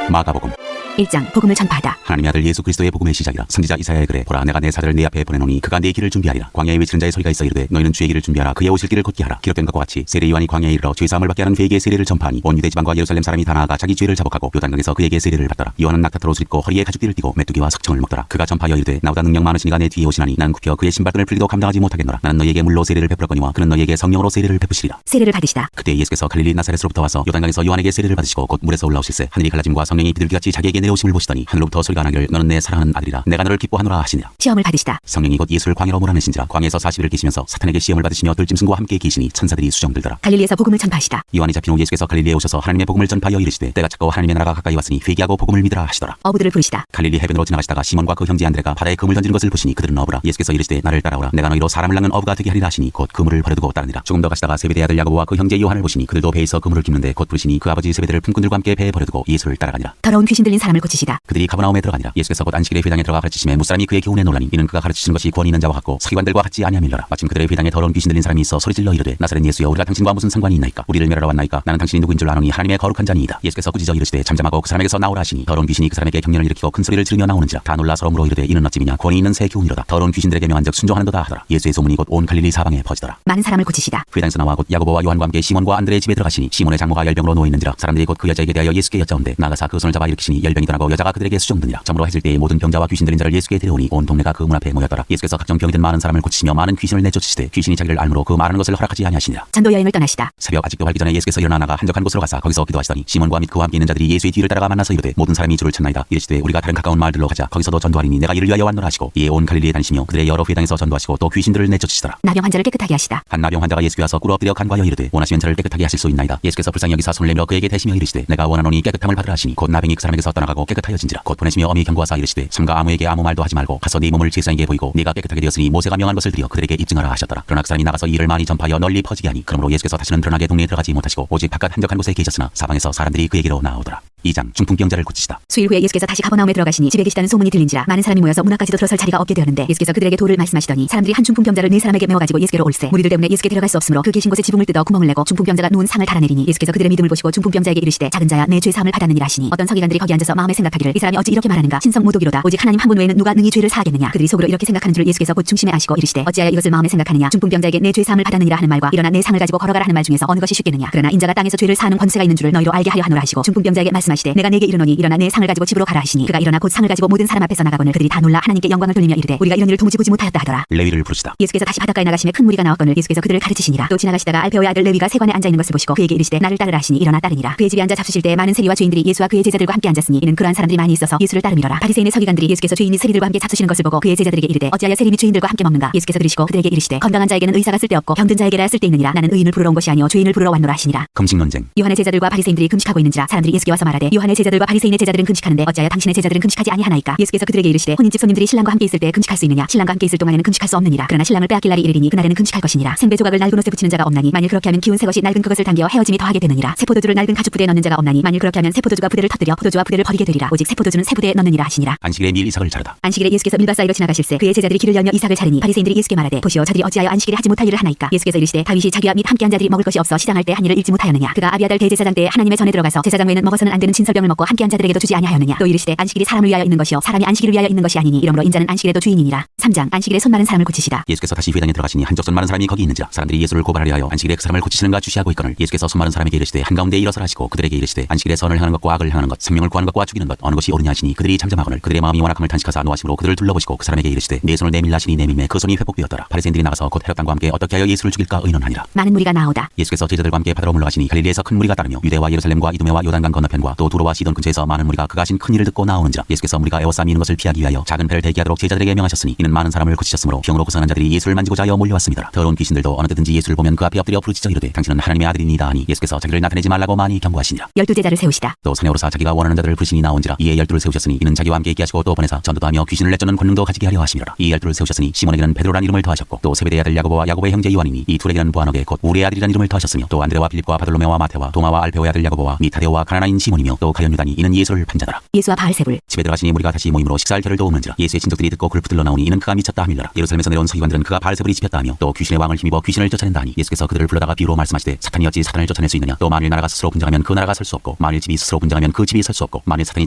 마가복음 1장 복음을 전파하다. 하나님의 아들 예수 그리스도의 복음의 시작이라. 선지자 이사야의 글에 보라 내가 내 사자를 네 앞에 보내노니 그가 네 길을 준비하리라. 광야에 외치는 자의 소리가 있어 이르되 너희는 주의 길을 준비하라. 그의 오실 길을 곧게 하라. 기록된 것과 같이 세례 요한이 광야에 이르러 죄 사함을 받게 하는 그에게 세례를 전파하니 온 유대 지방과 예루살렘 사람이 다 나아가 자기 죄를 자복하고 요단강에서 그에게 세례를 받더라. 요한은 낙타털 옷을 입고 허리에 가죽띠를 띠고 메뚜기와 석청을 먹더라. 그가 전파하여 이르되 나보다 능력 많으시니가 내 뒤에 오시나니 나는 굽혀 그의 신발끈을 풀기도 감당하지 못하겠노라. 나는 너희에게 물로 세례를 베풀었거니와 그는 너희에게 성령으로 세례를 베푸시리라. 세례를 받으시다. 그때 예수께서 갈릴리 나사렛으로부터 와서 요단강에서 요한에게 세례를 받으시고 곧 물에서 올라오실세 하늘이 갈라짐과 성령이 비둘기같이 자기에게 내려오심을 보시더니 하늘로부터 소리가 나기를 너는 내 사랑하는 아들이라 내가 너를 기뻐하노라 하시니라. 시험을 받으시다. 성령이 곧 예수를 광야로 몰아내신지라. 광야에서 40일을 계시면서 사탄에게 시험을 받으시며 들짐승과 함께 계시니 천사들이 수정들더라. 갈릴리에서 복음을 전파하시다. 요한이 잡힌 후 예수께서 갈릴리에 오셔서 하나님의 복음을 전파하여 이르시되 때가 찼고 하나님의 나라가 가까이 왔으니 회개하고 복음을 믿으라 하시더라. 어부들을 부르시다. 갈릴리 해변으로 지나가시다가 시몬과 그 형제 안드레가 바다에 그물 던지는 것을 보시니 그들은 어부라. 예수께서 이르시되 나를 따라오라. 내가 너희로 사람을 낚는 어부가 되게 하리라 하시니 곧 그물을 버려두고 따르니라. 조금 더 가시다가 세베대의 아들 야고보와 그 형제 요한을 보시니 그들도 배에서 그물을 깁는데 곧 부르시니 그 아버지 세베대를 품꾼들과 함께 배에 버려두고 예수를 따라가니라. 더러운 귀신 들린 사람을 고치시다. 그들이 가버나움에 들어가니라. 예수께서 곧 안식일에 회당에 들어가 가르치심에 무사람이 그의 교훈에 놀라니 이는 그가 가르치시는 것이 권위 있는 자와 같고 서기관들과 같지 아니함이라. 마침 그들의 회당에 더러운 귀신 들린 사람이 있어 소리질러 이르되 나사렛 예수여 우리가 당신과 무슨 상관이 있나이까. 우리를 멸하러 왔나이까. 나는 당신이 누구인 줄 아노니 하나님의 거룩한 자니이다. 예수께서 꾸짖어 이르시되 잠잠하고 그 사람에게서 나오라 하시니 더러운 귀신이 그 사람에게 경련을 일으키고 큰 소리를 지르며 나오는지라. 다 놀라 서러움으로 이르되 이는 어찌미냐. 권위 있는 새 교훈이로다. 더러운 귀신들에게 명한즉 순종하는도다 하더라. 예수의 소문이 곧 온 갈릴리 사방에 퍼지더라. 많은 사람을 고치시다. 회당에서 나와 곧 야고보와 요한과 함께 시몬과 안드레의 집에 들어가시니 시몬의 장모가 열병으로 누워 있는지라. 사람들이 곧 그 여자에게 대하여 예수께 여짜온대 나가사 그 손을 잡아 일으키시니 열병이 남편이 떠나고 여자가 그들에게 수종드니라. 점으로 해질 때에 모든 병자와 귀신 들린 자를 예수께 데려오니 온 동네가 그 문 앞에 모였더라. 예수께서 각종 병이 든 많은 사람을 고치시며 많은 귀신을 내쫓으시되 귀신이 자기를 알므로 그 말하는 것을 허락하지 아니하시니라. 전도 여행을 떠나시다. 새벽 아직도 밝기 전에 예수께서 일어나 나가 한적한 곳으로 가사 거기서 기도하시더니 시몬과 및 그와 함께 있는 자들이 예수의 뒤를 따라가 만나서 이르되 모든 사람이 주를 찾나이다. 이르시되 우리가 다른 가까운 마을들로 가자. 거기서도 전도하리니 내가 이를 위하여 왔노라 하시고 이에 온 갈릴리에 다니시며 그들의 여러 회당에서 전도하시고 또 귀신들을 내쫓으시더라. 나병 환자를 깨끗하게 하시다. 한 나병 환자가 예수께 와서 꿇어 엎드려 간과하여 이르되 원하시면 저를 깨끗하게 하실 수 있나이다. 예수께서 불쌍히 여기사 손을 내밀어 그에게 대시며 이르시되 내가 원하노니 깨끗함을 받으라 하시니 곧 나병이 그 사람에게서 떠나가고 깨끗하여진지라. 곧 보내시며 엄히 경고하사 이르시되 삼가 아무에게 아무 말도 하지 말고 가서 네 몸을 제사장에게 보이고 네가 깨끗하게 되었으니 모세가 명한 것을 드려 그들에게 입증하라 하셨더라. 그러나 그 사람이 나가서 이 일을 많이 전파하여 널리 퍼지게 하니 그러므로 예수께서 다시는 드러나게 동네에 들어가지 못하시고 오직 바깥 한적한 곳에 계셨으나 사방에서 사람들이 그에게로 나오더라. 2장 중풍병자를 고치시다. 수일 후에 예수께서 다시 가버나움에 들어가시니 집에 계시다는 소문이 들린지라 많은 사람이 모여서 문 앞까지도 들어설 자리가 없게 되었는데 예수께서 그들에게 도를 말씀하시더니 사람들이 한 중풍병자를 네 사람에게 메워가지고 예수께로 올세. 무리들 때문에 예수께 데려갈 수 없으므로 그 계신 곳에 지붕을 뜯어 구멍을 내고 중풍병자가 누운 상을 달아내리니 예수께서 그들의 믿음을 보시고 중풍병자에게 이르시되 작은 자야 내 죄 사함을 받았느니라 하시니 어떤 서기관들이 거기 앉아서 마음에 생각하기를 이 사람이 어찌 이렇게 말하는가 신성 모독이로다. 오직 하나님 한 분 외에는 누가 능히 죄를 사하겠느냐. 그들이 속으로 이렇게 생각하는 줄 예수께서 곧 중심에 아시고 이르시되 어찌하여 이것을 마음에 생각하느냐. 중풍병자에게 내 죄 사함을 받았느니라 하는 말과 일어나 내 상을 가지고 걸어가라 하는 말 중에서 어느 것이 쉽겠느냐. 그러나 인자가 땅에서 죄를 사하는 권세가 있는 줄을 너희로 알게 하려 하노라 하시고 중풍병자에게 말씀하시되 내가 네게 이르노니 일어나 내 상을 가지고 집으로 가라 하시니 그가 일어나 곧 상을 가지고 모든 사람 앞에서 나가거늘 그들이 다 놀라 하나님께 영광을 돌리며 이르되 우리가 이런 일을 도무지 보지 못하였다 하더라. 레위를 부르시다. 예수께서 다시 바닷가에 나가시며 큰 무리가 나왔거늘 예수께서 그들을 가르치시니라. 또 지나가시다가 알페오의 아들 레위가 세관에 앉아 있는 것을 보시고 그에게 이르시되 나를 따르라 하시니 일어나 따르니라. 그의 집에 앉아 잡수실 때 많은 세리와 죄인들이 예수와 그의 제자들과 함께 앉았으니 이는 그러한 사람들이 많이 있어서 예수를 따르미러라. 바리새인의 서기관들이 예수께서 죄인이 세리들과 함께 잡수시는 것을 보고 그의 제자들에게 이르되 어찌하여 세리 및 죄인들과 함께 먹는가. 예수께서 들으시고 그들에게 이르시되 건강한 자에게는 의사가 쓸데없고 병든 자에게라 쓸데있느니라. 나는 의인을 부르러 온 것이 아니요 죄인을 부르러 왔노라 하시니라. 금식 논쟁. 요한의 제자들과 바리새인들이 금식하고 있는지라 사람들이 예수께 와서 말하되 요한의 제자들과 바리새인의 제자들은 금식하는데 어찌하여 당신의 제자들은 금식하지 아니하나이까. 예수께서 그들에게 이르시되 혼인집 손님들이 신랑과 함께 있을 때 금식할 수 있느냐. 신랑과 함께 있을 동안에는 금식할 수 없느니라. 그러나 신랑을 빼앗길 날이 이르리니 그날에는 금식할 것이니라. 생배 조각을 낡은 옷에 붙이는 자가 없나니 만일 그렇게 하면 기운 새 것이 낡은 그것을 당겨 헤어짐이 더하게 되느니라. 새 포도주를 낡은 가죽 부대에 넣는 자가 없나니 만일 그렇게 하면 새 포도주가 부대를 터뜨려 포도주와 부대를 버리게 되리라. 오직 새 포도주는 새 부대에 넣느니라 하시니라. 안식일에 밀 이삭을 자르다. 안식일에 예수께서 밀밭 사이로 지나가실새 그의 제자들이 길을 열며 이삭을 자르니 바리새인들이 예수께 말하되 보시오 저들이 어찌하여 안식일에 하지 못할 일을 하나이까. 예수께서 이르시되 다윗이 자기와 및 함께한 자들이 먹을 것이 없어 시장할 때 한 일을 잃지 못하였느냐. 그가 아비아달 대제사장 때에 하나님의 전에 들어가서 제사장 외에는 먹어서는 안 되는 진설병을 먹고 함께한 자들에게도 주지 아니하였느냐. 또 이르시되 안식일이 사람을 위하여 있는 것이요 사람이 안식일을 위하여 있는 것이 아니니 이러므로 인자는 안식일에도 주인이니라. 3장 안식일에 손 마른 사람을 고치시다. 예수께서 다시 회당에 들어가시니 한쪽 손 마른 사람이 거기 있는지라 사람들이 예수를 고발하려 하여 안식일에 그 사람을 고치시는가 주시하고 있거늘 예수께서 손 마른 사람에게 이르시되 한가운데 일어서라 하시고 그들에게 이르시되 안식일에 선을 행하는 것과 악을 행하는 것 생명을 구하는 것과 죽이는 것 어느 것이 옳으냐 하시니 그들이 잠잠하거늘 그들의 마음이 완악함을 탄식하사 노하심으로 그들을 둘러보시고 그 사람에게 이르시되 내 손을 내밀라 하시니 내밀매 그 손이 회복되었더라. 바리새인들이 나가서 곧 헤롯 왕과 함께 어떻게 하여 예수를 죽일까 의논하니라. 많은 무리가 나오다. 예수께서 제자들과 함께 바다로 물러가시니 갈릴리에서 큰 무리가 따르며 유대와 예루살렘과 이두메와 요단강 건너편과 또 두로와 시돈 근처에서 많은 무리가 그가 하신 큰 일을 듣고 나오는지라. 예수께서 무리가 에워싸 미는 것을 피하기 위하여 작은 배를 대기하도록 제자들에게 명하셨으니 이는 많은 사람을 고치셨으므로 병으로 고생하는 자들이 예수를 만지고자 하여 몰려왔습니다. 더러운 귀신들도 어느 때든지 예수를 보면 그 앞에 엎드려 부르짖어 이르되 당신은 하나님의 아들이니이다 하니 예수께서 자기를 나타내지 말라고 많이 경고하시니라. 12제자를 세우시다. 또 산에 오르사 자기가 원하는 자들을 부르시니 나온지라. 이에 12를 세우셨으니 이는 자기와 함께 있게 하시고 또 보내사 전도도 하며 귀신을 내쫓는 권능도 가지게 하려 하심이라. 이 12를 세우셨으니 시몬에게는 베드로란 이름을 더하셨고 또 세베대의 아들 야고보와 야고보의 형제 요한이니 이 둘에게는 보아너게 곧 우리의 아들이란 이름을 더하셨으며 또 안드레와 빌립과 바돌로메와 마테와 도마와 알페오의 아들 야고보와 미타데오와 가나나인 시몬이며 또 가룟 유다니 이는 예수를 판자더라. 예수와 바알세불. 집에 들어가시니 무리가 다시 모임으로 식사할 겨를도 없는지라. 예수의 친족들이 듣고 그를 붙들러 나오니 이는 그가 미쳤다 하밀더라. 예루살렘에서 내려온 서기관들은 그가 바알세불이 집혔다 하며 또 귀신의 왕을 힘입어 귀신을 쫓아낸다 하니 예수께서 그들을 불러다가 비유로 말씀하시되 사탄이 어찌 사탄을 쫓아낼 수 있느냐. 또 만일 나라가 스스로 분쟁하면 그 나라가 설 수 없고 만일 집이 스스로 분쟁하면 그 집이 설 수 없고 만일 사탄이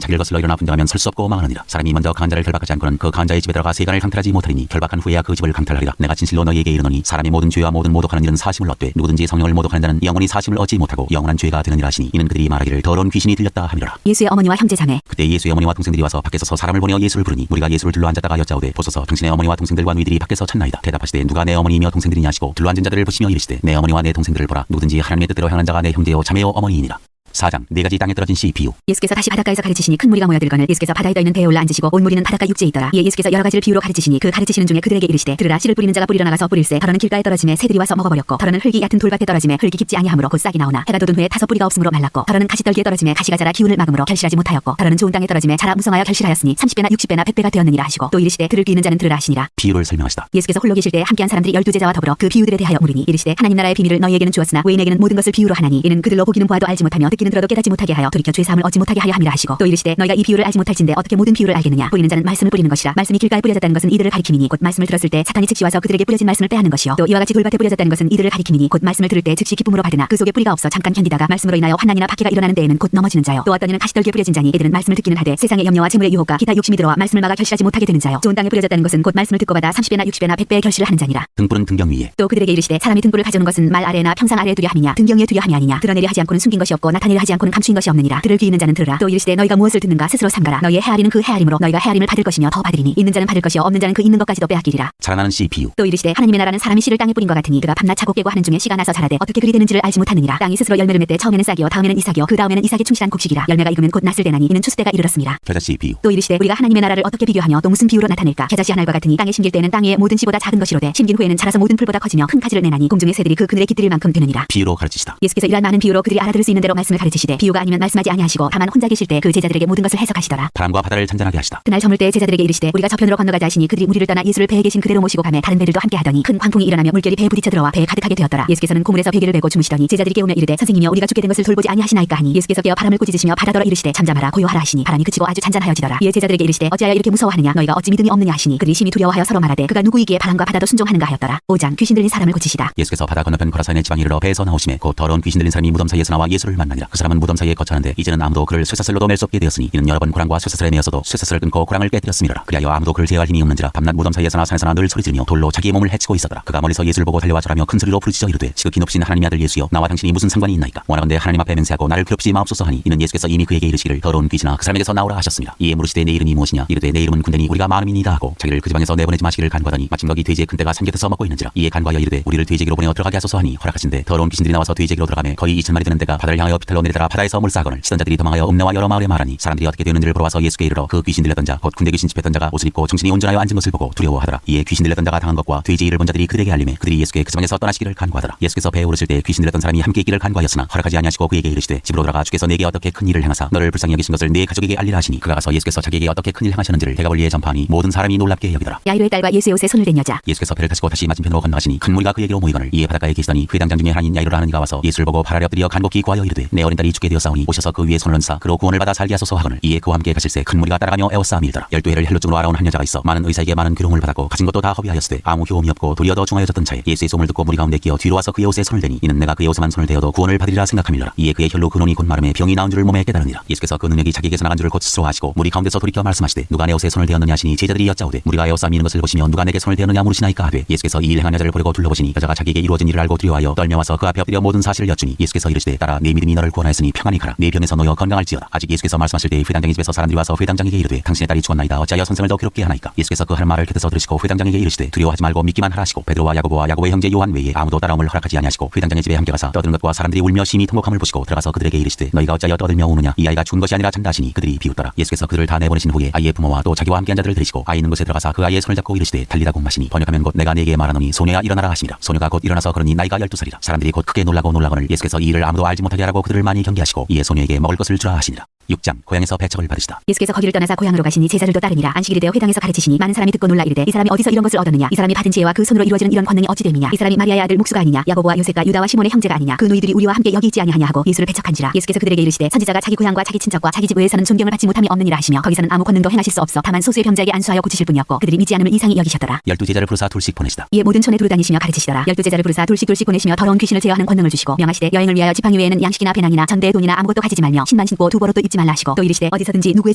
자기를 거슬러 일어나 분쟁하면 설 수 없고 망하느니라. 사람이 먼저 강한 자를 결박하지 않고는 그 강한 자의 집에 들어가 세간을 강탈하지 못하리니 결박한 후에야 그 집을 강탈하리라. 내가 진실로 너희에게 이르노니 사람의 모든 죄와 모든 모독하는 일은 사심을 얻되 누구든지 성령을 모독하는 자는 영원히 사심을 얻지 못하고 영원한 죄가 되느니라 하시니 이는 그들이 말하기를 더러운 귀신이 들렸다 하미라. 예수의 어머니와 형제 자매. 그때 예수의 어머니와 동생들이 와서 밖에 서서 사람을 보내어 예수를 부르니 우리가 예수를 둘러 앉았다가 여짜오되 보소서 당신의 어머니와 동생들과 너희들이 밖에서 찾나이다. 대답하시되 누가 내 어머니이며 동생들이냐 하시고 둘러 앉은 자들을 보시며 이르시되 내 어머니와 내 동생들을 보라. 누구든지 하나님의 뜻대로 행하는 자가 내 형제요 자매요 어머니이니라. 4장 네 가지 땅에 떨어진 씨 비유. 예수께서 다시 바닷가에서 가르치시니 큰 무리가 모여들거늘 예수께서 바다에 떠있는 배에 올라 앉으시고 온 무리는 바닷가 육지에 있더라. 이에 예수께서 여러 가지를 비유로 가르치시니 그 가르치시는 중에 그들에게 이르시되 들으라. 씨를 뿌리는 자가 뿌리러 나가서 뿌릴새 더러는 길가에 떨어지매 새들이 와서 먹어버렸고 더러는 흙이 얕은 돌밭에 떨어지매 흙이 깊지 아니하므로 곧 싹이 나오나 해가 돋은 후에 다섯 뿌리가 없으므로 말랐고 더러는 가시떨기에 떨어지매 가시가 자라 기운을 막음으로 결실하지 못하였고 더러는 좋은 땅에 떨어지매 자라 무성하여 결실하였으니 30배나 60배나 100배가 되었느니라 하시고 또 이르시되 들을 귀 있는 자는 들으라 하시니라. 비유를 설명하시다. 예수께서 홀로 계실 때 함께한 사람들이 12제자와 더불어 그 비유들에 대하여 물으니 이르시되 하나님 나라의 비밀을 너희에게는 주었으나 외인에게는 모든 것을 비유로 하나니 이는 그들로 보기는 보아도 알지 못하며 듣기는 들어도 깨닫지 못하게 하여 돌이켜 죄사함을 얻지 못하게 하려 함이라 하시고 또 이르시되 너희가 이 비유를 알지 못할진대 어떻게 모든 비유를 알겠느냐. 뿌리는 자는 말씀을 뿌리는 것이라. 말씀이 길가에 뿌려졌다는 것은 이들을 가리킴이니 곧 말씀을 들었을 때 사탄이 즉시 와서 그들에게 뿌려진 말씀을 빼앗는 것이요 또 이와 같이 돌밭에 뿌려졌다는 것은 이들을 가리킴이니 곧 말씀을 들을 때 즉시 기쁨으로 받으나 그 속에 뿌리가 없어 잠깐 견디다가 말씀으로 인하여 환난이나 박해가 일어나는 데에는 곧 넘어지는 자요 또 어떤 이는 가시떨기에 뿌려진 자니 이들은 말씀을 듣기는 하되 세상의 염려와 재물의 유혹과 기타 욕심이 들어와 말씀을 막아 결실하지 못하게 되는 자요 좋은 땅에 뿌려졌다는 것은 곧 말씀을 듣고 받아 30배나 60배나 100배의 결실을 하는 자니라. 등불은 등경 위에. 또 그들에게 이르시되 사람이 등불을 가져오는 것은 말 아래나 평상 아래에 두려 함이냐 등경 위에 두려 함이 아니냐. 드러내려 하지 않고는 숨긴 것이 없고 나타내려 만일 하지 않고는 감추인 것이 없느니라. 들을 귀 있는 자는 들으라. 또 이르시되 너희가 무엇을 듣는가 스스로 삼가라. 너희의 헤아리는 그 헤아림으로 너희가 헤아림을 받을 것이며 더 받으리니 있는 자는 받을 것이요 없는 자는 그 있는 것까지도 빼앗기리라. 자라나는 씨 비유. 또 이르시되 하나님의 나라는 사람이 씨를 땅에 뿌린 것 같으니 그가 밤낮 자고 깨고 하는 중에 씨가 나서 자라되 어떻게 그리 되는지를 알지 못하느니라. 땅이 스스로 열매를 맺되 처음에는 싹이요 다음에는 이삭이요 그 다음에는 이삭의 충실한 곡식이라. 열매가 익으면 곧 낫을 되나니 이는 추수 때가 이르렀습니다. 겨자씨 비유. 또 이르시되 우리가 하나님의 나라를 어떻게 비교하며 또 무슨 비유로 나타낼까. 겨자씨 하나일과 같으니 땅에 심길 때에는 땅 위의 모든 씨보다 작은 것이로되 심긴 후에는 자라서 모든 풀보다 커지며 큰 가지를 내나니 공중의 새들이 그 그늘에 깃들일 만큼 되느니라. 비유로 가르치시다. 예수께서 이러한 많은 비유로 그들이 알아들을 수 있는 대로 말씀을 가르치시되 비유가 아니면 말씀하지 아니하시고 다만 혼자 계실 때 그 제자들에게 모든 것을 해석하시더라. 바람과 바다를 잔잔하게 하시다. 그날 저물 때 제자들에게 이르시되 우리가 저편으로 건너가자 하시니 그들이 무리를 떠나 예수를 배에 계신 그대로 모시고 가매 다른 배들도 함께 하더니 큰 광풍이 일어나며 물결이 배에 부딪혀 들어와 배에 가득하게 되었더라. 예수께서는 고물에서 베개를 베고 주무시더니 제자들이 깨우며 이르되 선생님이여 우리가 죽게 된 것을 돌보지 아니하시나이까 하니 예수께서 깨어 바람을 꾸짖으시며 바다더러 이르시되 잠잠하라 고요하라 하시니 바람이 그치고 아주 잔잔하여지더라. 이에 제자들에게 이르시되 어찌하여 이렇게 무서워하느냐 너희가 어찌 믿음이 없느냐 하시니 그들이 심히 두려워하여 서로 말하되 그가 누구이기에 바람과 바다도 순종하는가 하였더라. 5장 귀신 들린 사람을 고치시다. 예수께서 바다 건너편 거라사인의 지방에 이르러 배에서 나오심에 곧 더러운 귀신 들린 사람이 무덤 사이에서 나와 예수를 만나니라. 그 사람은 무덤 사이에 거처하는데 이제는 아무도 그를 쇠사슬로도 맬 수 없게 되었으니 이는 여러 번 고랑과 쇠사슬에 매어서도 쇠사슬을 끊고 고랑을 깨뜨렸음이라. 그리하여 아무도 그를 제어할 힘이 없는지라 밤낮 무덤 사이에서나 산에서나 늘 소리지르며 돌로 자기의 몸을 해치고 있었더라. 그가 멀리서 예수를 보고 달려와 절하며 큰 소리로 부르짖어 이르되 지극히 높으신 하나님의 아들 예수여 나와 당신이 무슨 상관이 있나이까. 원하건대 하나님 앞에 맹세하고 나를 괴롭히지 마옵소서 하니 이는 예수께서 이미 그에게 이르시기를 더러운 귀신아 그 사람에게서 나오라 하셨습니다. 이에 물으시되 내 이름이 무엇이냐. 이르되 내 이름은 군대니 우리가 많음이니이다 하고 자기를 그 지방에서 내보내지 마시기를 간구하더니 마침 거기 돼지의 큰 떼가 삼겹에서 먹고 있는지라. 이에 간구하여 이르되 우리를 돼지기로 보내어 들어가게 하소서 하니 허락하신대 더러운 귀신들이 나와서 돼지기로 들어가매 거의 2,000마리 되는 떼가 바다를 향하여 비탈로 내리다가 바다에서 물사하거늘 치던 자들이 도망하여 읍내와 여러 마을에 말하니 사람들이 어떻게 되는지를 보러 와서 예수께 이르러 그 귀신 들렸던 자 곧 군대 귀신 집했던 자가 옷을 입고 정신이 온전하여 앉은 것을 보고 두려워하더라. 이에 귀신 들렸던 자가 당한 것과 돼지 일을 본 자들이 그들에게 알리매 그들이 예수께 그 지방에서 떠나시기를 간구하더라. 예수께서 배에 오르실 때 귀신 들렸던 사람이 함께 있기를 간구하였으나 허락하지 아니하시고 그에게 이르시되 집으로 돌아가 주께서 내게 어떻게 큰 일을 행하사 너를 불쌍히 여기신 것을 네 가족에게 알리라 하시니 그가 가서 예수께서 자기에게 어떻게 큰 일 행하셨는지를 대가벌리에 전파하니 모든 사람이 놀랍게 여기더라. 야이로의 딸과 예수의 옷에 손을 댄 여자. 예수께서 배를 타시고 다시 맞은편으로 건너가시니 큰 무리가 그에게로 모이거늘 이에 바닷가에 계시더니 회당장 중에 하나인 야이로라 하는 이가 와서 예수를 보고 발아래 엎드려 간곡히 구하여 이르되 내 어린 딸이 죽게 되었사오니 오셔서 그 위에 손을 얹사 그로 구원을 받아 살게 하소서 하거늘 이에 그와 함께 가실새 큰 무리가 따라가며 애워싸움이더라. 12해를 헬로 쪽으로 알아온 한 여자가 있어 많은 의사에게 많은 괴로움을 받았고 가진 것도 다 허비하였으되 아무 효험이 없고 도리어 더 중하여졌던 차에 예수의 소문을 듣고 무리 가운데 끼어 뒤로 와서 그의 옷에 손을 대니 이는 내가 그의 옷에만 손을 대어도 구원을 받으리라 생각함이라. 이에 그의 혈로 근원이 곧 마름에 병이 나온 줄을 몸에 깨달으니라. 예수께서 그 능력이 자기에게서 나간 줄을 곧 스스로 아시고 무리 가운데서 돌이켜 말씀하시되 누가 내 옷에 손을 대었느냐 하시니 제자들이 여짜오되 무리가 애워싸움이는 것을 보시며 누가 내게 손을 대었느냐 물으시나이까 하되 예수께서 이 일 행한 여자를 보려고 둘러보시니 여자가 자기에게 이루어진 일을 알고 두려워하여 떨며와서 그 앞에 엎드려 모든 사실을 여쭈니 예수께서 이르시되 따라 네 믿음이 너를 구원하였으니 평안히 가라 네 병에서 놓여 건강할지어다. 아직 예수께서 말씀하실 때 회당장의 집에서 사람들이 와서 회당장에게 이르되 당신의 딸이 죽었나이다 어찌하여 선생을 더 괴롭게 하나이까. 예수께서 그 하는 말을 곁에서 들으시고 회당장에게 이르시되 두려워하지 말고 믿기만 하라 하시고 베드로와 야고보와 야고보의 형제 요한 외에 아무도 따라옴을 허락하지 아니하시고 회당장의 집에 함께 가서 떠드는 것과 사람들이 울며 심히 통곡함을 보시고 들어가서 그들에게 이르시되 너희가 어찌하여 떠들며 우느냐 이 아이가 죽은 것이 아니라 잔다 하시니 그들이 비웃더라. 예수께서 그들을 다 내보내신 후에 아이의 부모와 또 자기와 함께한 자들을 데리시고 아이 있는 곳에 들어가서 그 아이의 손을 잡고 이르시되 달리다 곰 마시니 번역하면 곧 내가 네게 말하노니 소녀야 일어나라 하시니라. 소녀가 곧 일어나서 걸으니 나이가 12살이라. 사람들이 곧 크게 놀라거늘 예수께서 이 일을 아무도 알지 못하게 하라고 그들을 많이 경계하시고 이에 소녀에게 먹을 것을 주라 하시니라. 6장 고향에서 배척을 받으시다. 예수께서 거기를 떠나사 고향으로 가시니 제자들도 따르니라. 안식일이 되어 회당에서 가르치시니 많은 사람이 듣고 놀라 이르되 이 사람이 어디서 이런 것을 얻었느냐. 이 사람이 받은 지혜와 그 손으로 이루어지는 이런 권능이 어찌 됨이냐. 이 사람이 마리아의 아들 목수가 아니냐. 야고보와 요셉과 유다와 시몬의 형제가 아니냐. 그 누이들이 우리와 함께 여기 있지 아니하냐 하고 예수를 배척한지라. 예수께서 그들에게 이르시되 선지자가 자기 고향과 자기 친척과 자기 집 외에서는 존경을 받지 못함이 없느니라 하시며 거기서는 아무 권능도 행하실 수 없어 다만 소수의 병자에게 안수하여 고치실 뿐이었고 그들이 믿지 않음을 이상히 여기셨더라. 12제자를 부르사 둘씩 보내시다. 이에 모든 촌에 두루다니시며 가르치시더라. 12제자를 부르사 둘씩 보내시며 더러운 귀신을 제어하는 권능을 주시고 명하시되 여행을 위하여 지팡이 외에는 양식이나 배낭이나 전대의 돈이나 아무것도 가지지 말며 신만 신고 두 벌옷도 입지 말라 하시고 또 이르시되 어디서든지 누구의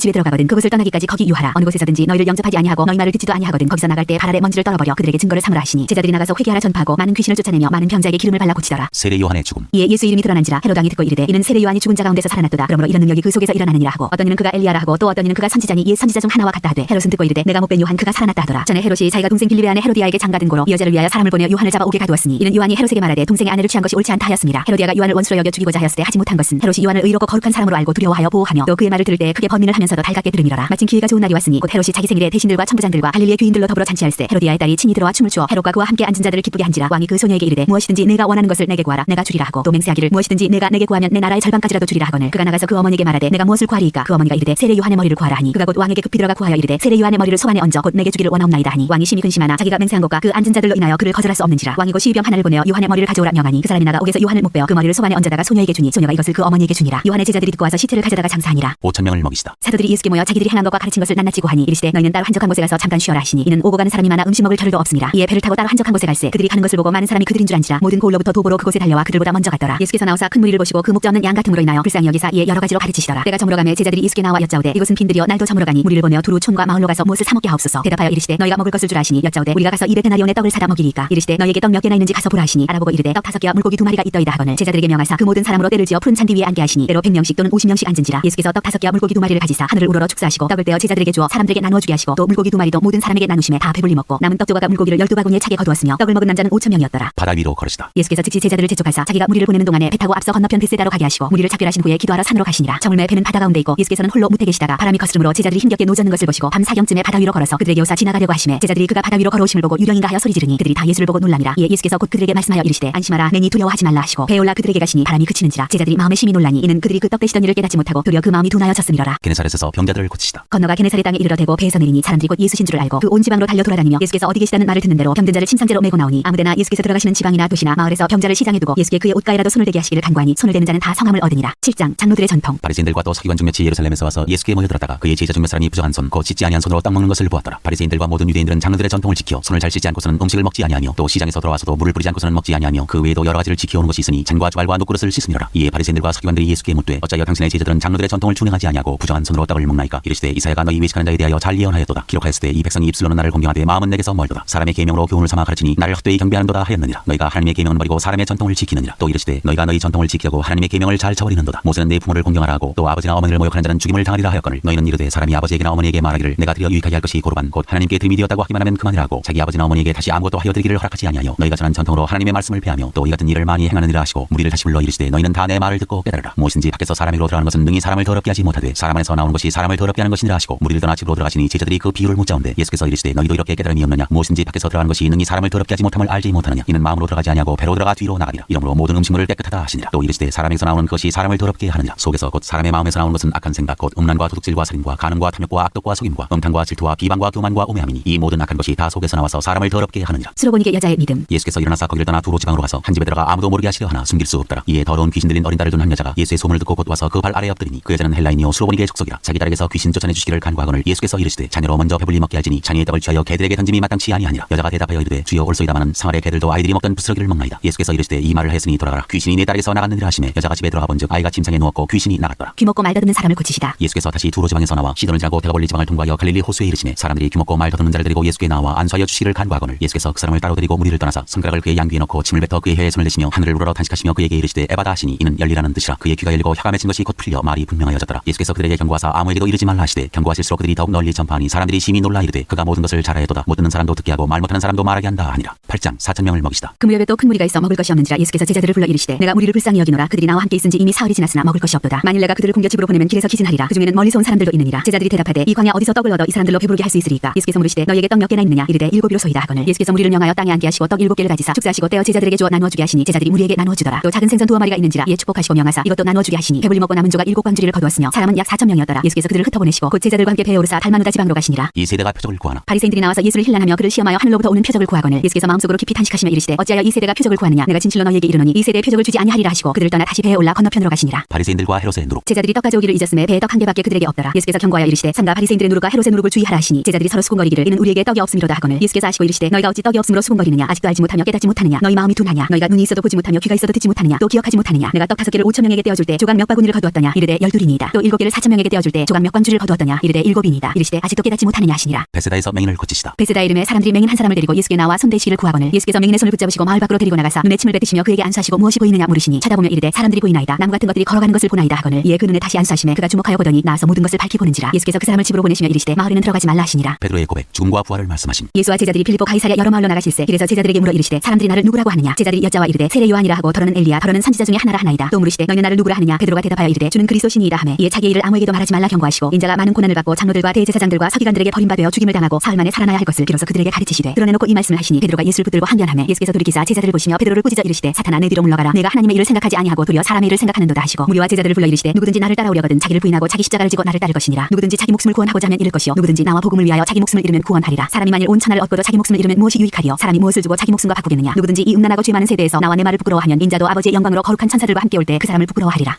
집에 들어가거든 그곳을 떠나기까지 거기 유하라. 어느 곳에서든지 너희를 영접하지 아니하고 너희 말을 듣지도 아니하거든 거기서 나갈 때 발 아래 먼지를 떨어버려 그들에게 증거를 삼으라 하시니 제자들이 나가서 회개하라 전파하고 많은 귀신을 쫓아내며 많은 병자에게 기름을 발라 고치더라. 세례 요한의 죽음. 이에 예수 이름이 드러난지라 헤롯 왕이 듣고 이르되 이는 세례 요한이 죽은 자 가운데서 살아났도다. 그러므로 이런 능력이 그 속에서 일어나느니라 하고 어떤 이는 그가 엘리야라 하고 또 어떤 이는 그가 선지자니 이에 선지자 중 하나와 같다 하되 헤롯은 듣고 이르되 내가 못 뵌 요한 그가 살아났다 하더라. 전에 헤롯이 자기가 동생 빌립의 아내 헤로디아에게 장가든 고로 이 여자를 위하여 사람을 보내 요한을 잡아 오게 가두었으니 이는 요한이 헤롯에게 말하되 동생의 아내를 취한 것이 옳지 않다 하였습니다. 헤로디아가 요한을 원수로 여겨 죽이고자 하였을 때 하지 못한 것은 헤롯이 요한을 의롭고 거룩한 사람으로 알고 두려워하여 보호하며 또 그의 말을 들을 때 크게 번민을 하면서도 달갑게 들음이러라. 마침 기회가 좋은 날이 왔으니 곧 헤롯이 자기 생일에 대신들과 천부장들과 갈릴리의 귀인들로 더불어 잔치할세 헤로디아의 딸이 친히 들어와 춤을 추어 헤롯과 그와 함께 앉은 자들을 기쁘게 한지라. 왕이 그 소녀에게 이르되 무엇이든지 내가 원하는 것을 내게 구하라 내가 주리라 하고 또 맹세하기를 무엇이든지 내가 내게 구하면 내 나라의 절반까지라도 주리라 하거늘 그가 나가서 그 어머니에게 말하되 내가 무엇을 구하리이까. 그 어머니가 이르되 세례 요한의 머리를 구하라 하니 그가 곧 왕에게 급히 들어가 구하여 이르되 세례 요한의 머리를 소안에 얹어 곧 내게 주기를 원하옵나이다 하니 왕이 심히 근심하나 자기가 맹세한 것과 그 앉은 자들로 인하여 그를 거절할 수 없는지라. 왕이 곧 시위병 하나를 보내어 요한의 머리를 가져오라 명하니 그 사람이 나가 옥에서 요한을 못 빼어 그 머리를 소안에 얹어다가 소녀에게 주니 소녀가 이것을 그 어머니에게 주니라. 요한의 제자들이 듣고 와서 시체를 가져다가 장사 용서하니라. 5,000명을 먹이시다. 사도들이 예수께 모여 자기들이 행한 것과 가르친 것을 낱낱이 고하니 이르시되 너희는 따로 한적한 곳에 가서 잠깐 쉬어라 하시니 이는 오고 가는 사람이 많아 음식 먹을 겨를도 없음이라. 이에 배를 타고 따로 한적한 곳에 갈새 그들이 가는 것을 보고 많은 사람이 그들인 줄 안지라 모든 고을로부터 도보로 그곳에 달려와 그들보다 먼저 갔더라. 예수께서 나오사 큰 무리를 보시고 그 목자 없는 양 같음으로 인하여 불쌍히 여기사 이에 여러 가지로 가르치시더라. 때가 저물어 가매 제자들이 예수께 나와 여짜오되 이곳은 빈들이여 날도 저물어 가니 무리를 보내어 두루 촌과 마을로 가서 무엇을 사 먹게 하옵소서. 대답하여 이르시되 너희가 먹을 것을 주라 하시니 여짜오되 우리가 가서 200데나리온의 떡을 사다 먹이리까. 이르시되 너희에게 떡 몇 개나 있는지 가서 보라 하시니 알아보고 이르되 떡 5개와 물고기 2마리가 있더이다 하거늘 제자들에게 명하사 그 모든 사람으로 때를 지어 푸른 잔디 위에 앉게 하시니 때로 100명씩 또는 50명씩 앉은지라. 예수께서 떡 5개와 물고기 2마리를 가지사 하늘을 우러러 축사하시고 떡을 떼어 제자들에게 주어 사람들에게 나누어 주게 하시고 또 물고기 2마리도 모든 사람에게 나누심에 다 배불리 먹고 남은 떡 조각과 물고기를 12바구니에 차게 거두었으며 떡을 먹은 남자는 5,000명이었더라. 바다 위로 걸으시다. 예수께서 즉시 제자들을 재촉하사 자기가 무리를 보내는 동안에 배 타고 앞서 건너편 벳세다로 가게 하시고 무리를 작별하신 후에 기도하러 산으로 가시니라. 저물매 배는 바다 가운데 있고 예수께서는 홀로 무태 계시다가 바람이 거스름으로 제자들이 힘겹게 노젓는 것을 보시고 밤 사경쯤에 바다 위로 걸어서 그들에게 오사 지나가려고 하시매 제자들이 그가 바다 위로 걸어오심을 보고 유령인가 하여 소리 지르니 그들이 다 예수를 보고 놀랍니라. 이에 예수께서 곧 그들에게 말씀하여 이르시되 안심하라 내니 두려워하지 말라 하시고 배에 올라 그들에게 가시니 바람이 그치는지라. 제자들이 마음에 심히 놀라니 이는 그들이 그 떡 되시던 일을 깨닫지 못하고 도리어 그 마음이 둔하여 졌음이로라. 게네사렛에서 병자들을 고치시다. 건너가 게네사렛 땅에 이르러 대고 배에서 내리니 사람들이 곧 예수신 줄을 알고 그 온 지방으로 달려 돌아다니며 예수께서 어디 계시다는 말을 듣는 대로 병든 자를 침상제로 메고 나오니 아무데나 예수께서 들어가시는 지방이나 도시나 마을에서 병자를 시장에 두고 예수께 그의 옷가에라도 손을 대게 하시기를 간구하니 손을 대는 자는 다 성함을 얻으니라. 7장 장로들의 전통. 바리새인들과 또 서기관 중몇이 예루살렘에서 와서 예수께 모여들었다가 그의 제자 중 몇 사람이 부정한 손 곧 씻지 아니한 손으로 떡 먹는 것을 보았더라. 바리새인들과 모든 유대인들은 장로들의 전통을 지켜 손을 잘 씻지 않고서는 음식을 먹지 아니하며 또 시장에서 돌아와서도 물을 뿌리지 않고서는 먹지 아니하며 그 외에도 여러 가지를 지켜오는 것이 있으니 잔과 주갈과 녹그릇을 씻음이로라. 이에 바리새인들과 서기관들이 예수께 묻되 어찌하여 당신의 제자들은 장로들의 전통을 준행하지 아니하고 부정한 손으로 떡을 먹나이까. 이르시되 이사야가 너희 외식하는 자에 대하여 잘 예언하였도다. 기록하였으되 이 백성이 입술로는 나를 공경하되 마음은 내게서 멀도다. 사람의 계명으로 교훈을 삼아 가르치니 나를 헛되이 경배하는도다 하였느니라. 너희가 하나님의 계명은 버리고 사람의 전통을 지키느니라. 또 이르시되 너희가 너희 전통을 지키려고 하나님의 계명을 잘 저버리는도다. 모세는 내 부모를 공경하라 하고 또 아버지나 어머니를 모욕하는 자는 죽임을 당하리라 하였거늘 너희는 이르되 사람이 아버지에게나 어머니에게 말하기를 내가 드려 유익하게 할 것이 고르반 곧 하나님께 흠이 되었다고 하기만 하면 그만이라 하고 자기 아버지나 어머니에게 다시 아무것도 하여 드리기를 허락하지 아니하여 너희가 전한 전통으로 하나님의 말씀을 폐하며 또 이 같은 일을 많이 행하느니라 하시고 무리를 다시 불러 이르시되 너희는 다 내 말을 듣고 깨달으라. 무엇인지 밖에서 사람으로 들어가는 것은 능히 사람을 더럽게 하지 못하되 사람 안에서 나오는 것이 사람을 더럽게 하는 것이니라 하시고 무리를 떠나 집으로 들어가시니 제자들이 그 비유를 묻자온데 예수께서 이르시되 너희도 이렇게 깨달음이 없느냐. 무엇인지 밖에서 들어가는 것이 능히 사람을 더럽게 하지 못함을 알지 못하느냐. 이는 마음으로 들어가지 아니하고 배로 들어가 뒤로 나가니라. 이러므로 모든 음식물을 깨끗하다 하시니라. 또 이르시되 사람에게서 나오는 것이 사람을 더럽게 하느니라. 속에서 곧 사람의 마음에서 나오는 것은 악한 생각 곧 음란과 도둑질과 살인과 간음과 탐욕과 악독과 속임과 음탕과 질투와 비방과 교만과 오매함이니 이 모든 악한 것이 다 속에서 나와서 사람을 더럽게 하느니라. 수로보니게 여자의 믿음. 예수께서 일어나사 거기를 떠나 두로 지방으로 가서 한 집에 들어가 아무도 모르게 하시려 하나 숨길 수 없더라. 이에 더러운 귀신 들린 어린 딸을 둔 한 여자가 예수의 소문을 듣고 곧 와서 그 발 아래에 엎드리니 그 여자는 헬라인이요 수로보니게의 족속이라. 자기 딸에게서 귀신 쫓아내 주시기를 간구하거늘 예수께서 이르시되 자녀로 먼저 배불리 먹게 할지니 자녀의 떡을 취하여 개들에게 던짐이 마땅치 아니하니라. 여자가 대답하여 이르되 주여 올소이다마는 상하의 개들도 아이들이 먹던 부스러기를 먹나이다. 예수께서 이르시되 이 말을 하였으니 돌아가라. 귀신이 내 딸에게서 나갔느니라 하시매 여자가 집에 들어가 본즉 아이가 침상에 누웠고 귀신이 나갔더라. 귀먹고 말 더듬는 사람을 고치시다. 예수께서 다시 두로 지방에서 나와 시돈을 지나고 대가볼리 지방을 통과하여 갈릴리 호수에 이르시매 사람들이 귀먹고 말 더듬는 자를 데리고 예수께 나와 안수하여 주시기를 간구하거늘 예수께서 그 사람을 따로 데리고 무리를 떠나사 손가락을 그의 양귀에 넣고 침을 뱉어 그의 혀에 손을 대시며 하늘을 우러러 탄식하시며 그에게 이르시되 에바다 하시니 이는 열리라는 뜻이라. 그의 귀가 열리고 혀가 맺힌 것이 곧 풀려 말이 분명하여졌더라. 예수께서 그들에게 경고하사 아무에게도 이르지 말라 하시되 경고하실수록 그들이 더욱 널리 전파하니 사람들이 심히 놀라 이르되 그가 모든 것을 잘하였도다. 못 듣는 사람도 듣게 하고 말 못하는 사람도 말하게 한다 하니라. 8장 4,000명을 먹이시다. 그 무렵에 또 큰 무리가 있어 먹을 것이 없는지라 예수께서 제자들을 불러 이르시되 내가 무리를 불쌍히 여기노라. 그들이 나와 함께 있은지 이미 사흘이 지났으나 먹을 것이 없도다. 만일 내가 그들을 공겨 집으로 보내면 길에서 기진하리라. 그중에는 멀리서 온 사람들도 있느니라. 제자들이 대답하되 이 광야 어디서 떡을 얻어 이 사람들로 배부르게 할 수 있으리까. 예수께서 물으시되 너희에게 떡 몇 개나 있느냐. 이르되 7이로소이다 하거늘 예수께서 무리를 명하여 땅에 앉게 하시고 떡 7개를 가지사 축사하시고 떼어 제자들에게 주어 나누어 주게 하시니 제자들이 무리에게 나누어 주더라. 또 작은 생선 2마리가 있는지라 이에 축복하시고 명하사 이것도 나누어 주게 하시니 배불리 먹고 남은 조각 7광주리를 거두었으며 사람은 약 4,000명이었더라. 예수께서 그들을 흩어보내시고 곧 제자들과 함께 배에 오르사 달마누다 지방으로 가시니라. 이 세대가 표적을 구하나. 바리새인들이 나와서 예수를 힐난하며 그를 시험하여 하늘로부터 오는 표적을 구하거늘 예수께서 마음속으로 깊이 탄식하시며 이르시되 어찌하여 이 세대가 표적을 구하느냐. 내가 진실로 너희에게 이르노니 이 세대에 표적을 주지 아니하리라 하시고 그들을 떠나 다시 배에 올라 건너편으로 가시니라. 바리새인들과 헤롯의 누룩. 제자들이 떡 가져오기를 잊었음에 배에 떡 1개밖에 그들에게 없더라. 예수께서 경고하여 이르시되 삼가 바리새인들의 누룩과 헤롯의 누룩을 주의하라 하시니 제자들이 서로 수군거리기를 이는 우리에게 떡이 없음이로다 하거늘 예수께서 아시고 이르시되 너희가 어찌 떡이 없음으로 수군거리느냐. 아직도 알지 못하며 깨닫지 못하느냐. 너희 마음이 둔하냐. 너희가 눈이 있어도 보지 못하며 귀가 있어도 듣지 못하느냐. 또 기억하지 못하느냐. 내가 떡 5개를 5,000명에게 떼어줄 때 조각 몇 바구니를 거두었더냐. 이르되 12이니이다. 또 7개를 4,000명에게 떼어줄 때 조각 몇 광주를 거두었더냐. 이르되 7이니이다. 이르시되 아직도 깨닫지 못하느냐 하시니라. 베세다에서 맹인을 고치시다. 베세다 이름에 사람들이 맹인 한 사람을 데리고 예수께 나와 손대시기를 구하거늘 예수께서 맹인의 손을 붙잡으시고 마을 밖으로 데리고 나가사 눈에 침을 뱉으시며 그에게 안수하시고 무엇이 보이느냐 물으시니 찾아보며 이르되 사람들이 보이나이다. 나무 같은 것들이 걸어가는 것을 보나이다 하거늘 이에 그 눈에 다시 안수하시매 그가 주목하여 보더니 나와서 모든 것을 밝히 보는지라. 예수께서 그 사람을 집으로 보내시며 이르시되 마을에는 들어가지 말라 하시니라. 베드로의 고백 죽음과 부활을 말씀하심. 예수와 제자들이 빌립보 가이사랴 여러 마을로 나가실세 길에서 제자들에게 물어 이르시되 사람들이 나를 누구라고 하느냐. 제자들이 여자와 이르되 세례 요한이라 하고 더러는 엘리야 더러는 선지자 중에 하나라 하나이다. 또 물으시되 너희는 나를 누구라 하느냐. 베드로가 대답하여 이르되 주는 그리스도시니이다 하매 이에 자기의 일을 아무에게도 말하지 말라 경고하시고 인자가 많은 고난을 받고 장로들과 대제사장들과 서기관들에게 버림받아 죽임을 당하고 사흘 만에 살아나야 할 것을 비로소 그들에게 가르치시되 드러내놓고 이 말씀을 하시니 베드로가 예수를 붙들고 항변하매 예수께서 돌이키사 제자들을 보시며 베드로를 꾸짖어 이르시되 사탄아 내 뒤로 물러가라. 내가 하나님의 일을 생각하지 아니하고 도리어 사람의 일을 생각하는도다 하시고 무리와 제자들을 불러 이르시되 누구든지 나를 따라오려거든 자기를 부인하고 자기 십자가를 지고 나를 따를 것이니라. 누구든지 자기 목숨을 구원하고자 하면 잃을 것이요 누구든지 나와 복음을 위하여 자기 목숨을 잃으면 구원하리라. 사람이 만일 온 천하를 얻고도 자기 목숨을 잃으면 무엇이 유익하리요. 사람이 무엇을 주고 자기 목숨과 바꾸겠느냐. 누구든지 이 음란하고 죄 많은 세대에서 나와 내 말을 부끄러워하면 인자도 아버지의 영광으로 거룩한 천사들과 함께 올 때 그 사람을 부끄러워하리라.